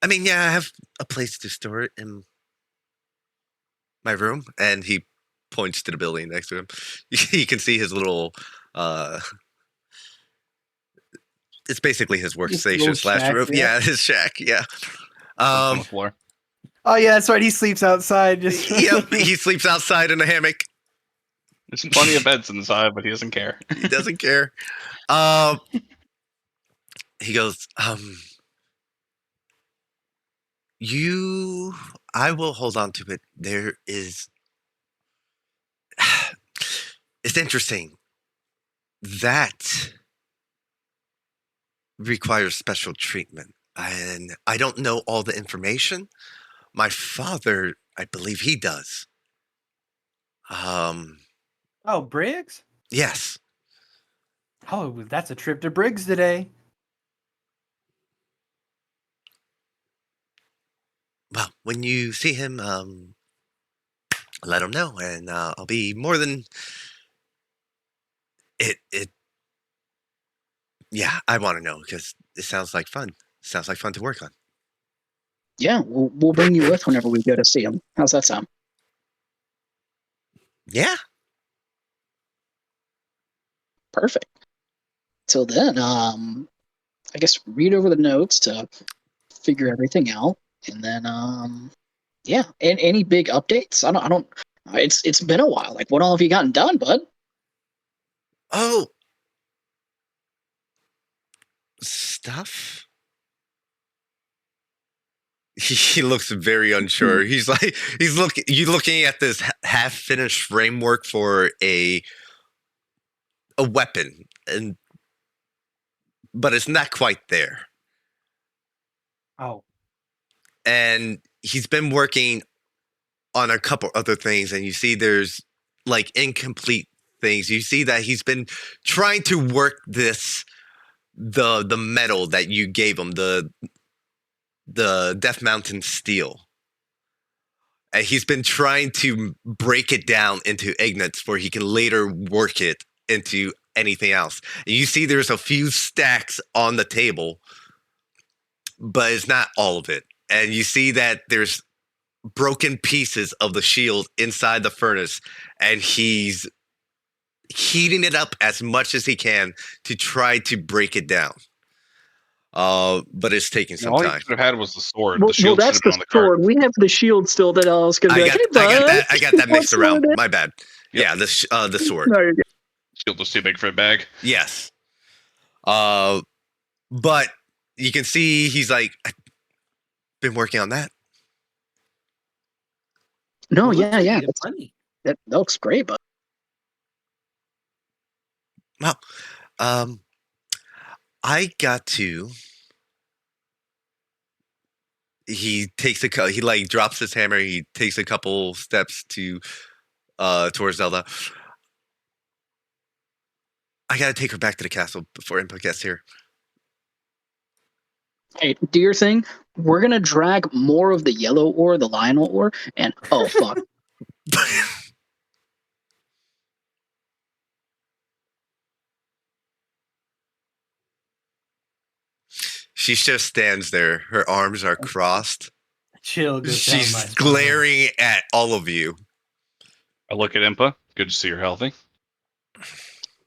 I mean, yeah, I have a place to store it in my room, and he points to the building next to him. You can see his little. It's basically his workstation slash shack, room. yeah. Yeah, his shack. Yeah. On the floor. Oh yeah, that's right. He sleeps outside. Just Yep, he sleeps outside in a hammock. There's plenty of beds inside, but he doesn't care. He doesn't care. He goes, I will hold on to it. It's interesting. That requires special treatment. And I don't know all the information. My father, I believe he does. Oh, Briggs? Yes. Oh, that's a trip to Briggs today. Well, when you see him, let him know, and I'll be more than it. Yeah, I want to know because it sounds like fun. Sounds like fun to work on. Yeah, we'll bring you with whenever we go to see him. How's that sound? Yeah. Perfect. Till then, I guess read over the notes to figure everything out, and then yeah. And any big updates? I don't. It's been a while. Like, what all have you gotten done, bud? Oh, stuff. He looks very unsure. He's like you looking at this half finished framework for a weapon, and but it's not quite there. Oh, And he's been working on a couple other things, and you see there's like incomplete things. You see that he's been trying to work the metal that you gave him, the Death Mountain steel. And he's been trying to break it down into ingots where he can later work it into anything else. And you see there's a few stacks on the table, but it's not all of it. And you see that there's broken pieces of the shield inside the furnace, and he's heating it up as much as he can to try to break it down. But it's taking some All you time. should have had was the sword. Well, The shield should that's have been the on the cart. sword. We have the shield still. That I was gonna be like, hey, bud. I got that mixed what's around. loaded? My bad. Yep. Yeah, the sword. No, you're good. Shield was too big for a bag. Yes. But you can see he's like, I've been working on that. No, it looks yeah, like yeah. you did plenty. That looks great, but Well, I got to. He takes he like drops his hammer. He takes a couple steps to towards Zelda. I gotta take her back to the castle before Impa gets here. hey, do your thing. We're gonna drag more of the yellow ore, the Lionel ore, and oh fuck. She just stands there. Her arms are crossed. Chill goes down my She's spine. glaring at all of you. I look at Impa. Good to see you're healthy.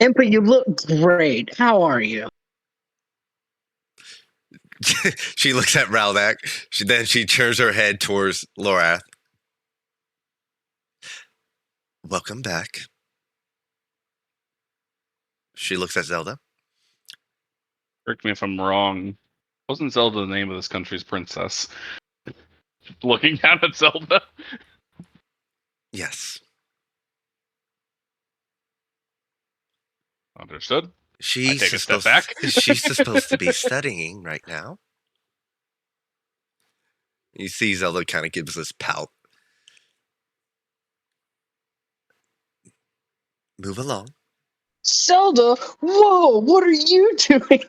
Impa, you look great. How are you? She looks at Raldak. Then she turns her head towards Lorath. Welcome back. She looks at Zelda. Correct me if I'm wrong. Wasn't Zelda the name of this country's princess? Looking down at Zelda. Yes. Understood. I She's take a step back. She's supposed to be studying right now. You see Zelda kind of gives this pout. Move along. Zelda, whoa, what are you doing?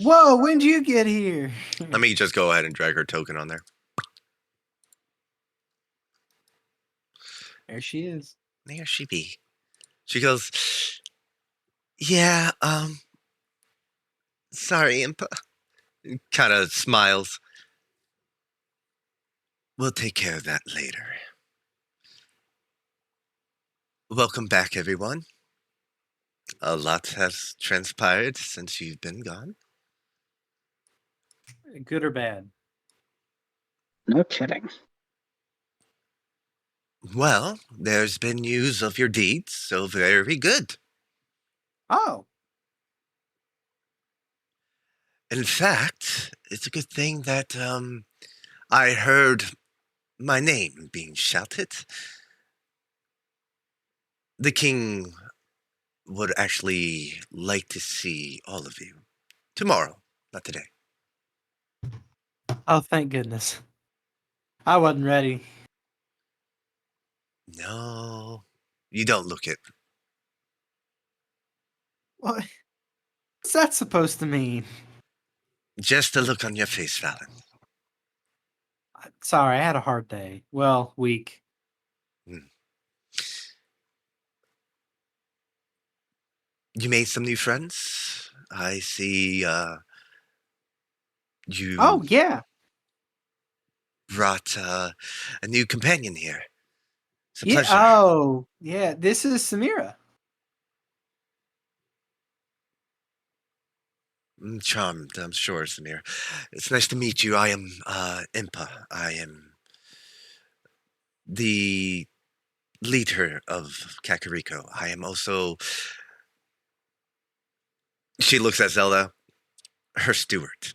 Whoa, when did you get here? Let me just go ahead and drag her token on there. There she is. There she be. She goes, yeah, sorry, Impa. Kind of smiles. We'll take care of that later. Welcome back, everyone. A lot has transpired since you've been gone. Good or bad? No kidding. Well, there's been news of your deeds, so very good. Oh, In fact, it's a good thing that I heard my name being shouted. The king would actually like to see all of you. Tomorrow, not today. Oh, thank goodness. I wasn't ready. No, you don't look it. What? What's that supposed to mean? Just the look on your face, Fallon. Sorry, I had a hard day. Well, week. You made some new friends? I see you Oh, yeah. brought a new companion here. It's a Yeah. pleasure. Oh, yeah. This is Samira. Charmed, I'm sure, Samir. It's nice to meet you. I am Impa. I am the leader of Kakariko. I am also... She looks at Zelda. Her steward,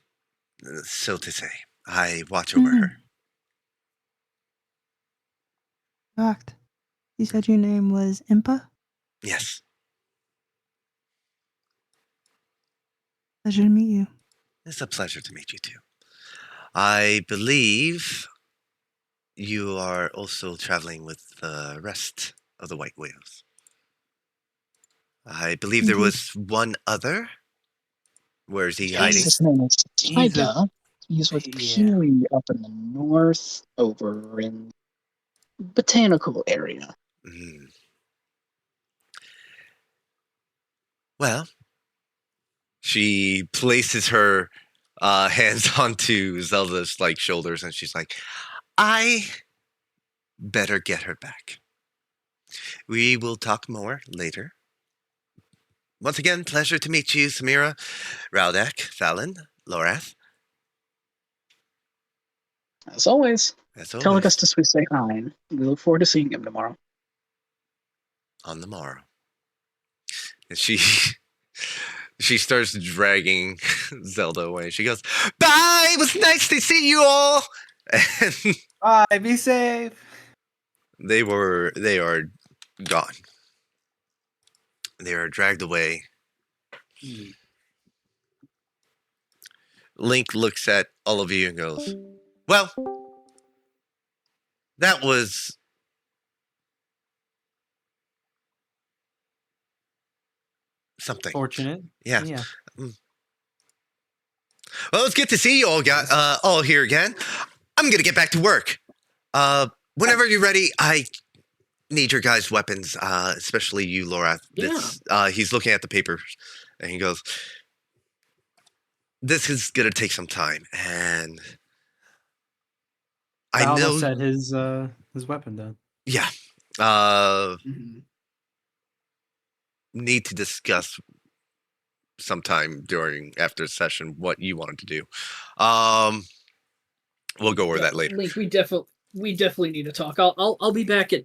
so to say. I watch over her. Shocked. You said your name was Impa? Yes. Pleasure to meet you. It's a pleasure to meet you too. I believe you are also traveling with the rest of the White Whales. I believe there Indeed. was one other. Where is he Yes, hiding? his name is He's a- Tyga. He's with yeah. Pee-wee up in the north, over in botanical area. Mm. Well, she places her hands onto Zelda's shoulders, and she's like, "I better get her back. We will talk more later. Once again, pleasure to meet you, Samira, Raudak, Fallon, Lorath. As always, As tell always, Augustus we say hi, and we look forward to seeing him tomorrow. on the morrow." And she she starts dragging Zelda away. She goes, "Bye! It was nice to see you all." And Bye. Be safe. they are gone. They are dragged away. Link looks at all of you and goes, "Well, that was something." Fortunate. Yeah. Yeah. Well, it's good to see you all here again. I'm gonna get back to work. Whenever you're ready, I need your guys' weapons, especially you, Laura. He's looking at the papers, and he goes, "This is gonna take some time, and I I know." almost had his weapon done. Yeah. Mhm. Need to discuss sometime after the session what you wanted to do. We'll go over that later. Link, we definitely need to talk. I'll be back at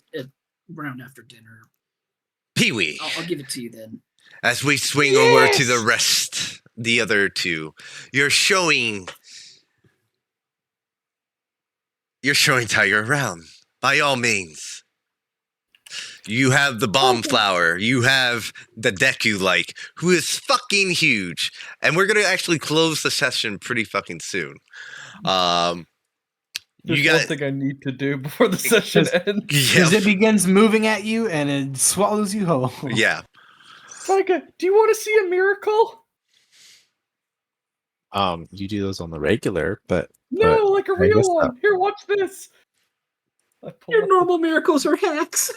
around after dinner. Pee-wee. I'll give it to you then. As we swing over to the other two, you're showing Tiger around. By all means. You have the bomb flower. You have the Deku who is fucking huge. And we're gonna actually close the session pretty fucking soon. There's one thing I need to do before the session ends. Because it begins moving at you and it swallows you whole. Yeah. Tyga, do you want to see a miracle? You do those on the regular, but No, like a I real guess one. Here, watch this. Your normal miracles are hacks.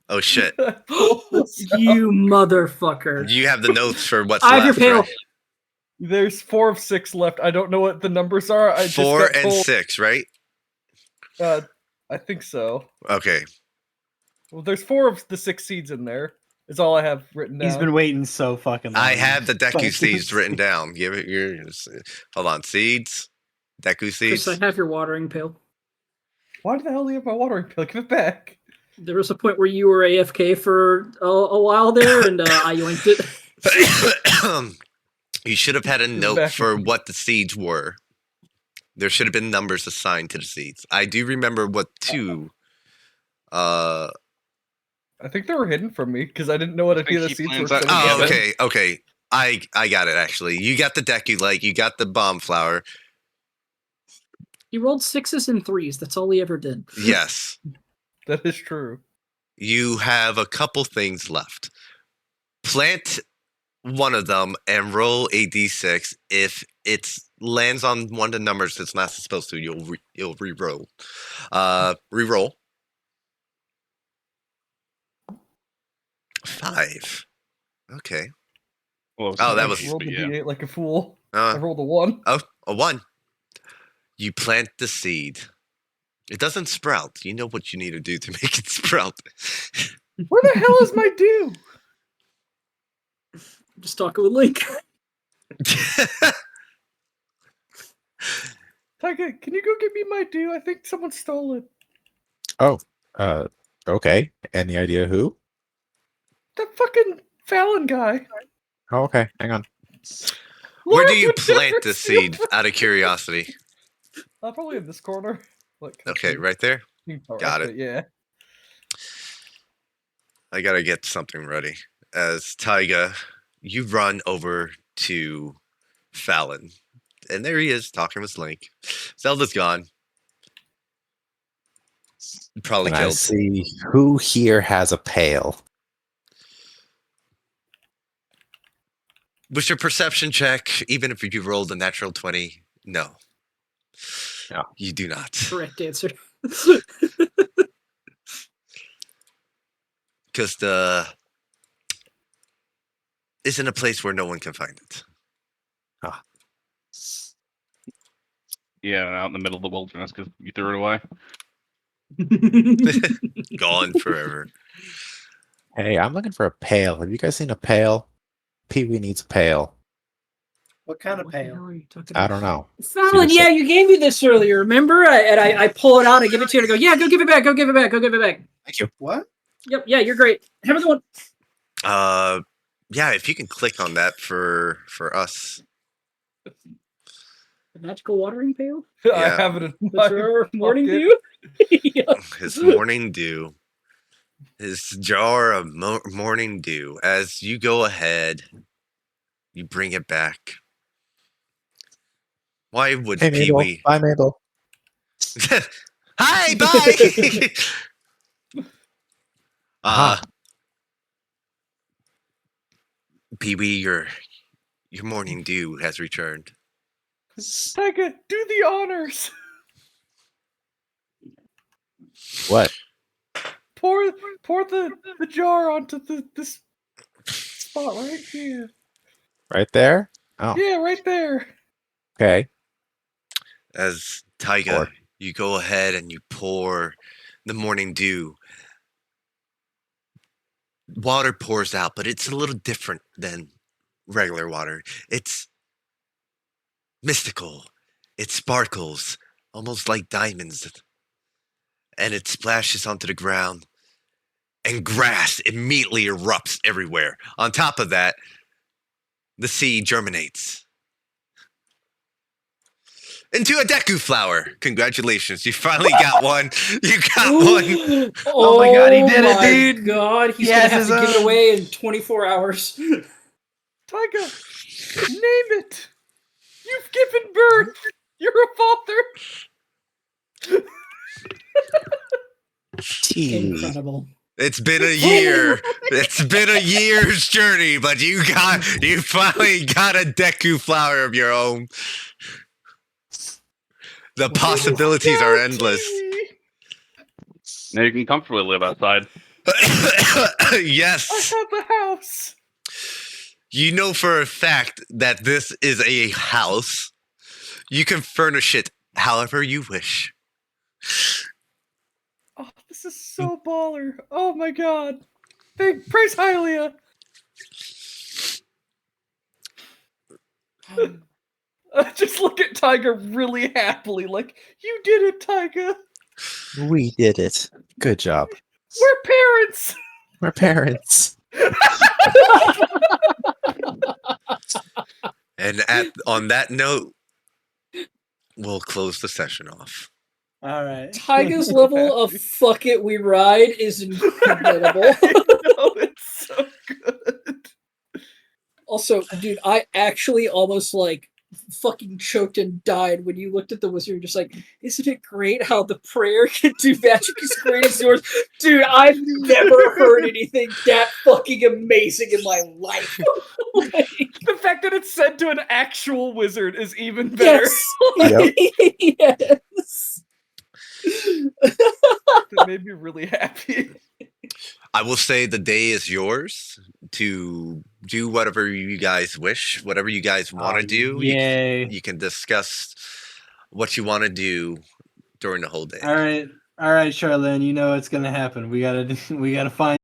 Oh shit. You motherfucker. You have the notes for what's I have your left, pail. right? There's 4 of 6 left. I don't know what the numbers are. I 4 just got and told, 6, right? I think so. Okay. Well, there's 4 of the 6 seeds in there. Is all I have written down. He's been waiting so fucking long. I have the Deku seeds written down. Give it hold on. Seeds. Deku seeds. Chris, I have your watering pail. Why the hell do you have my watering pail? Give it back. There was a point where you were AFK for a while there, and I yoinked it. You should have had a note for what the seeds were. There should have been numbers assigned to the seeds. I do remember what 2. I think they were hidden from me because I didn't know what any of the seeds were. Oh, okay. I got it actually. You got the Deku you got the bomb flower. He rolled 6s and 3s. That's all he ever did. Yes. That is true. You have a couple things left. Plant one of them and roll a d6. If it lands on one of the numbers it's not supposed to, you'll re-roll. Re-roll. 5. Okay. Well, Oh, that I was- rolled the yeah. D8 like a fool. I Uh, rolled a 1. oh, a 1. You plant the seed. It doesn't sprout. You know what you need to do to make it sprout. Where the hell is my dew? Just talking with Link. Taiga, can you go get me my dew? I think someone stole it. Oh, okay. Any idea who? That fucking Fallon guy. Oh, okay. Hang on. Where do Laura you would plant never the steal seed? from- Out of curiosity. Probably in this corner. Like, Okay, right there. Got it. Yeah. I gotta get something ready. As Taiga, you run over to Fallon. And there he is, talking with Link. Zelda's gone. Probably Can I killed. see who here has a pail? With your perception check, even if you rolled a natural 20, no. No. You do not. Correct answer. Because the is in a place where no one can find it. Yeah, out in the middle of the wilderness because you threw it away. Gone forever. Hey, I'm looking for a pail. Have you guys seen a pail? Pee-wee needs a pail. What kind of What the hell pail? are you talking I about? don't know. Fallon, yeah, you gave me this earlier, remember? I pull it out, I give it to you, and I go, yeah, go give it back, go give it back, go give it back. Thank you. What? Yep, yeah, you're great. Have a good one. Yeah, if you can click on that for us. The magical watering pail? I Yeah. have it in That's my our morning pocket. dew? Yeah. His morning dew. His jar of morning dew. As you go ahead, you bring it back. Why would Hey, Mabel. Pee-wee? Bye, Mabel. Hi, bye! Aha. Pee-wee, your morning dew has returned. Taiga, do the honors. What? Pour the jar onto this spot right here. Right there? Oh, Yeah, right there. okay. As Taiga, Pour. you go ahead and you pour the morning dew. Water pours out, but it's a little different than regular water. It's mystical. It sparkles, almost like diamonds. And it splashes onto the ground. And grass immediately erupts everywhere. On top of that, the seed germinates into a Deku flower. Congratulations, you finally got one. You got one. Oh my God, he did it, my dude. God, he's He gonna has have his to give it own. away in 24 hours. Taiga, name it. You've given birth. You're a father. Tea. Incredible. It's been a year. It's been a year's journey, but you finally got a Deku flower of your own. The possibilities are endless. Now you can comfortably live outside. Yes. I have a house. You know for a fact that this is a house. You can furnish it however you wish. Oh, this is so baller. Oh my god. Praise Hylia. Just look at Taiga really happily, like, you did it, Taiga. We did it. Good job. We're parents. We're parents. And on that note, we'll close the session off. All right. Taiga's level of fuck it, we ride is incredible. Oh, it's so good. Also, dude, I actually almost like fucking choked and died when you looked at the wizard. You're just like, isn't it great how the prayer can do magic as great as yours? Dude, I've never heard anything that fucking amazing in my life. Like, The fact that it's said to an actual wizard is even better. yes. Yes. That made me really happy. I will say the day is yours to do whatever you guys wish, whatever you guys want to do. Yay. You can discuss what you want to do during the whole day. All right, Charlene. You know what's gonna happen. We gotta find